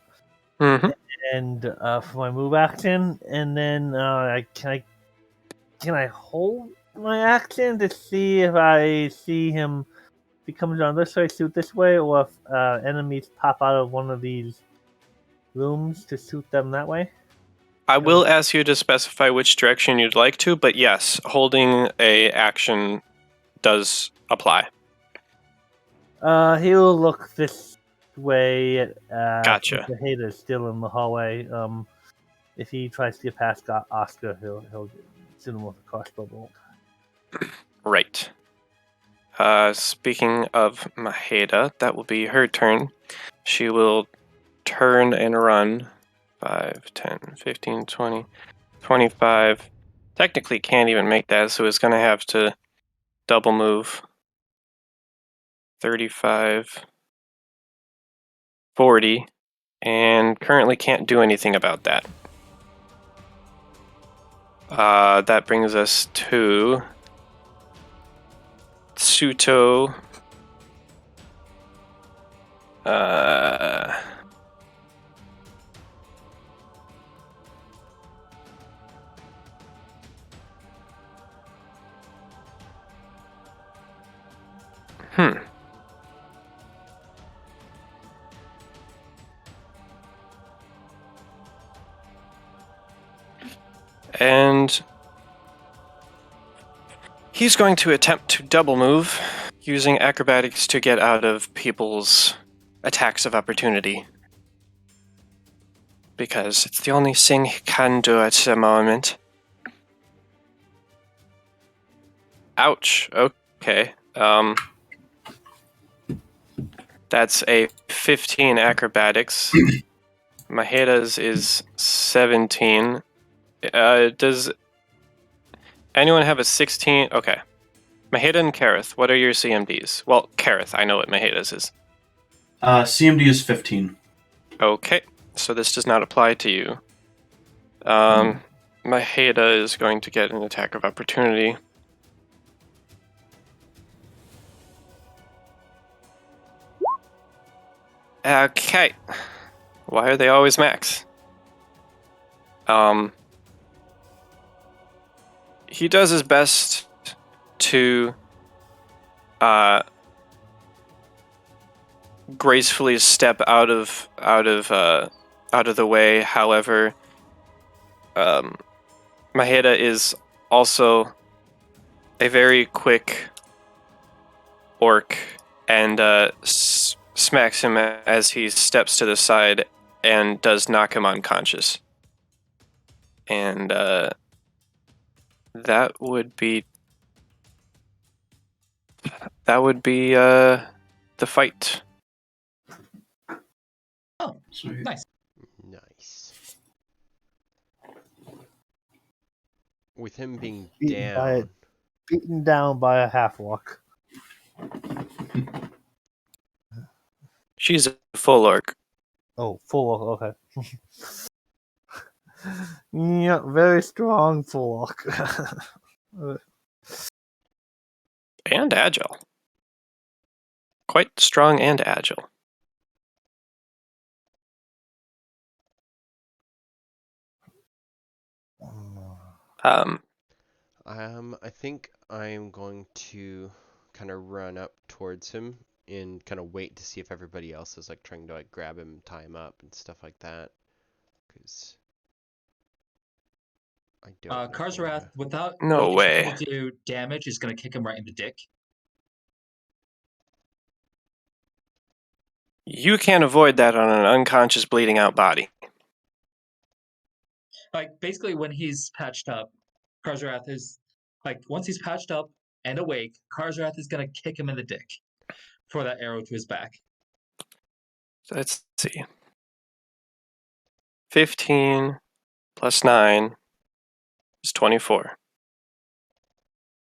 and for my move action, and then can I hold my action to see if I see him? If he comes around this way, shoot this way, or if enemies pop out of one of these rooms to shoot them that way. I will ask you to specify which direction you'd like to, but yes, holding a action does apply. He'll look this way. Gotcha. The hater's still in the hallway. If he tries to get past Oscar, he'll shoot him with a crossbow bolt. Right. Speaking of Maheda, that will be her turn. She will turn and run 5, 10, 15, 20, 25. Technically can't even make that, so it's going to have to double move. 35, 40, and currently can't do anything about that. That brings us to Suto. Hmm. And he's going to attempt to double move, using acrobatics to get out of people's attacks of opportunity. Because it's the only thing he can do at the moment. Ouch. Okay. That's a 15 acrobatics. Maheda's is 17. Does anyone have a 16? Okay. Maheda and Kareth, what are your CMDs? Well, Kareth, I know what Maheda's is. CMD is 15. Okay, so this does not apply to you. Maheda is going to get an attack of opportunity. Okay. Why are they always max? He does his best to gracefully step out of the way. However, Maheda is also a very quick orc and smacks him as he steps to the side and does knock him unconscious. And that would be the fight. Oh, Sweet. nice. Nice. With him being Beaten down, down by a half-orc. She's a full orc. Oh, full orc, okay. Yeah, very strong full orc. And agile. Quite strong and agile. I think I'm going to kind of run up towards him and kind of wait to see if everybody else is like trying to like grab him, tie him up, and stuff like that. Because I don't. know if I'm Karzarath, gonna- without No looking way. to do damage, is going to kick him right in the dick. You can't avoid that on an unconscious, bleeding out body. Like, basically, when he's patched up, Karzarath is, like, once he's patched up and awake, Karzarath is going to kick him in the dick for that arrow to his back. Let's see. 15 plus 9 is 24.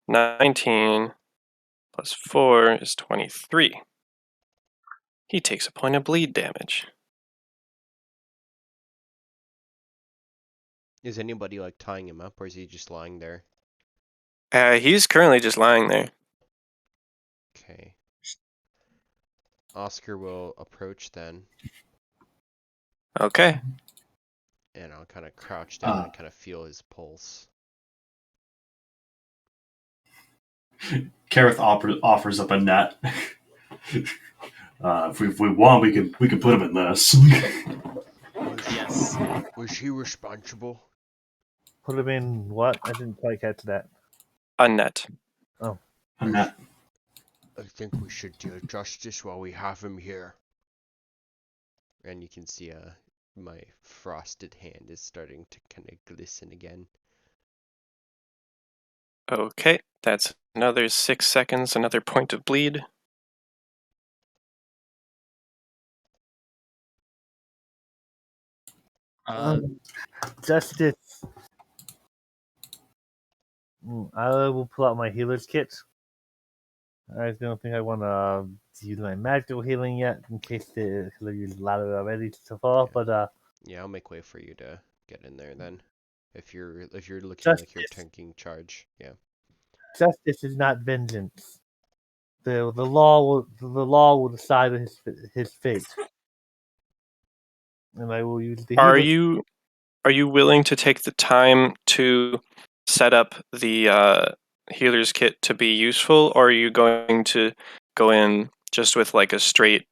19 plus 4 is 23. He takes a point of bleed damage. Is anybody like tying him up, or is he just lying there? He's currently just lying there. Okay. Oscar will approach then, Okay. and I'll kind of crouch down and kind of feel his pulse. Kareth offers up a net. If we want, we can put him in this. Yes. Was he responsible? Put him in what? I didn't quite catch that. A net. Oh. A net. I think we should do justice while we have him here. And you can see my frosted hand is starting to kind of glisten again. Okay. That's another 6 seconds, another point of bleed. Justice. I will pull out my healer's kit. I don't think I want to use my magical healing yet, in case the healer used ladder already so far. Yeah. But Yeah, I'll make way for you to get in there then. If you're looking like you're Justice. tanking charge, yeah. justice is not vengeance. The law will decide his fate. And I will use the Are healer's you willing to take the time to set up the healer's kit to be useful, or are you going to go in just with like a straight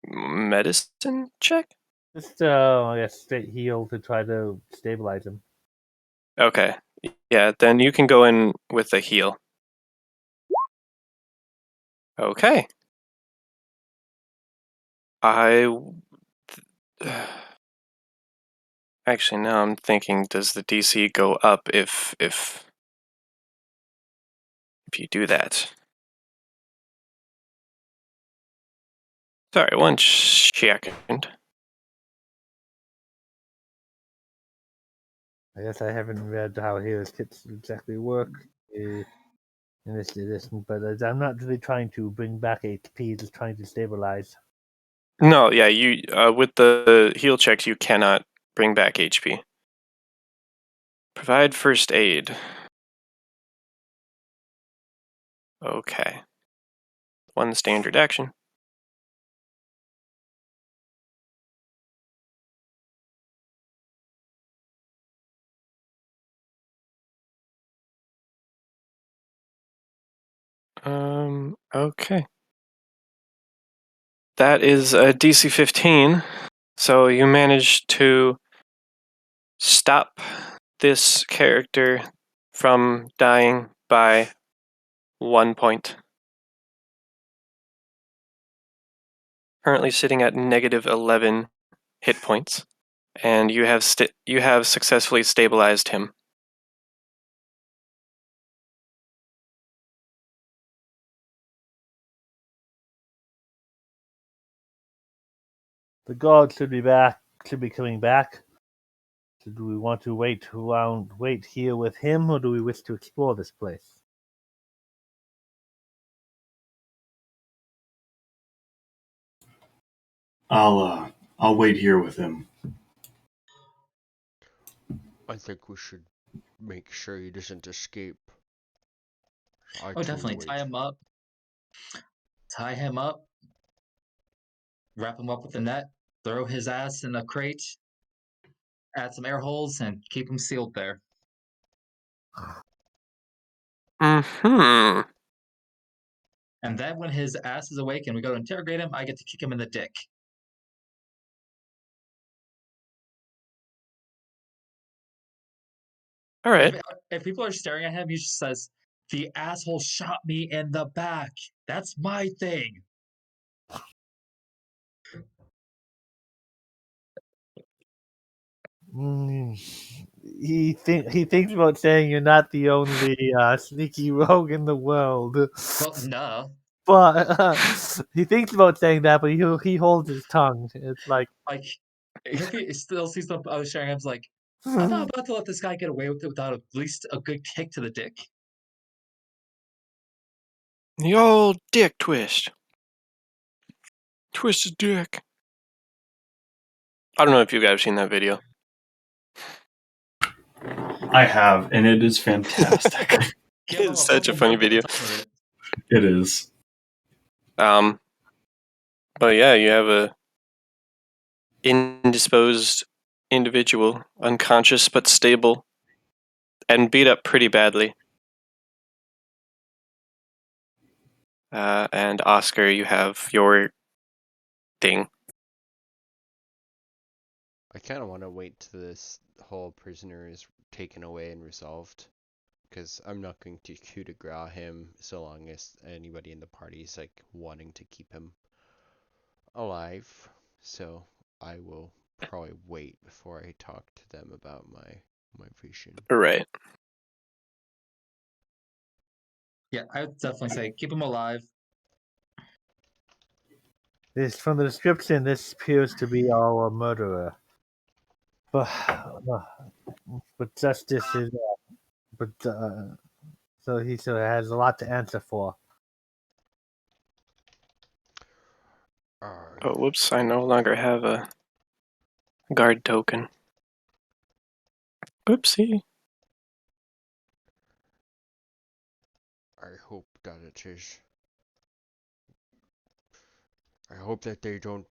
medicine check? Just I guess straight heal to try to stabilize him. Okay. Yeah, then you can go in with a heal. Okay. Actually, now I'm thinking, does the DC go up if you do that? Sorry, 1 second. I guess I haven't read how healers kits exactly work in this edition, but I'm not really trying to bring back HP, just trying to stabilize. No, yeah, you with the heal checks, you cannot bring back HP. Provide first aid. Okay. 1 standard action. Okay. That is a DC 15. So you managed to stop this character from dying by 1 point. Currently sitting at negative 11 hit points, and you have successfully stabilized him. The guard should be coming back. So do we want to wait here with him, or do we wish to explore this place? I'll wait here with him. I think we should make sure he doesn't escape. Oh, definitely. Tie him up. Wrap him up with a net. Throw his ass in a crate. Add some air holes and keep him sealed there. Hmm. And then when his ass is awake and we go to interrogate him, I get to kick him in the dick. All right. If people are staring at him, he just says, "The asshole shot me in the back. That's my thing." He thinks about saying you're not the only sneaky rogue in the world. Well, no. But he thinks about saying that, but he holds his tongue. It's like If he still sees the other staring at him, like, I'm not about to let this guy get away with it without at least a good kick to the dick. The old dick twist. Twist his dick. I don't know if you guys have seen that video. I have, and it is fantastic. It's such a funny video. It is. But yeah, you have a indisposed individual, unconscious but stable, and beat up pretty badly. And Oscar, you have your thing. I kind of want to wait till this whole prisoner is taken away and resolved, because I'm not going to coup de grace him so long as anybody in the party is like wanting to keep him alive. So I will probably wait before I talk to them about my vision. Right. Yeah, I would definitely say keep him alive. this from the description. This appears to be our murderer. But justice is so he has a lot to answer for. Oh, whoops! I no longer have a guard token. Oopsie. I hope that it is. I hope that they don't.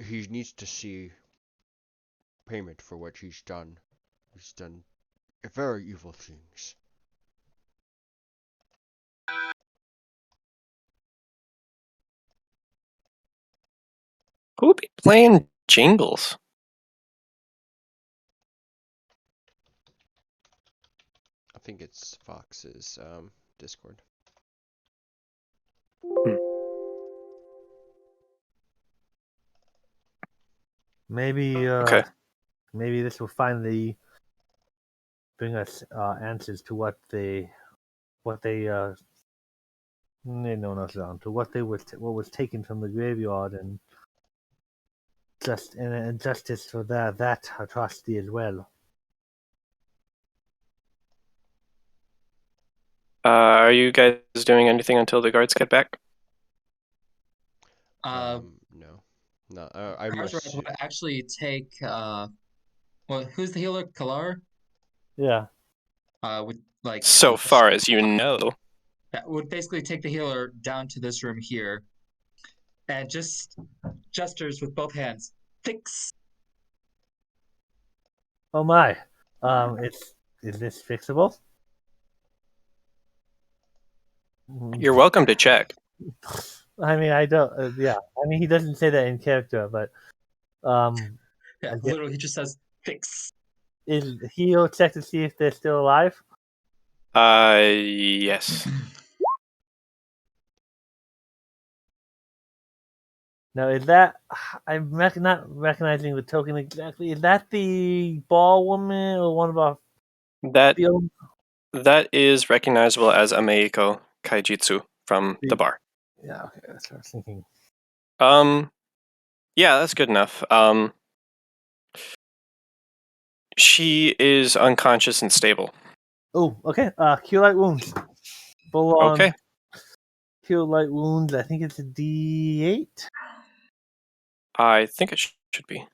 He needs to see payment for what he's done. He's done very evil things. Who would be playing jingles? I think it's Fox's Discord. Maybe Okay. maybe this will finally bring us answers to what they no, not down to what what was taken from the graveyard and justice for that atrocity as well. Are you guys doing anything until the guards get back? No. No, I must. Karzrat would actually take. Well, who's the healer? Kalar. Yeah. Would like. So far as you know. That would basically take the healer down to this room here, and just gestures with both hands. Fix. Oh my. Is this fixable? You're welcome to check. I mean, I don't. Yeah, I mean, he doesn't say that in character, but Yeah, literally, he just says fix. is he'll check to see if they're still alive? Yes. Now, is that I'm not recognizing the token exactly? Is that the ball woman or one of our That field? that is recognizable as Ameiko Kaijitsu from the bar. Yeah, okay, that's what I was thinking. Yeah, that's good enough. She is unconscious and stable. Oh, okay. Cure light wounds. Full on. Okay. Cure light wounds. I think it's a D8. I think it should be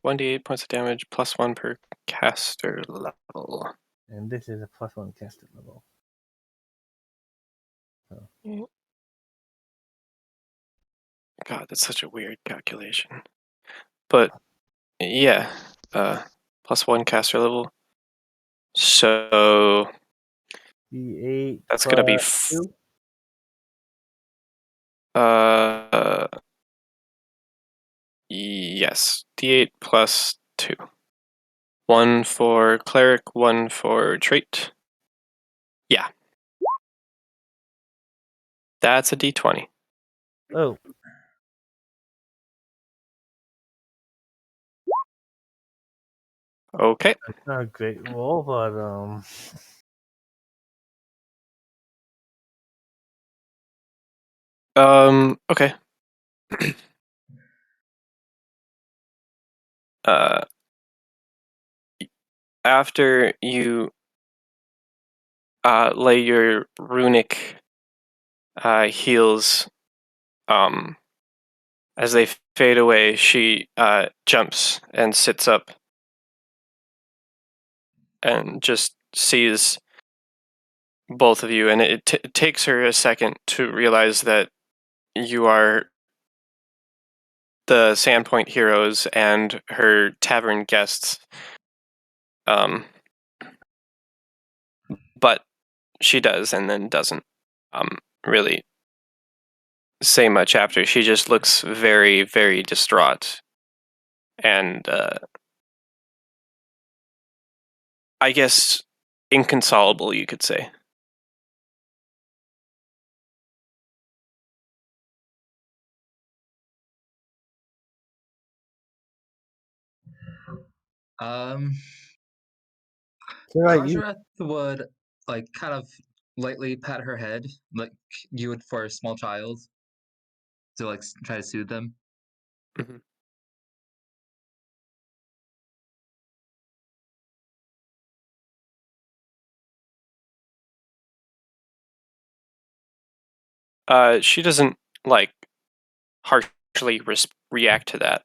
1d8 points of damage plus 1 per caster level. And this is a +1 caster level. God, that's such a weird calculation. But yeah, plus 1 caster level. So D8. that's gonna be 2. Yes, d8 plus 2. 1 for cleric, 1 for trait. Yeah. That's a d20. Oh. Okay. That's not a great roll, but Okay. After you lay your runic heals, as they fade away, she jumps and sits up and just sees both of you, and it takes her a second to realize that you are the Sandpoint heroes and her tavern guests. But she does, and then doesn't really say much after. She just looks very, very distraught, and I guess inconsolable, you could say. Karzrat would like kind of lightly pat her head, like you would for a small child, to like try to soothe them. Mm-hmm. She doesn't like harshly react to that.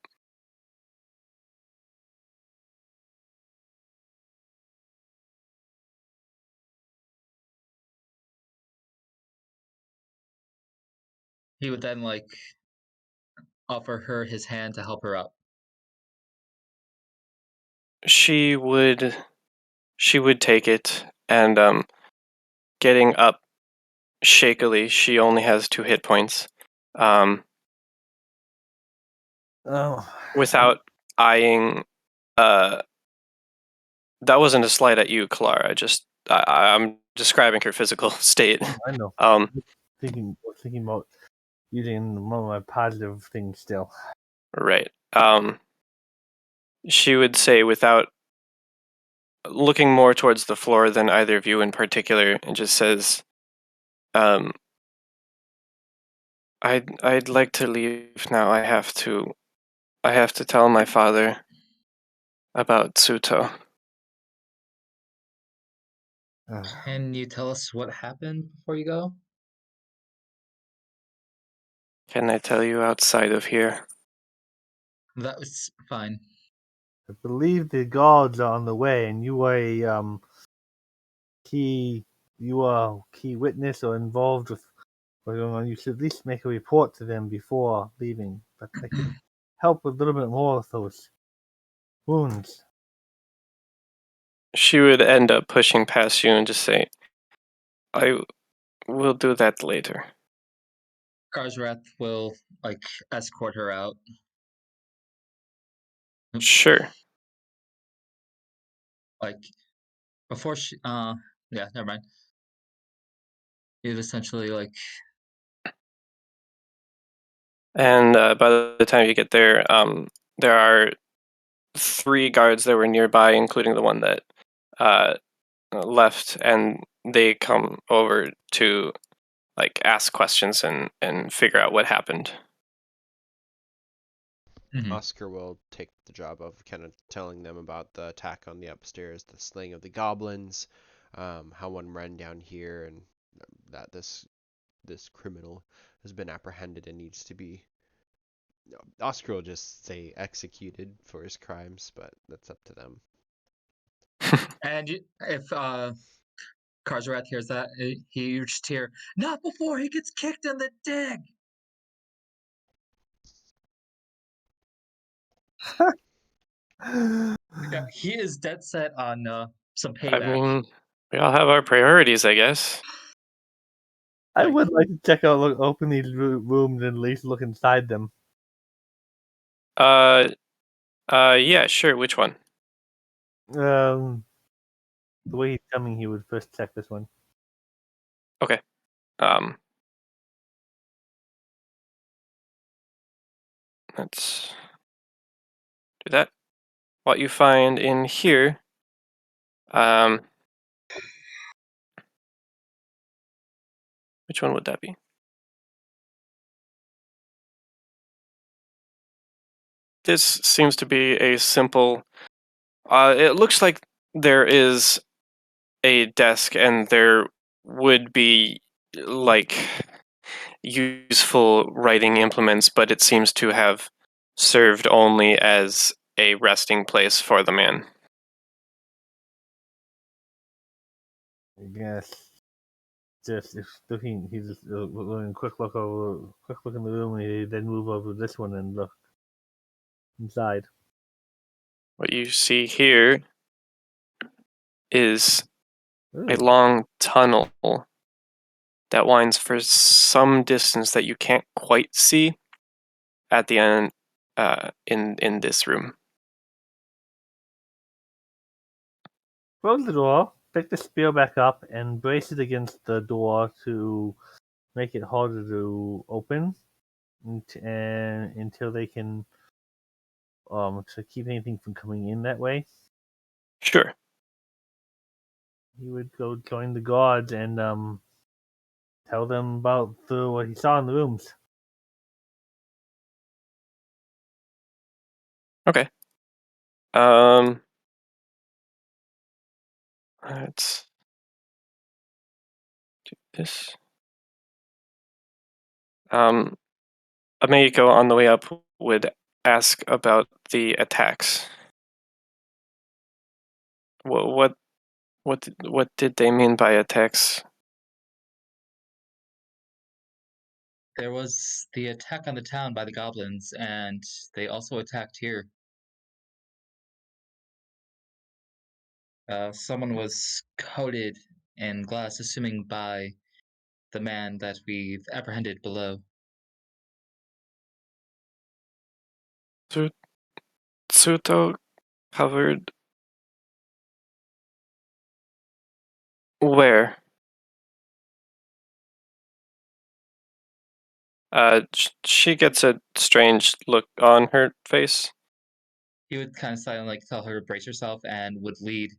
He would then like offer her his hand to help her up. She would take it, and getting up shakily, she only has 2 hit points. Oh. without eyeing. That wasn't a slight at you, Clara. I'm describing her physical state. I know. Thinking about using one of my positive things still. Right. She would say, without looking more towards the floor than either of you in particular, and just says, I'd like to leave now. I have to tell my father about Tsuto. Can you tell us what happened before you go? Can I tell you outside of here? That was fine. I believe the guards are on the way, and you are a key witness or involved with what's going on. You should at least make a report to them before leaving. But I could help a little bit more with those wounds. She would end up pushing past you and just say, I will do that later. Karzrath will escort her out. Sure. Before she yeah, never mind. You'd essentially And by the time you get there, there are 3 guards that were nearby, including the one that left, and they come over to ask questions and figure out what happened. Oscar will take the job of kind of telling them about the attack on the upstairs, the slaying of the goblins, how one ran down here, and that this criminal has been apprehended and needs to be. Oscar will just say executed for his crimes, but that's up to them. and if Karzrath hears that, you just hear, "Not before he gets kicked in the dick!" Yeah, he is dead set on some I payback. mean, we all have our priorities, I guess. I would like to check out, open these rooms and at least look inside them. Yeah, sure. Which one? The way he's coming, he would first check this one. Okay. Let's do that. What you find in here, which one would that be? This seems to be a simple. It looks like there is a desk, and there would be useful writing implements, but it seems to have served only as a resting place for the man. I guess just if looking, he's just doing a quick look in the room, and he then move over to this one and look inside. What you see here is a Ooh. long tunnel that winds for some distance that you can't quite see at the end in this room. Close the door, pick the spear back up, and brace it against the door to make it harder to open, and until they can to keep anything from coming in that way. Sure. He would go join the guards and tell them about what he saw in the rooms. Okay. Let's do this. Ameko on the way up would ask about the attacks. What did they mean by attacks? There was the attack on the town by the goblins, and they also attacked here. Someone was coated in glass, assuming by the man that we've apprehended below. Tsuto covered. Where? She gets a strange look on her face. He would kind of silently tell her to brace herself and would lead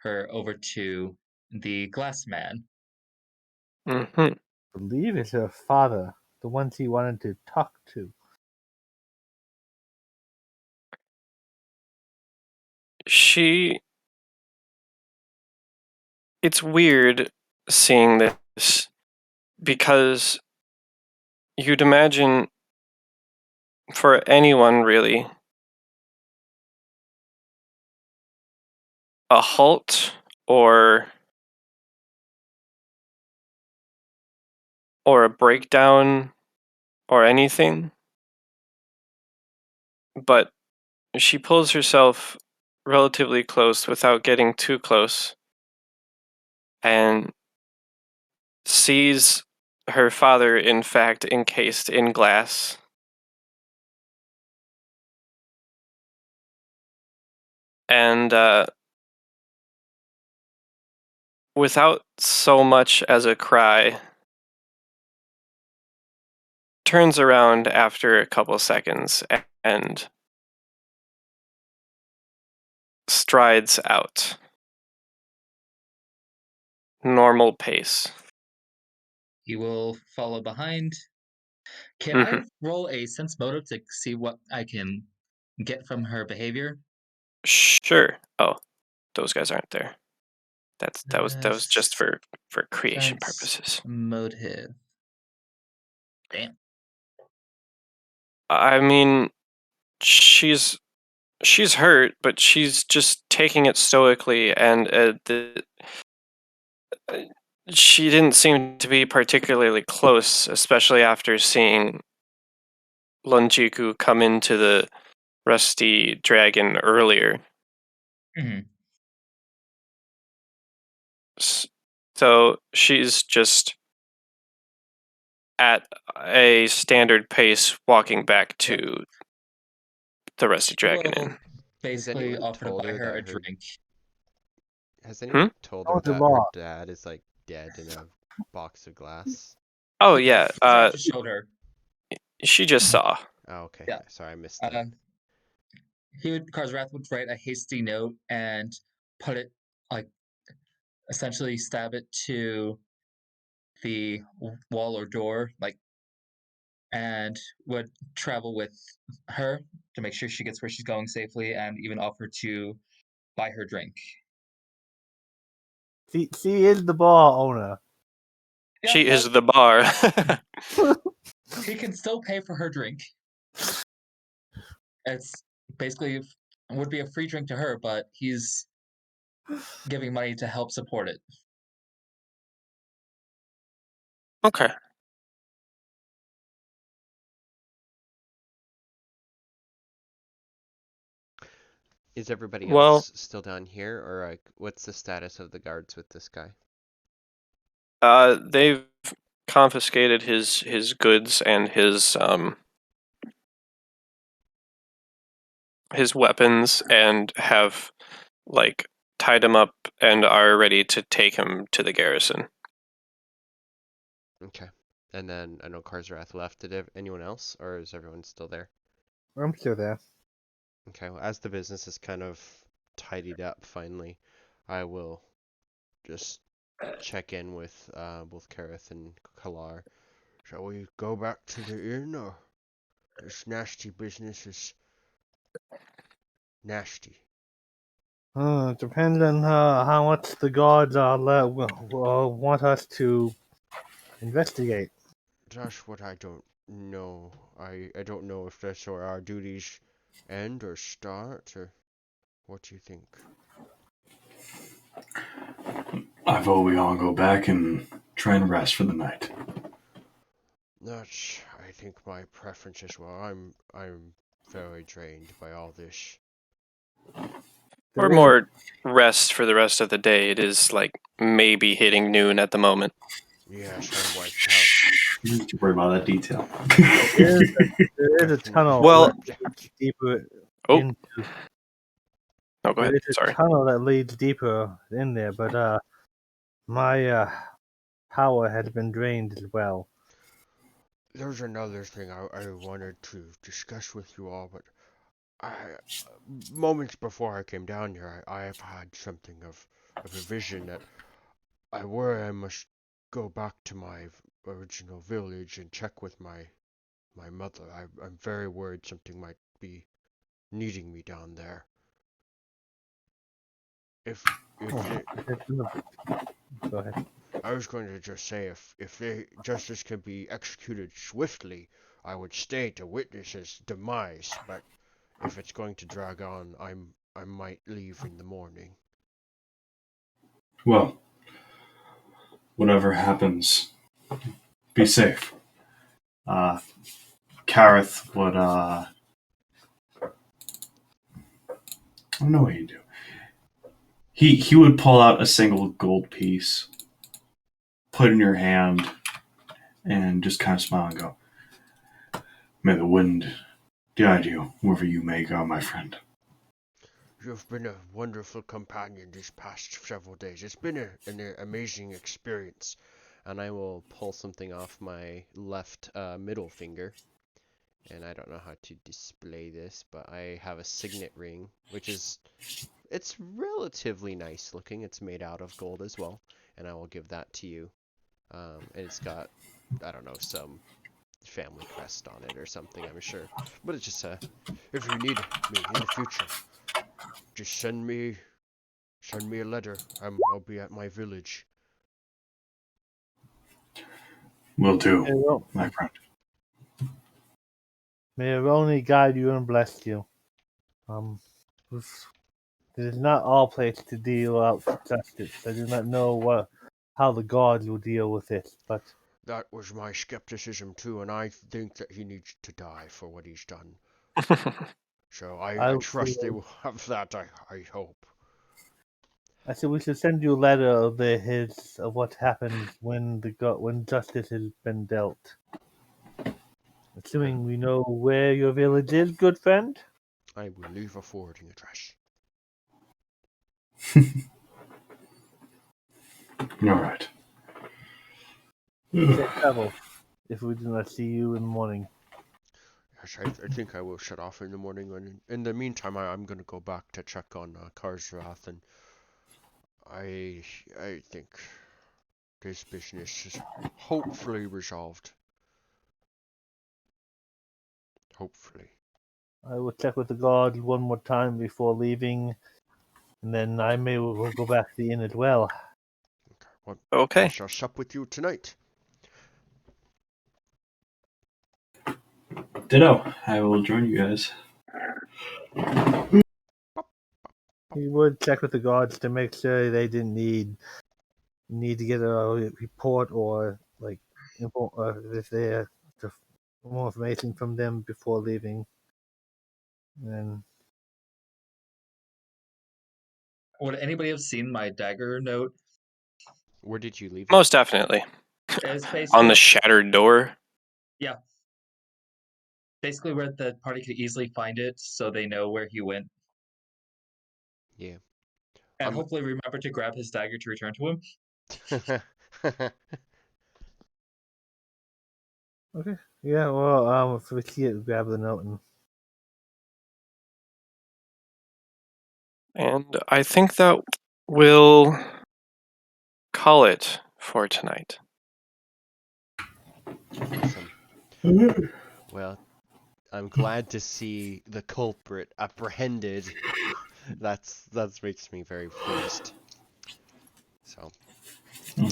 her over to the glass man. Mm-hmm. I believe it's her father, the ones he wanted to talk to. It's weird seeing this because you'd imagine for anyone really a halt or a breakdown or anything, but she pulls herself relatively close without getting too close and sees her father in fact encased in glass. And without so much as a cry, turns around after a couple seconds and strides out. Normal pace. He will follow behind. Can I Mhm. roll a sense motive to see what I can get from her behavior? Sure. Oh, those guys aren't there. That was just for creation Sense purposes. motive. Damn. I mean, she's hurt, but she's just taking it stoically, and she didn't seem to be particularly close, especially after seeing Lunjiku come into the Rusty Dragon earlier. Mhm. So she's just at a standard pace walking back to the Rusty She Dragon will Inn. basically anyone offer to told buy her her that a her- drink. Has anyone told her Oh, the that her law. dad is like dead in a box of glass? Oh yeah, Sorry, just showed her. she just saw. Oh, okay. Yeah. Sorry, I missed that. Karsrath would write a hasty note and put it, like, essentially stab it to the wall or door, like, and would travel with her to make sure she gets where she's going safely, and even offer to buy her drink. She is the bar owner. Yeah, She well, is the bar. he can still pay for her drink. It's basically would be a free drink to her, but he's giving money to help support it. Okay. Is everybody Well, else still down here, or like, what's the status of the guards with this guy? they've confiscated his goods and his weapons and have like tied him up and are ready to take him to the garrison. Okay. And then I know Karsrath left. Did anyone else, or is everyone still there? I'm still there. Okay. Well, as the business is kind of tidied up finally, I will just check in with both Kareth and Kalar. Shall we go back to the inn, or this nasty business is nasty? Depends on how much the gods want us to investigate. That's what I don't know. I don't know if that's where our duties end or start, or what do you think? I vote we all go back and try and rest for the night. That's, I think, my preference as well. I'm very drained by all this. Or more rest for the rest of the day. It is like maybe hitting noon at the moment. Yes, I'm wiped out. You don't need to worry about that detail. There is a tunnel Well- that leads deeper Oh. into. No, go There ahead. is a Sorry. tunnel that leads deeper in there, but my power has been drained as well. There's another thing I wanted to discuss with you all, but moments before I came down here, I have had something of a vision that I worry I must go back to my original village and check with my mother. I'm very worried something might be needing me down there. If Go ahead. I was going to just say, if justice can be executed swiftly, I would stay to witness his demise. But if it's going to drag on, I might leave in the morning. Well, whatever happens, be safe. Kareth would, I don't know what he'd do. He would pull out a single gold piece, put it in your hand, and just kind of smile and go, "May the wind guide you wherever you may go, my friend." You've been a wonderful companion these past several days. It's been an amazing experience. And I will pull something off my left middle finger. And I don't know how to display this, but I have a signet ring, which it's relatively nice looking. It's made out of gold as well. And I will give that to you. And it's got, I don't know, some family crest on it or something, I'm sure. But it's just if you need me in the future, just send me a letter. I'll be at my village. Will do, May Ro- my friend. May Aroni guide you and bless you. This is not our place to deal out justice. I do not know how the gods will deal with it, but That was my skepticism too, and I think that he needs to die for what he's done. So I trust they will have that. I hope. I said we should send you a letter of of what happened when justice has been dealt. Assuming we know where your village is, good friend. I will leave a forwarding address. All right. Safe travel. If we do not see you in the morning. Yes, I think I will shut off in the morning. And in the meantime, I'm going to go back to check on Karsrath, and I think this business is hopefully resolved. Hopefully. I will check with the guard one more time before leaving, and then will go back to the inn as well. Okay. Well, Okay. I shall sup with you tonight. Ditto. I will join you guys. He would check with the guards to make sure they didn't need to get a report or if they had more information from them before leaving. And Would anybody have seen my dagger note? Where did you leave it? Most definitely. It's On basically the shattered door. basically where the party could easily find it, so they know where he went, Yeah. and hopefully remember to grab his dagger to return to him. okay, yeah. Well, if we see it, grab the note And I think that will call it for tonight. Awesome. Well, I'm glad to see the culprit apprehended. That makes me very pleased. So,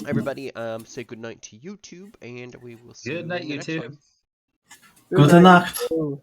everybody, say good night to YouTube, and we will see Good you night, in the next YouTube. one. Gute Nacht. Oh.